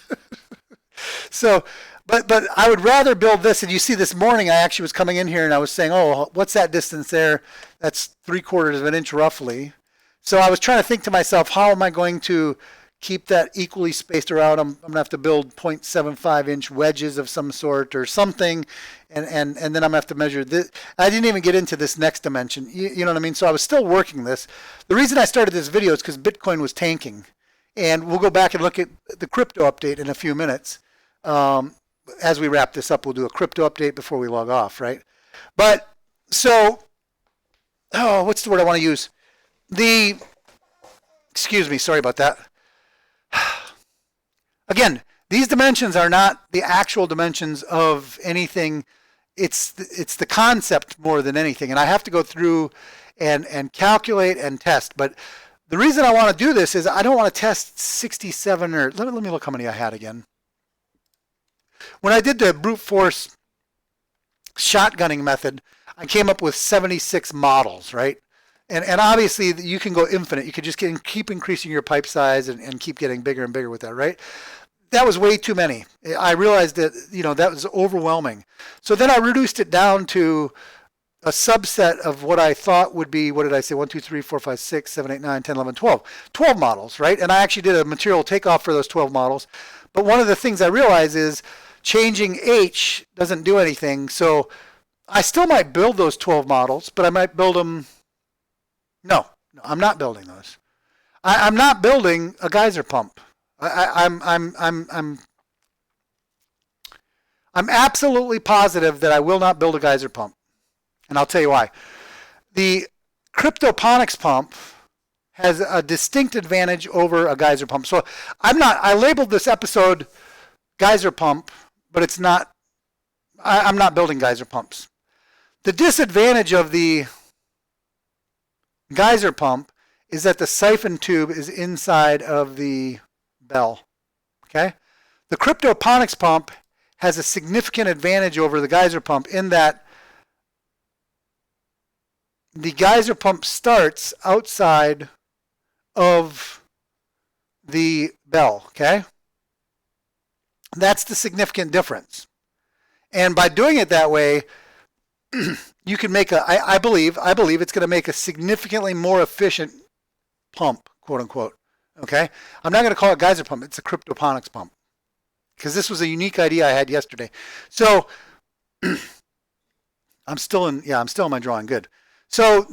So, but I would rather build this. And you see, this morning I actually was coming in here and I was saying, oh, what's that distance there? That's 3/4 of an inch roughly. So I was trying to think to myself, how am I going to keep that equally spaced around? I'm going to have to build 0.75-inch wedges of some sort or something. And then I'm going to have to measure this. I didn't even get into this next dimension. You know what I mean? So I was still working this. The reason I started this video is because Bitcoin was tanking. And we'll go back and look at the crypto update in a few minutes. As we wrap this up, we'll do a crypto update before we log off, right? But so, what's the word I want to use? Excuse me, sorry about that. Again, these dimensions are not the actual dimensions of anything. It's the concept more than anything. And I have to go through and calculate and test. But the reason I want to do this is I don't want to test 67 or let me look how many I had again. When I did the brute force shotgunning method, I came up with 76 models, right? And obviously you can go infinite. You could just keep increasing your pipe size and keep getting bigger and bigger with that, right? That was way too many. I realized that, that was overwhelming. So then I reduced it down to a subset of what I thought would be, what did I say, 1, 2, 3, 4, 5, 6, 7, 8, 9, 10, 11, 12. 12 models, right? And I actually did a material takeoff for those 12 models. But one of the things I realized is changing H doesn't do anything. So I still might build those 12 models, but I might build them. No, I'm not building those. I'm not building a geyser pump. I'm absolutely positive that I will not build a geyser pump. And I'll tell you why. The CryptoPonics pump has a distinct advantage over a geyser pump. So I labeled this episode geyser pump, but it's not, I'm not building geyser pumps. The disadvantage of the geyser pump is that the siphon tube is inside of the bell. Okay? The CryptoPonics pump has a significant advantage over the geyser pump in that the geyser pump starts outside of the bell. Okay? That's the significant difference. And by doing it that way, you can make I believe it's going to make a significantly more efficient pump, quote unquote. Okay? I'm not going to call it geyser pump. It's a CryptoPonics pump. Because this was a unique idea I had yesterday. So I'm still in my drawing. Good. So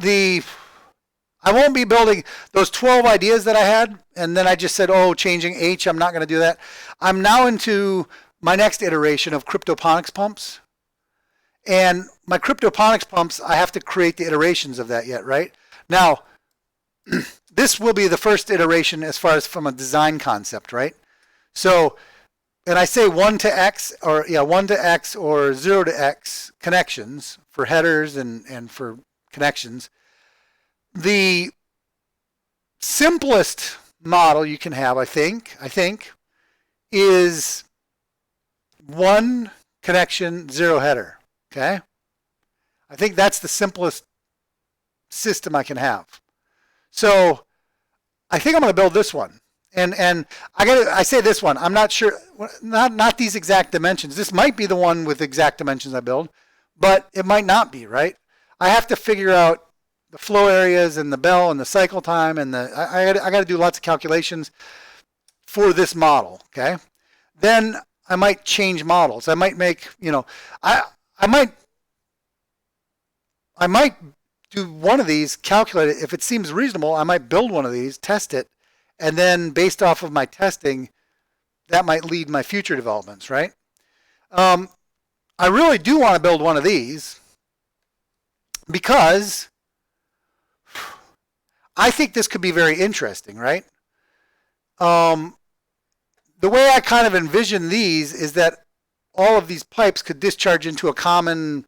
I won't be building those 12 ideas that I had, and then I just said, oh, changing H, I'm not going to do that. I'm now into my next iteration of CryptoPonics pumps. And my CryptoPonics pumps, I have to create the iterations of that yet, right? Now, this will be the first iteration as far as from a design concept, right? So, and I say 1 to X or 1 to X or 0 to X connections for headers and for connections. The simplest model you can have, I think, is 1 connection, 0 header. Okay? I think that's the simplest system I can have. So I think I'm going to build this one. And I say this one. I'm not sure, not these exact dimensions. This might be the one with exact dimensions I build, but it might not be, right? I have to figure out the flow areas and the bell and the cycle time and I got to do lots of calculations for this model, okay? Then I might change models. I might make, I might do one of these, calculate it. If it seems reasonable, I might build one of these, test it, and then based off of my testing, that might lead my future developments, right? I really do want to build one of these because I think this could be very interesting, right? The way I kind of envision these is that all of these pipes could discharge into a common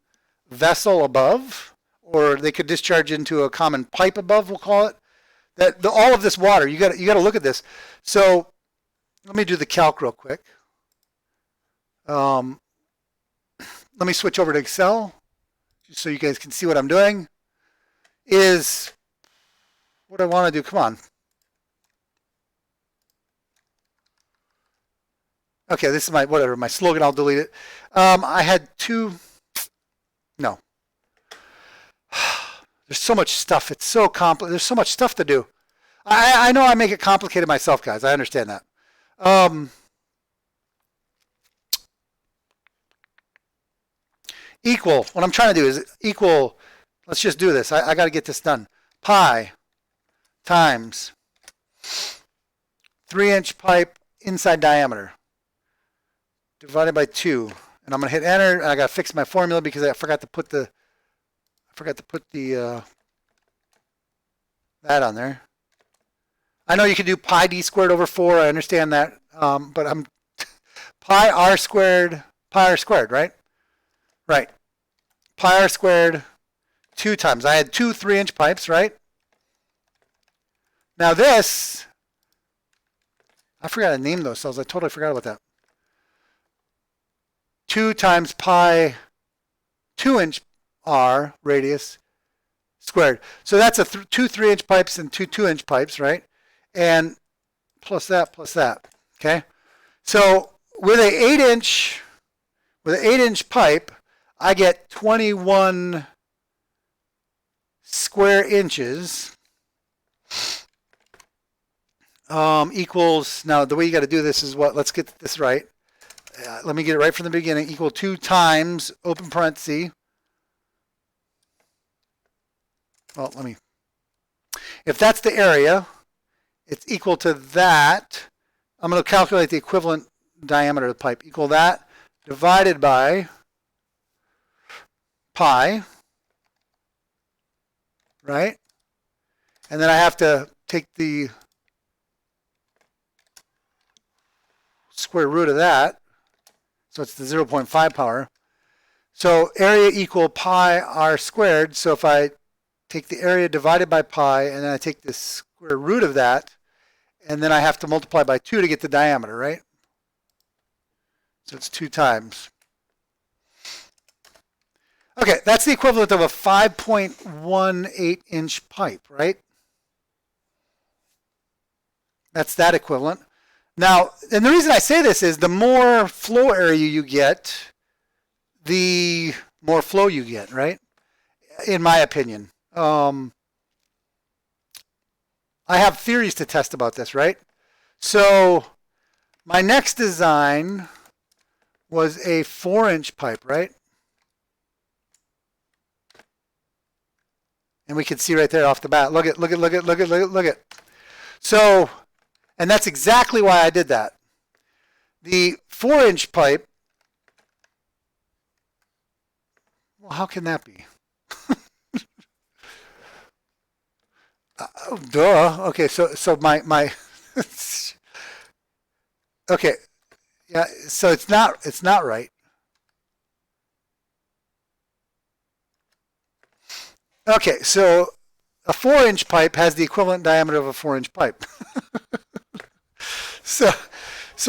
vessel above, or they could discharge into a common pipe above, we'll call it. That all of this water, you got to look at this. So let me do the calc real quick. Let me switch over to Excel just so you guys can see what I'm doing. Is what I want to do. Come on. Okay, this is my slogan. I'll delete it. I had no. There's so much stuff. It's so complicated. There's so much stuff to do. I know I make it complicated myself, guys. I understand that. Equal. What I'm trying to do is equal. Let's just do this. I got to get this done. Pi times 3-inch pipe inside diameter divided by 2. And I'm going to hit enter. And I got to fix my formula because I forgot to put the that on there. I know you can do pi d squared over 4. I understand that. But I'm pi r squared, right? Right. Pi r squared 2 times. I had 2 3-inch pipes, right? Now this, I forgot to name those cells. I totally forgot about that. 2 times pi 2-inch r radius squared. So that's a 2 3-inch pipes and 2 2-inch pipes, right? And plus that, okay? So with an 8-inch pipe, I get 21 square inches equals, now the way you got to do this is what, let's get this right. Let me get it right from the beginning, equal 2 times, open parenthesis. Well, if that's the area, it's equal to that. I'm going to calculate the equivalent diameter of the pipe. Equal that divided by pi, right? And then I have to take the square root of that. So it's the 0.5 power. So area equal pi r squared. So if I take the area divided by pi, and then I take the square root of that, and then I have to multiply by 2 to get the diameter, right? So it's 2 times. Okay, that's the equivalent of a 5.18-inch pipe, right? That's that equivalent. Now, and the reason I say this is the more flow area you get, the more flow you get, right? In my opinion. I have theories to test about this, right? So my next design was a 4-inch pipe, right? And we can see right there off the bat. Look at. So, and that's exactly why I did that. The 4-inch pipe, well, how can that be? Duh. Okay, so my okay, yeah. So it's not right. Okay, so a 4-inch pipe has the equivalent diameter of a 4-inch pipe. So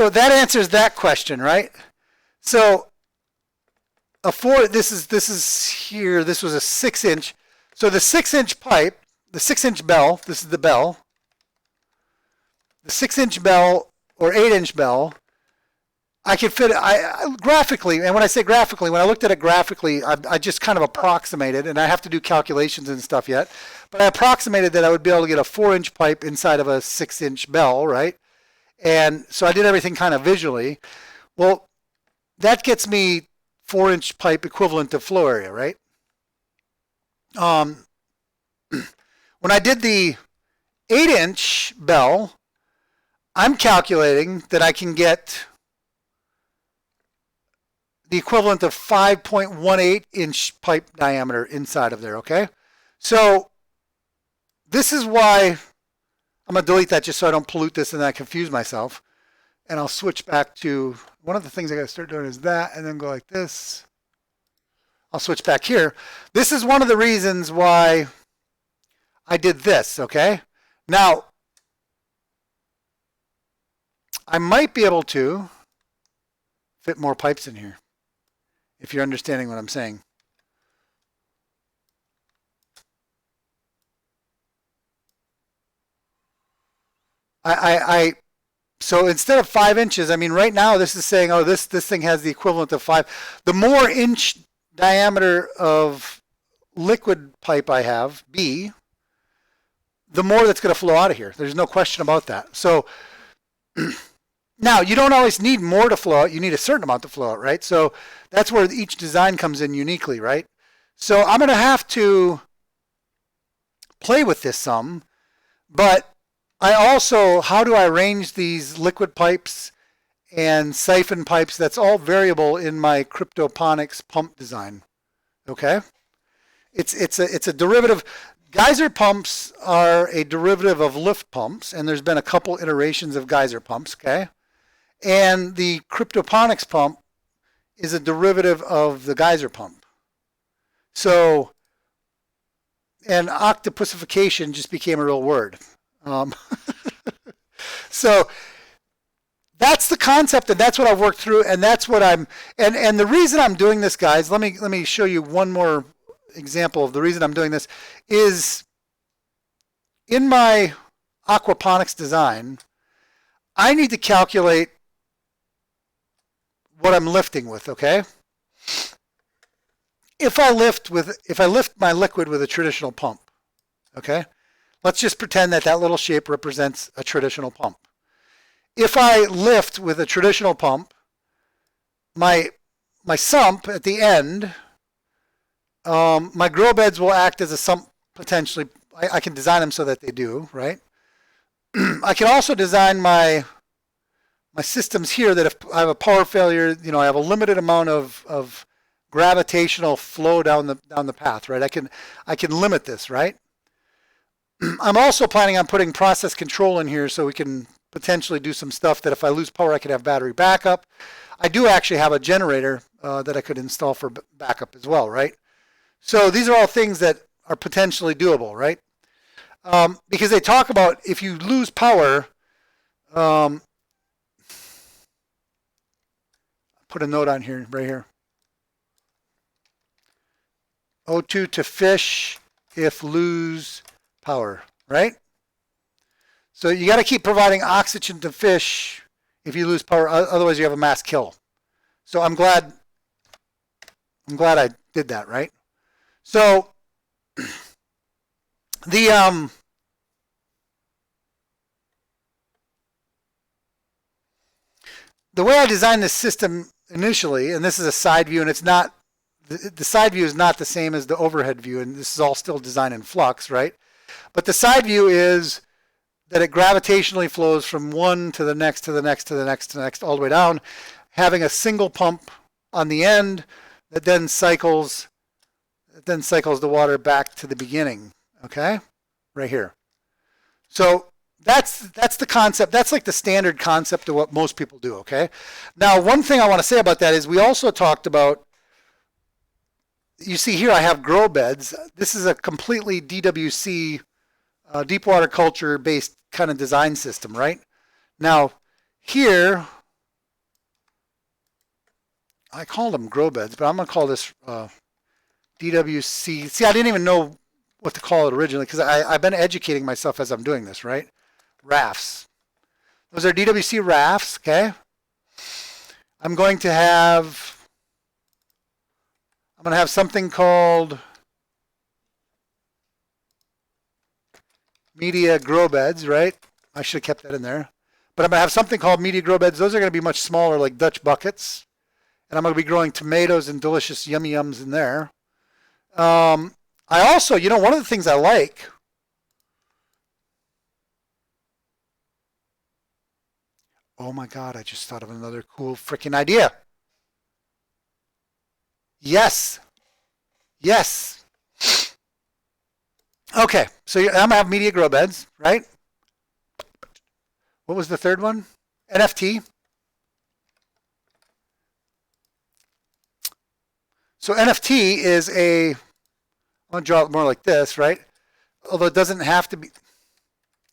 that answers that question, right? So this is here. This was a 6-inch. So the 6-inch pipe. The 6-inch bell, this is the bell. The 6-inch bell or 8-inch bell, I can fit it graphically, and when I say graphically, when I looked at it graphically, I just kind of approximated, and I have to do calculations and stuff yet, but I approximated that I would be able to get a 4-inch pipe inside of a 6-inch bell, right? And so I did everything kind of visually. Well, that gets me 4-inch pipe equivalent to flow area, right? When I did the 8-inch bell, I'm calculating that I can get the equivalent of 5.18-inch pipe diameter inside of there, okay? So this is why I'm going to delete that just so I don't pollute this and I confuse myself. And I'll switch back to, one of the things I got to start doing is that, and then go like this. I'll switch back here. This is one of the reasons why I did this, okay? Now, I might be able to fit more pipes in here, if you're understanding what I'm saying. So instead of 5 inches, I mean, right now this is saying, oh, this thing has the equivalent of 5. The more inch diameter of liquid pipe I have, B, the more that's going to flow out of here. There's no question about that. So now you don't always need more to flow out. You need a certain amount to flow out, right? So that's where each design comes in uniquely, right? So I'm going to have to play with this some, but I also, how do I arrange these liquid pipes and siphon pipes? That's all variable in my CryptoPonics pump design, okay? It's a derivative. Geyser pumps are a derivative of lift pumps, and there's been a couple iterations of geyser pumps, okay? And the CryptoPonics pump is a derivative of the geyser pump. So, and octopusification just became a real word. So that's the concept, and that's what I've worked through, and that's what and the reason I'm doing this, guys, let me show you one more example of the reason I'm doing this is in my aquaponics design, I need to calculate what I'm lifting with, okay? If I lift my liquid with a traditional pump, okay? Let's just pretend that that little shape represents a traditional pump. If I lift with a traditional pump, my sump at the end, my grow beds will act as a sump potentially. I can design them so that they do, right? I can also design my systems here that if I have a power failure, you know, I have a limited amount of gravitational flow down the path, right? I can limit this, right? I'm also planning on putting process control in here so we can potentially do some stuff that if I lose power, I could have battery backup. I do actually have a generator that I could install for backup as well, right? So these are all things that are potentially doable, right? Because they talk about if you lose power, put a note on here, right here. O2 to fish if lose power, right? So you got to keep providing oxygen to fish if you lose power, otherwise you have a mass kill. So I'm glad I did that, right? So the way I designed this system initially, and this is a side view, and it's not the side view is not the same as the overhead view, and this is all still design in flux, right? But the side view is that it gravitationally flows from one to the next, to the next, to the next, to the next, all the way down, having a single pump on the end that then cycles the water back to the beginning, okay? Right here. So that's the concept. That's like the standard concept of what most people do, okay? Now, one thing I want to say about that is we also talked about, you see here I have grow beds. This is a completely DWC, deep water culture based kind of design system, right? Now, here, I called them grow beds, but I'm going to call this DWC. See, I didn't even know what to call it originally because I've been educating myself as I'm doing this, right? Rafts. Those are DWC rafts, okay? I'm going to have something called media grow beds, right? I should have kept that in there. But I'm going to have something called media grow beds. Those are going to be much smaller, like Dutch buckets. And I'm going to be growing tomatoes and delicious yummy yums in there. I also, you know, one of the things I like, oh my God, I just thought of another cool freaking idea. Yes. Yes. Okay, so I'm going to have media grow beds, right? What was the third one? NFT. So NFT is a, I want to draw it more like this, right? Although it doesn't have to be,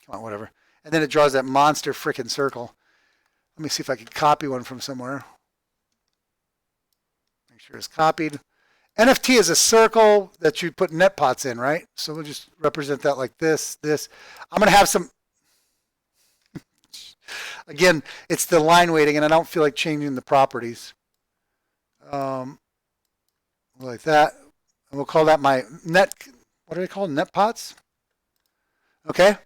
come on, whatever. And then it draws that monster freaking circle. Let me see if I can copy one from somewhere. Make sure it's copied. NFT is a circle that you put net pots in, right? So we'll just represent that like this, this. I'm going to have some, again, it's the line weighting, and I don't feel like changing the properties. Like that. And we'll call that my net, what do they call net pots? Okay.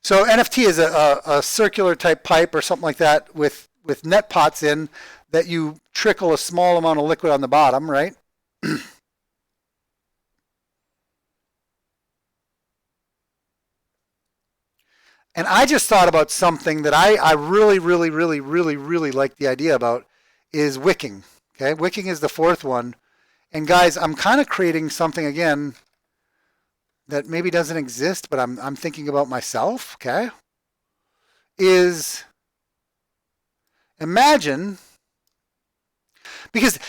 So NFT is a circular type pipe or something like that with net pots in that you trickle a small amount of liquid on the bottom, right? And I just thought about something that I really like the idea about is wicking. Okay, wicking is the fourth one. And guys, I'm kind of creating something again that maybe doesn't exist, but I'm thinking about myself, okay? Is imagine, because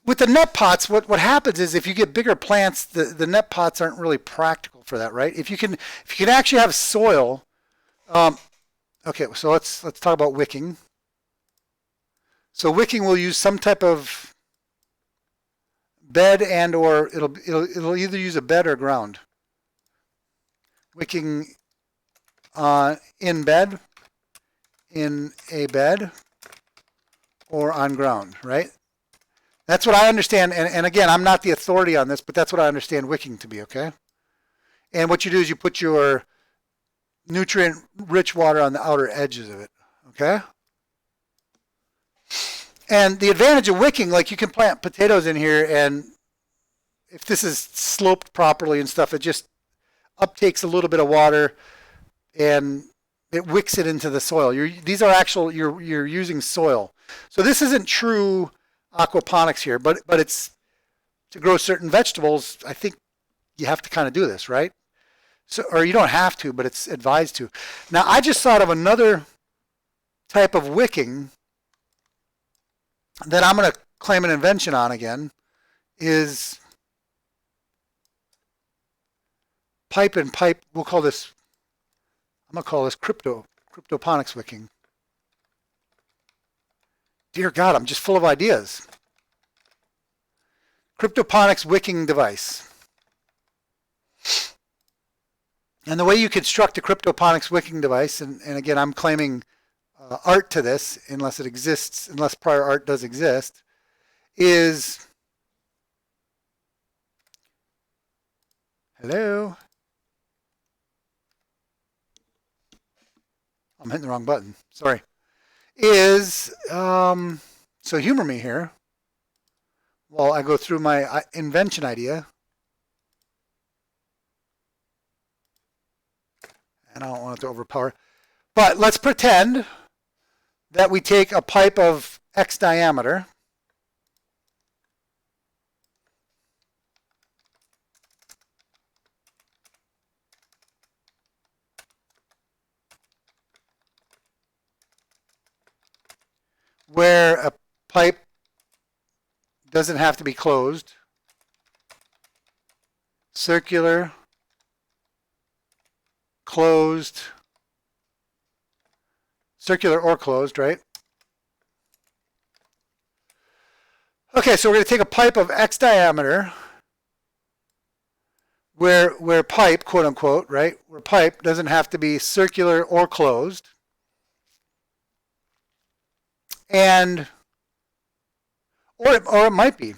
with the net pots, what happens is if you get bigger plants, the net pots aren't really practical for that, right? If you can actually have soil, okay, so let's talk about wicking. So wicking will use some type of bed and or it'll either use a bed or ground. Wicking in bed, in a bed, or on ground, right? That's what I understand, and again, I'm not the authority on this, but that's what I understand wicking to be, okay? And what you do is you put your nutrient-rich water on the outer edges of it, okay? And the advantage of wicking, like you can plant potatoes in here, and if this is sloped properly and stuff, it just uptakes a little bit of water, and it wicks it into the soil. These are actual, you're using soil. So this isn't true aquaponics here, but it's to grow certain vegetables. I think you have to kind of do this, right? So, or you don't have to, but it's advised to. Now, I just thought of another type of wicking that I'm going to claim an invention on again, is pipe and pipe. We'll call this, I'm going to call this CryptoPonics wicking. Dear God, I'm just full of ideas. CryptoPonics wicking device. And the way you construct a CryptoPonics wicking device, and again, I'm claiming art to this, unless it exists, unless prior art does exist, is, hello? I'm hitting the wrong button, sorry. Is, so humor me here. while I go through my invention idea. And I don't want it to overpower. But let's pretend that we take a pipe of X diameter. Where a pipe doesn't have to be closed. Circular, closed, circular or closed, right? Okay, so we're going to take a pipe of X diameter where pipe, quote unquote, right? Where pipe doesn't have to be circular or closed. And, or it might be.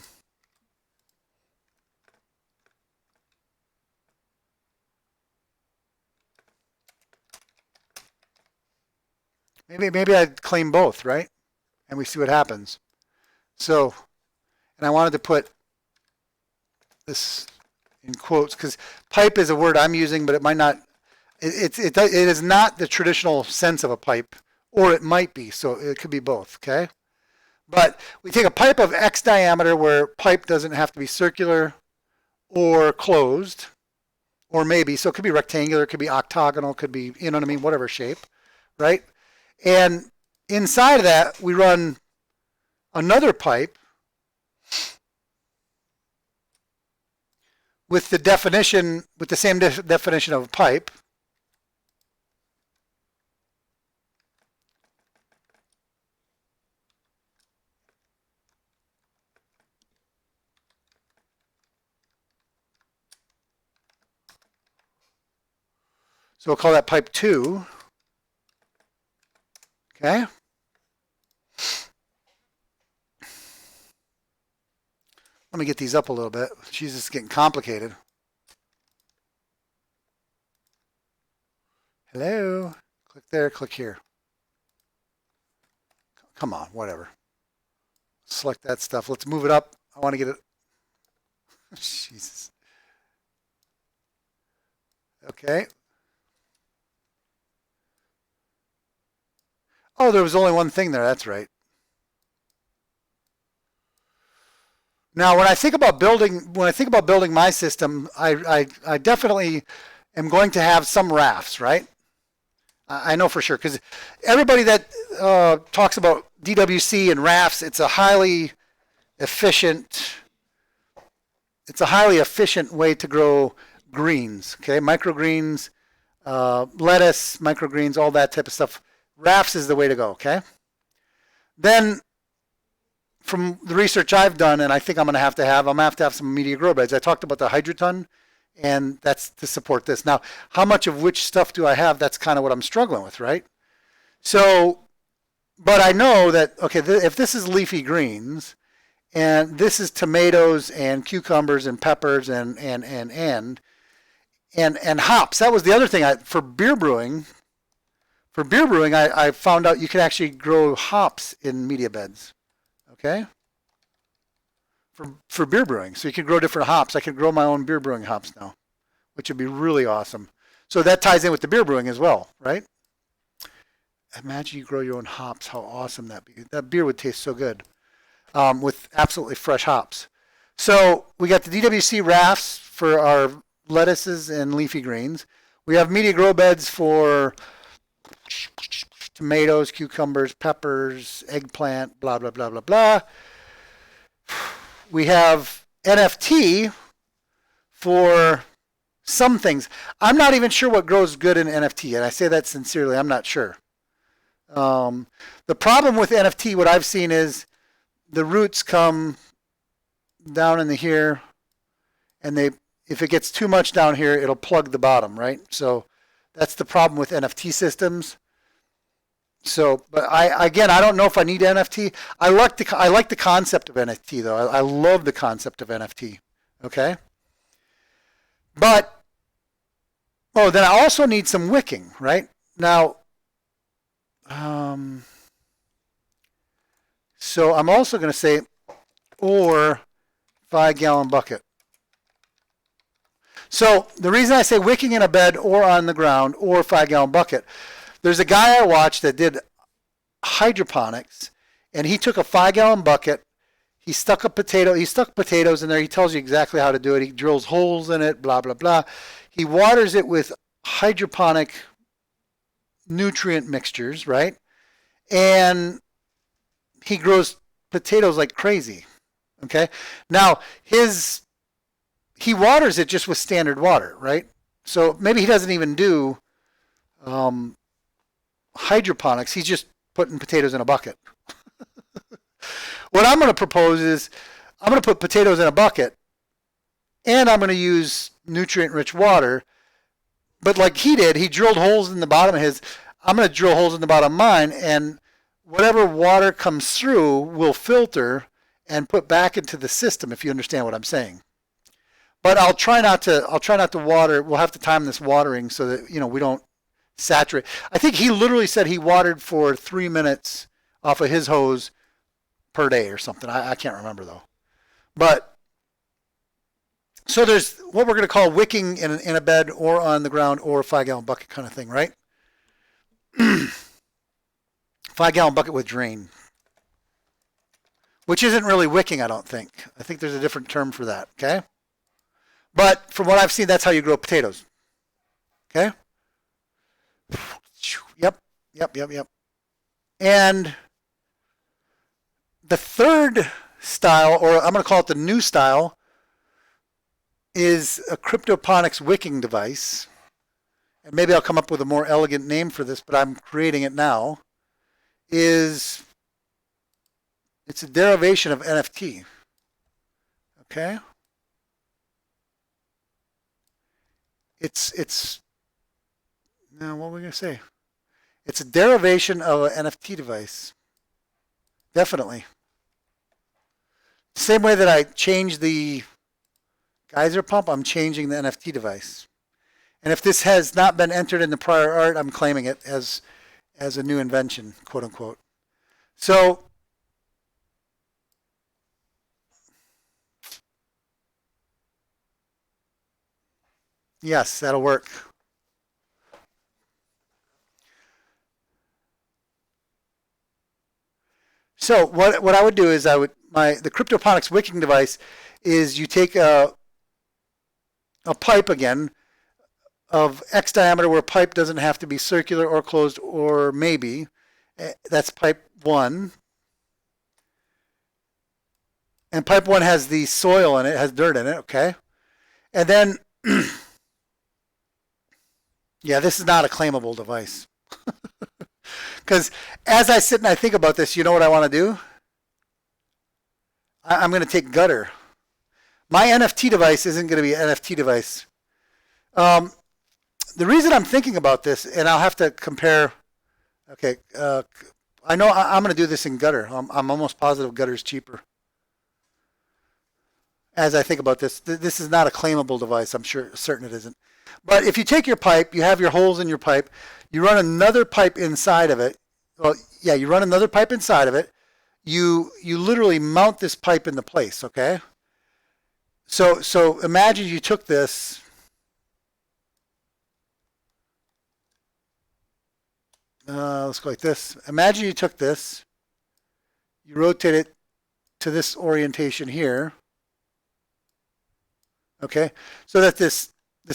Maybe I'd claim both, right? And we see what happens. So, and I wanted to put this in quotes because pipe is a word I'm using, but it might not. It is not the traditional sense of a pipe, or it might be. So it could be both. Okay. But we take a pipe of X diameter where pipe doesn't have to be circular or closed, or maybe, so it could be rectangular, it could be octagonal, it could be, you know what I mean, whatever shape, right? And inside of that, we run another pipe with the definition, with the same definition of a pipe. So we'll call that pipe 2. Okay. Let me get these up a little bit. Jesus, it's getting complicated. Hello. Click there, click here. Come on, whatever. Select that stuff. Let's move it up. I want to get it. Jesus. Okay. Oh, there was only one thing there. That's right. Now, when I think about building my system, I definitely am going to have some rafts, right? I know for sure because everybody that talks about DWC and rafts, it's a highly efficient way to grow greens. Okay, microgreens, lettuce, microgreens, all that type of stuff. Rafts is the way to go, okay? Then, from the research I've done, and I think I'm going to have some media grow beds. I talked about the Hydroton, and that's to support this. Now, how much of which stuff do I have? That's kind of what I'm struggling with, right? So, but I know that, okay, if this is leafy greens, and this is tomatoes and cucumbers and peppers and hops. That was the other thing for beer brewing. For beer brewing, I found out you can actually grow hops in media beds, okay? For beer brewing, so you can grow different hops. I can grow my own beer brewing hops now, which would be really awesome. So that ties in with the beer brewing as well, right? Imagine you grow your own hops. How awesome that be. That beer would taste so good with absolutely fresh hops. So we got the DWC rafts for our lettuces and leafy greens. We have media grow beds for tomatoes, cucumbers, peppers, eggplant, blah, blah, blah, blah, blah. We have NFT for some things. I'm not even sure what grows good in NFT, and I say that sincerely. I'm not sure. The problem with NFT, what I've seen is the roots come down in here, and if it gets too much down here, it'll plug the bottom, right? So that's the problem with NFT systems. So, but I don't know if I need NFT. I like the concept of NFT though. I love the concept of NFT. Okay. But then I also need some wicking, right? Now, so I'm also going to say, or 5-gallon bucket. So the reason I say wicking in a bed or on the ground or 5-gallon bucket, there's a guy I watched that did hydroponics, and he took a 5-gallon bucket. He stuck potatoes in there. He tells you exactly how to do it. He drills holes in it, blah, blah, blah. He waters it with hydroponic nutrient mixtures, right? And he grows potatoes like crazy. Okay? Now, he waters it just with standard water, right? So maybe he doesn't even do hydroponics. He's just putting potatoes in a bucket. What I'm going to propose is I'm going to put potatoes in a bucket, and I'm going to use nutrient-rich water. But like he did, he drilled holes in the bottom of his. I'm going to drill holes in the bottom of mine, and whatever water comes through will filter and put back into the system, if you understand what I'm saying. But I'll try not to water. We'll have to time this watering so that we don't saturate. I think he literally said he watered for 3 minutes off of his hose per day or something. I can't remember though. But so there's what we're going to call wicking in a bed or on the ground or a 5-gallon bucket kind of thing, right? 5-gallon bucket with drain, which isn't really wicking, I don't think. I think there's a different term for that, okay? But from what I've seen, that's how you grow potatoes, okay? Yep. And the third style, or I'm going to call it the new style, is a CryptoPonics wicking device. And maybe I'll come up with a more elegant name for this, but I'm creating it now. It's a derivation of NFT. Okay? Now what were we going to say? It's a derivation of an NFT device. Definitely. Same way that I changed the geyser pump, I'm changing the NFT device. And if this has not been entered in the prior art, I'm claiming it as a new invention, quote unquote. So yes, that'll work. So what I would do is the CryptoPonics wicking device is you take a pipe again of X diameter where pipe doesn't have to be circular or closed or maybe. That's pipe 1. And pipe 1 has the soil in it, has dirt in it, okay? And then, yeah, this is not a claimable device. Because as I sit and I think about this, you know what I want to do? I'm going to take gutter. My NFT device isn't going to be an NFT device. The reason I'm thinking about this, and I'll have to compare, okay, I know I'm going to do this in gutter. I'm almost positive gutter is cheaper. As I think about this, this is not a claimable device. I'm certain it isn't. But if you take your pipe, you have your holes in your pipe, you run another pipe inside of it. Well, yeah, you run another pipe inside of it. You literally mount this pipe into place, okay? So imagine you took this. Let's go like this. Imagine you took this. You rotate it to this orientation here. Okay, so that this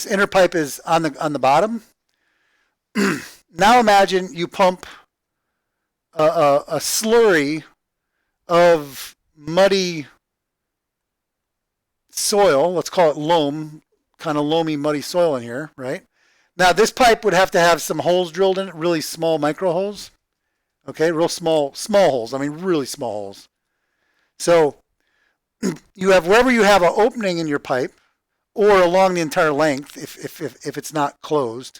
inner pipe is on the bottom. Now imagine you pump a slurry of muddy soil. Let's call it loam, kind of loamy, muddy soil in here, right? Now this pipe would have to have some holes drilled in it, really small micro holes. Okay, real small holes. I mean, really small holes. So you have wherever you have an opening in your pipe, or along the entire length, if it's not closed.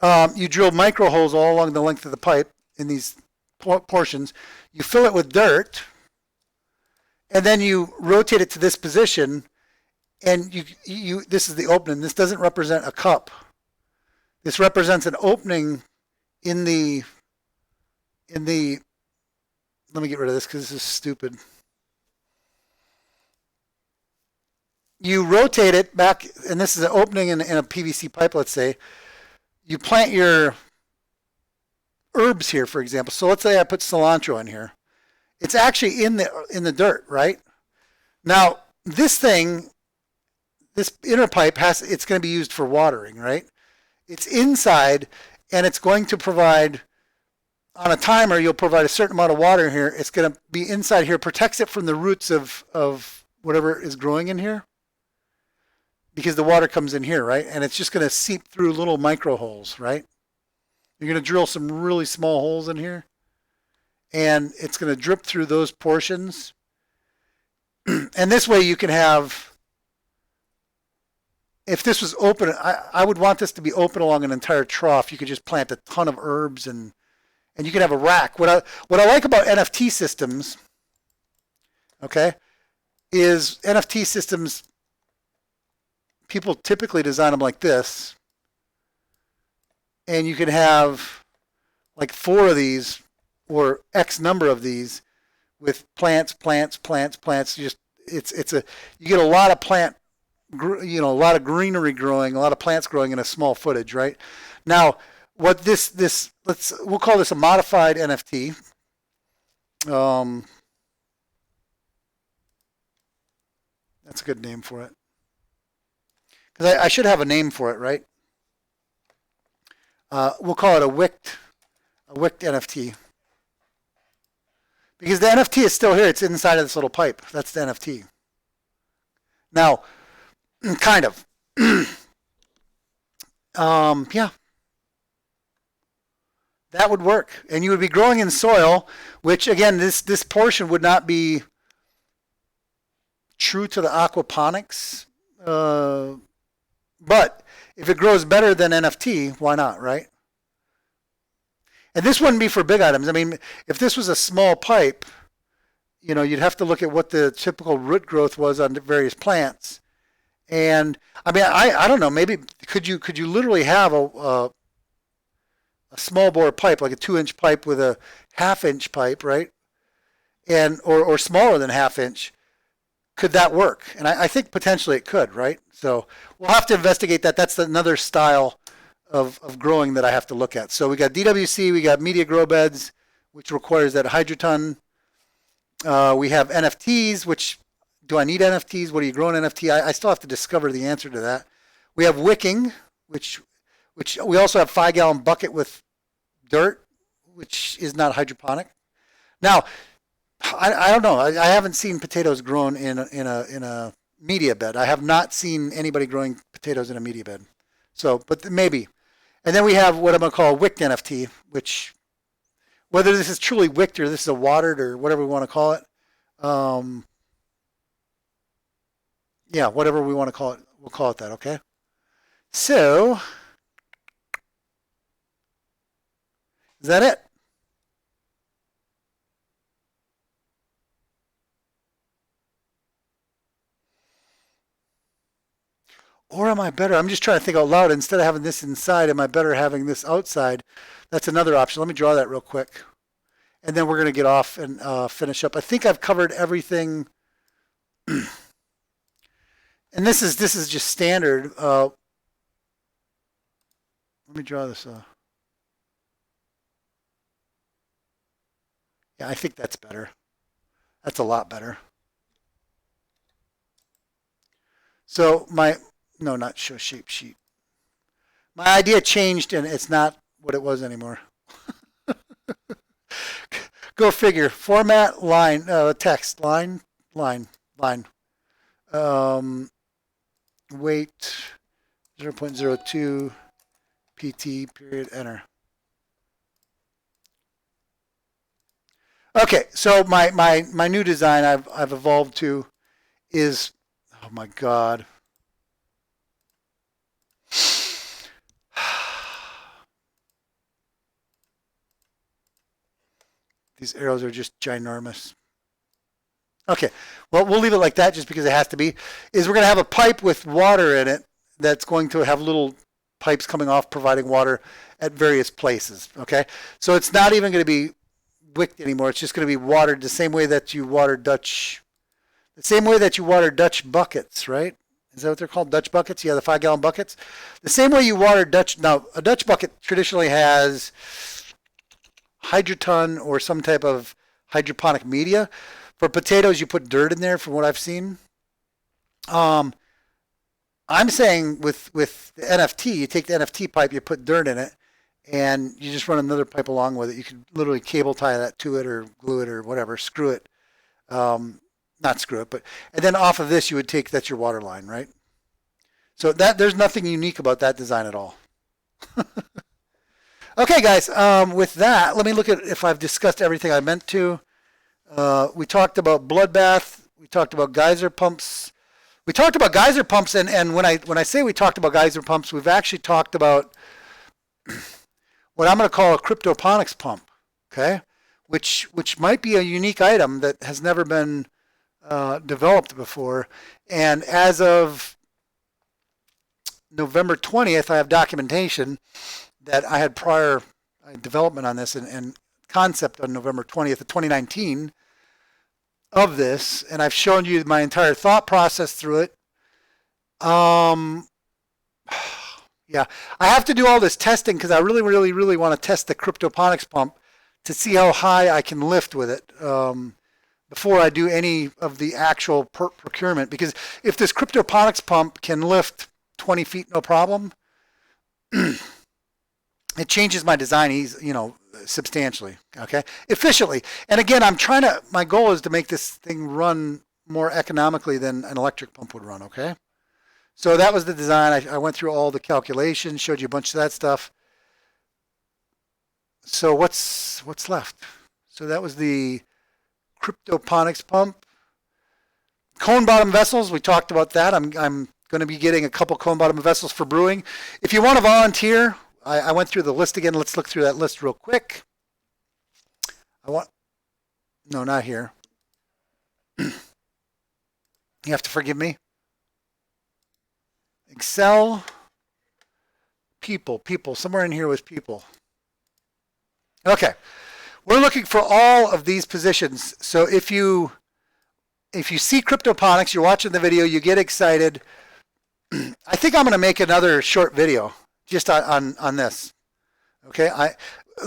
You drill micro holes all along the length of the pipe in these portions. You fill it with dirt, and then you rotate it to this position, and this is the opening. This doesn't represent a cup. This represents an opening in the. Let me get rid of this because this is stupid. you rotate it back, and this is an opening in a PVC pipe, let's say. You plant your herbs here, for example. So let's say I put cilantro in here. It's actually in the dirt, right? Now, this thing, this inner pipe it's going to be used for watering, right? It's inside, and it's going to provide, on a timer, you'll provide a certain amount of water here. It's going to be inside here, protects it from the roots of whatever is growing in here, because the water comes in here, right? And it's just going to seep through little micro holes, right? You're going to drill some really small holes in here, and it's going to drip through those portions. And this way you can have, if this was open, I would want this to be open along an entire trough. You could just plant a ton of herbs, and you could have a rack. What I like about NFT systems, okay, is NFT systems, people typically design them like this, and you can have like 4 of these or X number of these with plants. Just you get a lot of a lot of greenery growing, a lot of plants growing in a small footage, right? Now, what we'll call this a modified NFT. That's a good name for it. Because I should have a name for it, right? We'll call it a wicked NFT. Because the NFT is still here. It's inside of this little pipe. That's the NFT. Now, kind of. Yeah. That would work. And you would be growing in soil, which, again, this portion would not be true to the aquaponics. But if it grows better than NFT, why not, right? And this wouldn't be for big items. I mean, if this was a small pipe, you'd have to look at what the typical root growth was on various plants. And I mean, I don't know, maybe could you literally have a small bore pipe, like a 2-inch pipe with a 1/2-inch pipe, right? And or smaller than 1/2-inch. Could that work? And I think potentially it could, right? So we'll have to investigate that. That's another style of growing that I have to look at. So we got DWC, we got media grow beds, which requires that Hydroton. We have NFTs, which, do I need NFTs? What are you growing NFT? I still have to discover the answer to that. We have wicking, which we also have 5-gallon bucket with dirt, which is not hydroponic. Now, I don't know. I haven't seen potatoes grown in a media bed. I have not seen anybody growing potatoes in a media bed. So, but maybe. And then we have what I'm going to call a wicked NFT, which, whether this is truly wicked or this is a watered or whatever we want to call it. Yeah, whatever we want to call it, we'll call it that, okay? So, is that it? Or am I better? I'm just trying to think out loud. Instead of having this inside, am I better having this outside? That's another option. Let me draw that real quick. And then we're going to get off and finish up. I think I've covered everything. And this is just standard. Let me draw this. Yeah, I think that's better. That's a lot better. So no, not show shape sheet. My idea changed and it's not what it was anymore. Go figure. Format, line, text, line. Weight 0.02 PT period enter. Okay, so my new design I've evolved to is, oh my God. These arrows are just ginormous. Okay, well, we'll leave it like that just because it has to be. Is we're going to have a pipe with water in it that's going to have little pipes coming off providing water at various places, okay? So it's not even going to be wicked anymore. It's just going to be watered the same way that you water Dutch buckets, right? Is that what they're called? Dutch buckets? Yeah, the 5-gallon buckets. The same way you water Dutch. Now, a Dutch bucket traditionally has Hydroton or some type of hydroponic media. For potatoes, you put dirt in there, from what I've seen. I'm saying with the NFT, you take the NFT pipe, you put dirt in it, and you just run another pipe along with it. You could literally cable tie that to it or glue it or whatever, screw it. Not screw it, but, and then off of this you would take, that's your water line, right? So that, there's nothing unique about that design at all. Okay, guys, with that, let me look at if I've discussed everything I meant to. We talked about bloodbath. We talked about geyser pumps. We talked about geyser pumps, and when I say we talked about geyser pumps, we've actually talked about what I'm going to call a CryptoPonics pump, okay? Which might be a unique item that has never been developed before. And as of November 20th, I have documentation that I had prior development on this and concept on November 20th of 2019 of this, and I've shown you my entire thought process through it. Yeah, I have to do all this testing because I really want to test the CryptoPonics pump to see how high I can lift with it before I do any of the actual procurement. Because if this CryptoPonics pump can lift 20 feet no problem, it changes my design, substantially, okay, efficiently. And again, my goal is to make this thing run more economically than an electric pump would run, okay? So that was the design. I went through all the calculations, showed you a bunch of that stuff. So what's left? So that was the CryptoPonics pump. Cone bottom vessels, we talked about that. I'm going to be getting a couple cone bottom vessels for brewing. If you want to volunteer, I went through the list again. Let's look through that list real quick. No, not here. You have to forgive me. Excel, people, somewhere in here was people. Okay, we're looking for all of these positions. So if you see CryptoPonics, you're watching the video, you get excited. I think I'm going to make another short video just on this. Okay, I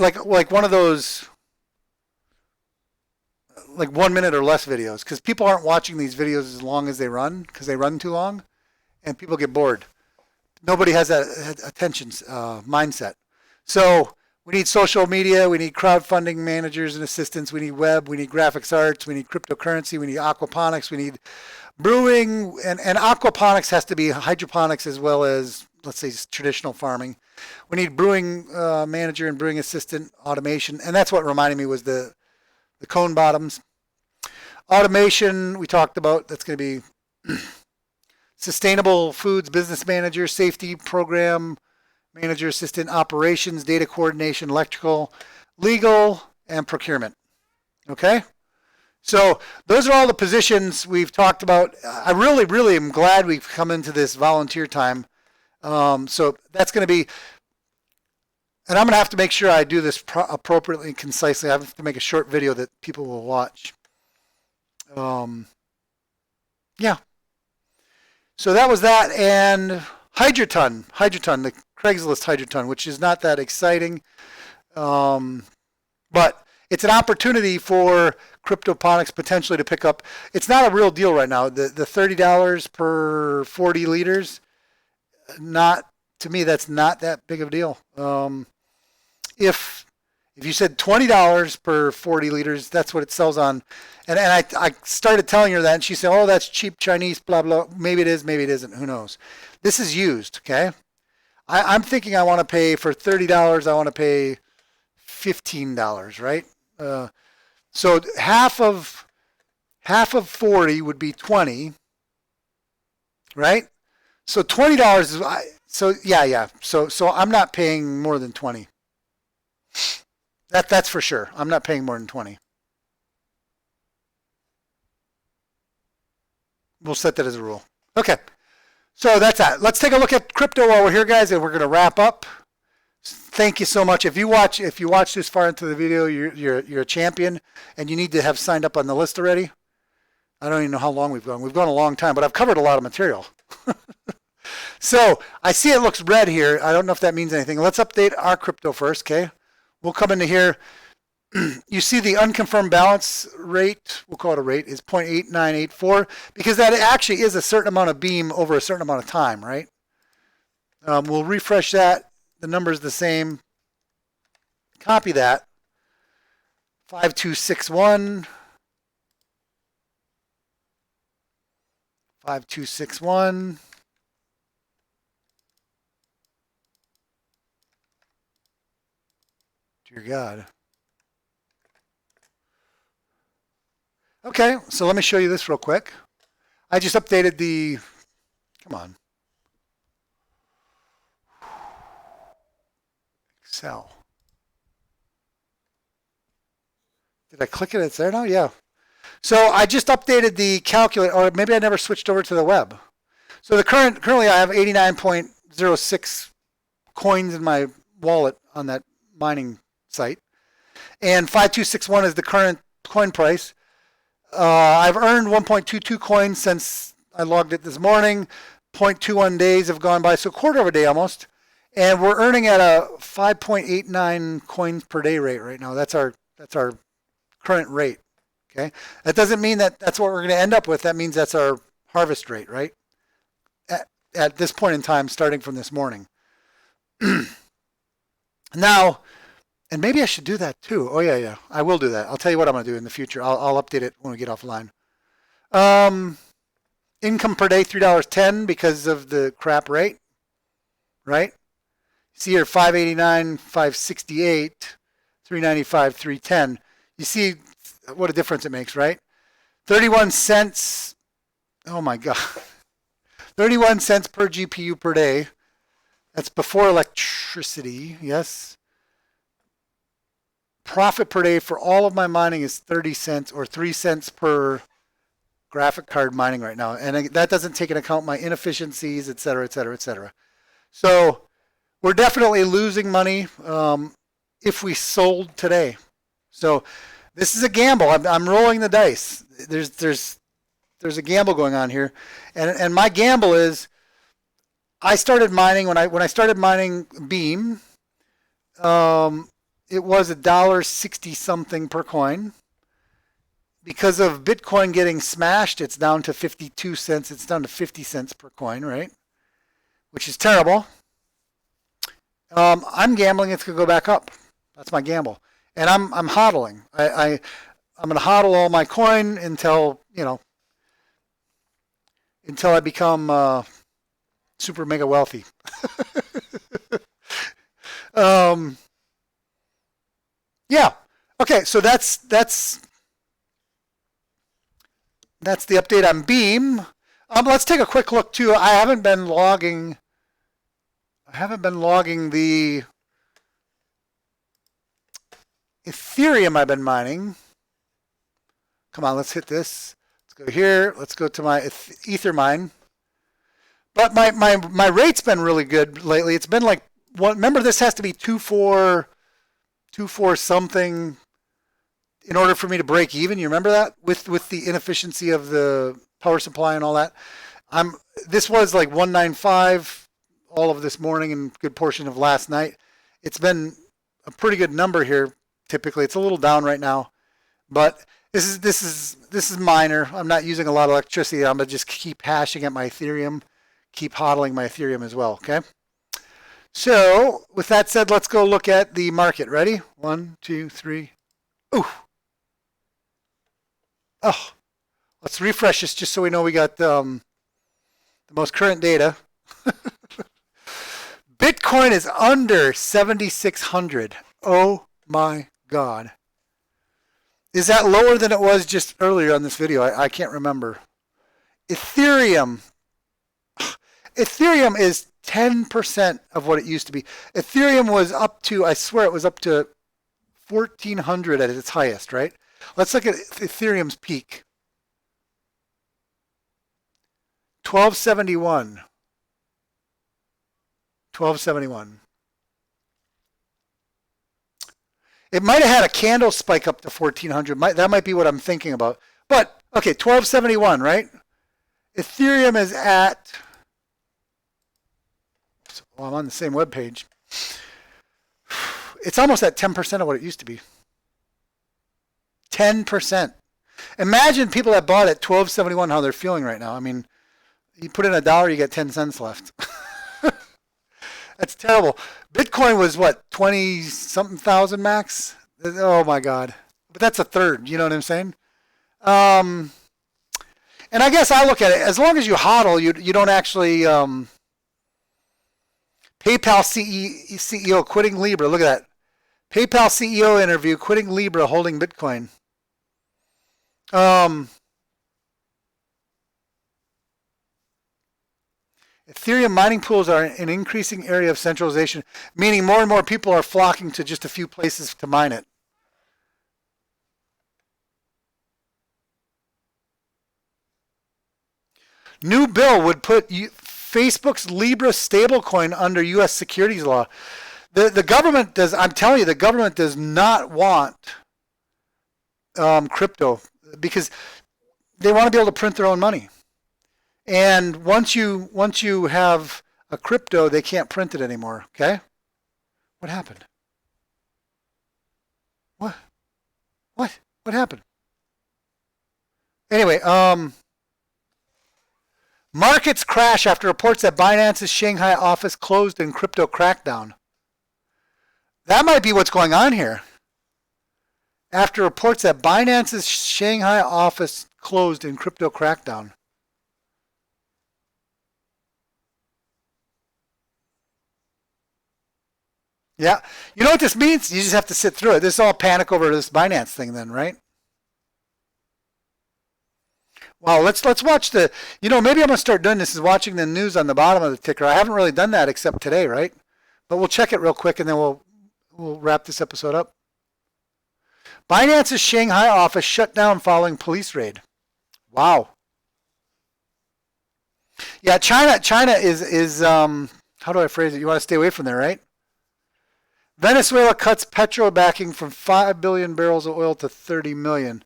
like one of those like 1 minute or less videos, because people aren't watching these videos as long as they run, because they run too long and people get bored. Nobody has that attention mindset. So we need social media, we need crowdfunding managers and assistants, we need web, we need graphics arts, we need cryptocurrency, we need aquaponics, we need brewing, and aquaponics has to be hydroponics as well as, let's say, traditional farming. We need brewing manager and brewing assistant, automation, and that's what reminded me was the cone bottoms. Automation, we talked about, that's going to be sustainable foods business manager, safety program manager, assistant, operations, data coordination, electrical, legal, and procurement. Okay? So those are all the positions we've talked about. I really am glad we've come into this volunteer time. So that's going to be, and I'm going to have to make sure I do this appropriately and concisely. I have to make a short video that people will watch. Yeah. So that was that, and Hydroton, the Craigslist Hydroton, which is not that exciting, but it's an opportunity for CryptoPonics potentially to pick up. It's not a real deal right now. The $30 per 40 liters, not, to me, that's not that big of a deal. If you said $20 per 40 liters, that's what it sells on. And I started telling her that, and she said, oh, that's cheap Chinese, blah, blah. Maybe it is, maybe it isn't. Who knows? This is used, okay? I'm thinking I want to pay for $30, I want to pay $15, right? So half of 40 would be 20, right? So $20 is, so yeah. So I'm not paying more than 20. That's for sure. I'm not paying more than 20. We'll set that as a rule. Okay. So that's that. Let's take a look at crypto while we're here, guys, and we're going to wrap up. Thank you so much. If you watch this far into the video, you're a champion, and you need to have signed up on the list already. I don't even know how long we've gone. We've gone a long time, but I've covered a lot of material. So I see it looks red here. I don't know if that means anything. Let's update our crypto first, okay? We'll come into here. You see the unconfirmed balance rate, we'll call it a rate, is 0.8984 because that actually is a certain amount of beam over a certain amount of time, right? We'll refresh that. The number is the same. Copy that. 5261. 5261. Dear God. Okay, so let me show you this real quick. I just updated the, come on. Excel. Did I click it? It's there now? Yeah. So I just updated the calculator, or maybe I never switched over to the web. So the currently I have 89.06 coins in my wallet on that mining site. And 5261 is the current coin price. I've earned 1.22 coins since I logged it this morning. 0.21 days have gone by, so a quarter of a day almost. And we're earning at a 5.89 coins per day rate right now. That's our current rate. Okay, that doesn't mean that that's what we're going to end up with. That means that's our harvest rate, right? At this point in time, starting from this morning. Now, and maybe I should do that too. Oh yeah, I will do that. I'll tell you what I'm going to do in the future. I'll update it when we get offline. Income per day $3.10 because of the crap rate, right? See here 589, 568, 395, 310. You see what a difference it makes, right? 31 cents. Oh my God. 31 cents per GPU per day. That's before electricity, yes. Profit per day for all of my mining is 30 cents or 3 cents per graphic card mining right now. And that doesn't take into account my inefficiencies, et cetera, et cetera, et cetera. So we're definitely losing money if we sold today. So this is a gamble. I'm rolling the dice. There's a gamble going on here. And my gamble is I started mining when I started mining Beam, it was $1.60 something per coin. Because of Bitcoin getting smashed, it's down to 52 cents. It's down to 50 cents per coin, right? Which is terrible. I'm gambling it's going to go back up. That's my gamble. And I'm hodling. I'm going to hodl all my coin until, until I become super mega wealthy. Yeah. Okay, so that's the update on Beam. Let's take a quick look too. I haven't been logging the Ethereum I've been mining. Come on, let's hit this. Let's go here. Let's go to my Ether mine. But my rate's been really good lately. It's been like remember this has to be 2.4 something in order for me to break even. You remember that with the inefficiency of the power supply and all that. This was like 195 all of this morning and a good portion of last night. It's been a pretty good number here. Typically, it's a little down right now, but this is minor. I'm not using a lot of electricity. I'm gonna just keep hashing at my Ethereum, keep hodling my Ethereum as well. Okay. So with that said, let's go look at the market. Ready? 1, 2, 3. Ooh. Oh, let's refresh this just so we know we got the most current data. Bitcoin is under 7,600. Oh my God. Is that lower than it was just earlier on this video? I can't remember. Ethereum is 10% of what it used to be. Ethereum was up to, I swear it was up to 1,400 at its highest, right? Let's look at Ethereum's peak. 1271. 1271. It might have had a candle spike up to 1,400. That might be what I'm thinking about. But, okay, 1271, right? Ethereum is at Well, I'm on the same web page. It's almost at 10% of what it used to be. 10%. Imagine people that bought at $12.71 how they're feeling right now. I mean, you put in $1, you get 10 cents left. That's terrible. Bitcoin was what, 20-something thousand max? Oh my God. But that's a third, you know what I'm saying? And I guess I look at it, as long as you hodl, you don't actually, PayPal CEO quitting Libra. Look at that. PayPal CEO interview quitting Libra holding Bitcoin. Ethereum mining pools are an increasing area of centralization, meaning more and more people are flocking to just a few places to mine it. New bill would put Facebook's Libra stablecoin under U.S. securities law. The government does, I'm telling you, the government does not want crypto because they want to be able to print their own money. And once you have a crypto, they can't print it anymore. Okay? What happened? What happened? Anyway, markets crash after reports that Binance's Shanghai office closed in crypto crackdown. That might be what's going on here. After reports that Binance's Shanghai office closed in crypto crackdown. Yeah. You know what this means? You just have to sit through it. This is all panic over this Binance thing then, right? Wow, let's watch the, maybe I'm going to start doing this, is watching the news on the bottom of the ticker. I haven't really done that except today, right? But we'll check it real quick and then we'll wrap this episode up. Binance's Shanghai office shut down following police raid. Wow. Yeah, China is how do I phrase it? You want to stay away from there, right? Venezuela cuts petrol backing from 5 billion barrels of oil to 30 million.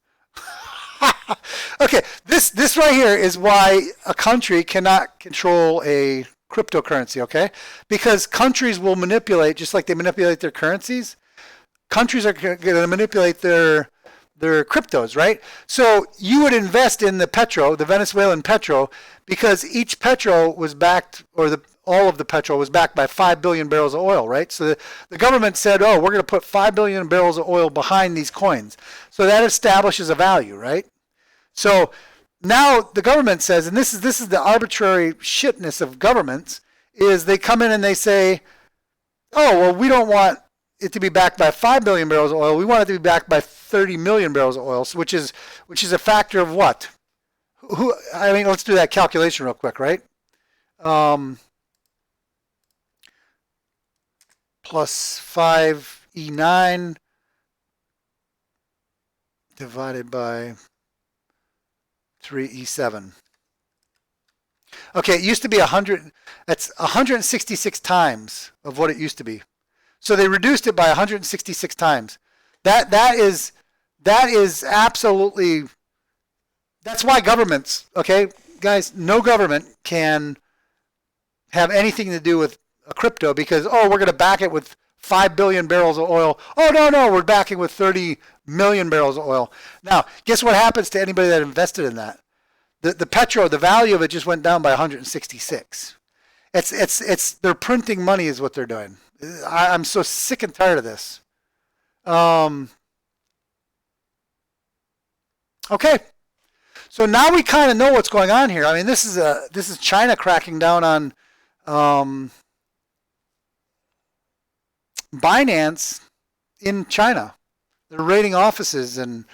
Okay, this right here is why a country cannot control a cryptocurrency, okay? Because countries will manipulate, just like they manipulate their currencies, countries are going to manipulate their cryptos, right? So you would invest in the Venezuelan petro, because each petro was backed, or all of the petrol was backed by 5 billion barrels of oil, right? So the government said, oh, we're going to put 5 billion barrels of oil behind these coins. So that establishes a value, right? So now the government says, and this is the arbitrary shitness of governments, is they come in and they say, oh, well, we don't want it to be backed by 5 billion barrels of oil. We want it to be backed by 30 million barrels of oil, which is a factor of what? I mean, let's do that calculation real quick, right? Plus 5E9 divided by 3E7. Okay, it used to be 100. That's 166 times of what it used to be. So they reduced it by 166 times. That is absolutely. That's why governments, okay, guys, no government can have anything to do with a crypto because, oh, we're going to back it with 5 billion barrels of oil. Oh, no, we're backing with 30 million barrels of oil. Now, guess what happens to anybody that invested in that? The petro, the value of it just went down by 166. They're printing money is what they're doing. I'm so sick and tired of this. Okay. So now we kind of know what's going on here. I mean, this is China cracking down on Binance in China. They're raiding offices, and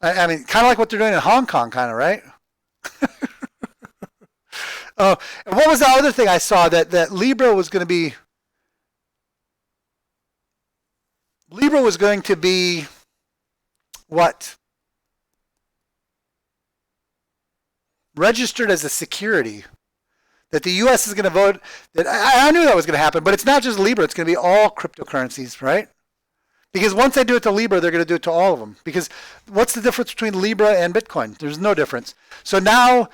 I mean, kind of like what they're doing in Hong Kong, kind of, right? And what was the other thing I saw that Libra was going to be? Libra was going to be what? Registered as a security. That the U.S. is going to vote. That I knew that was going to happen, but it's not just Libra. It's going to be all cryptocurrencies, right? Because once they do it to Libra, they're going to do it to all of them. Because what's the difference between Libra and Bitcoin? There's no difference. So now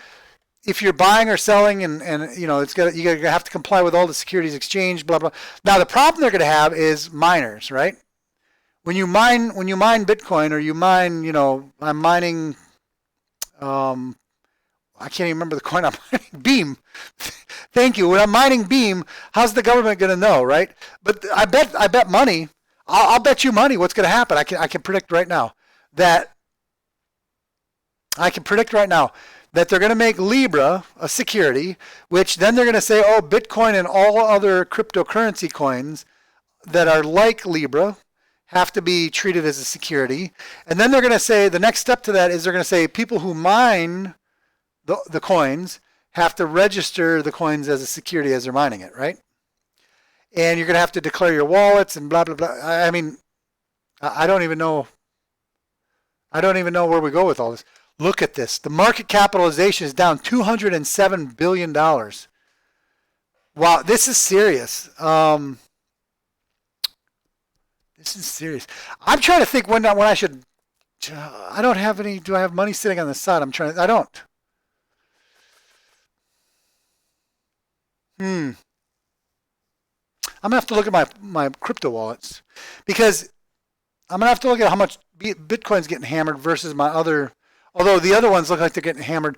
if you're buying or selling, and you know, it's got you have to comply with all the securities exchange, blah blah. Now the problem they're going to have is miners, right? When you mine Bitcoin, or you mine, you know, I'm mining, I can't even remember the coin I'm mining, Beam. Thank you. When I'm mining Beam, how's the government going to know, right? But I bet money. I'll bet you money what's going to happen. I can predict right now that they're going to make Libra a security, which then they're going to say, oh, Bitcoin and all other cryptocurrency coins that are like Libra have to be treated as a security. And then they're going to say, the next step to that is they're going to say people who mine the coins have to register the coins as a security as they're mining it, right? And you're going to have to declare your wallets and blah, blah, blah. I mean, I don't even know. I don't even know where we go with all this. Look at this. The market capitalization is down $207 billion. Wow, this is serious. This is serious. I'm trying to think when I should. I don't have any. Do I have money sitting on the side? I don't. I'm gonna have to look at my crypto wallets, because I'm gonna have to look at how much Bitcoin's getting hammered versus my other. Although the other ones look like they're getting hammered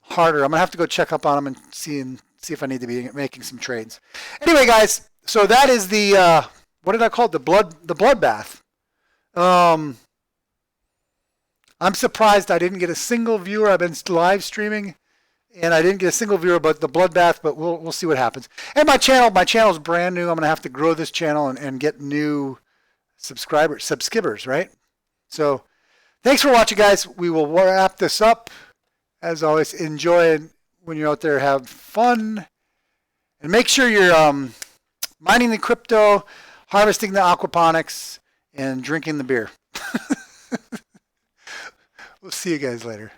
harder. I'm gonna have to go check up on them and see if I need to be making some trades. Anyway, guys, so that is the what did I call it? The bloodbath. I'm surprised I didn't get a single viewer. I've been live streaming, and I didn't get a single viewer about the bloodbath, but we'll see what happens. And my channel's brand new. I'm gonna have to grow this channel and get new subscribers, right? So thanks for watching, guys. We will wrap this up. As always, enjoy when you're out there. Have fun, and make sure you're mining the crypto, harvesting the aquaponics, and drinking the beer. We'll see you guys later.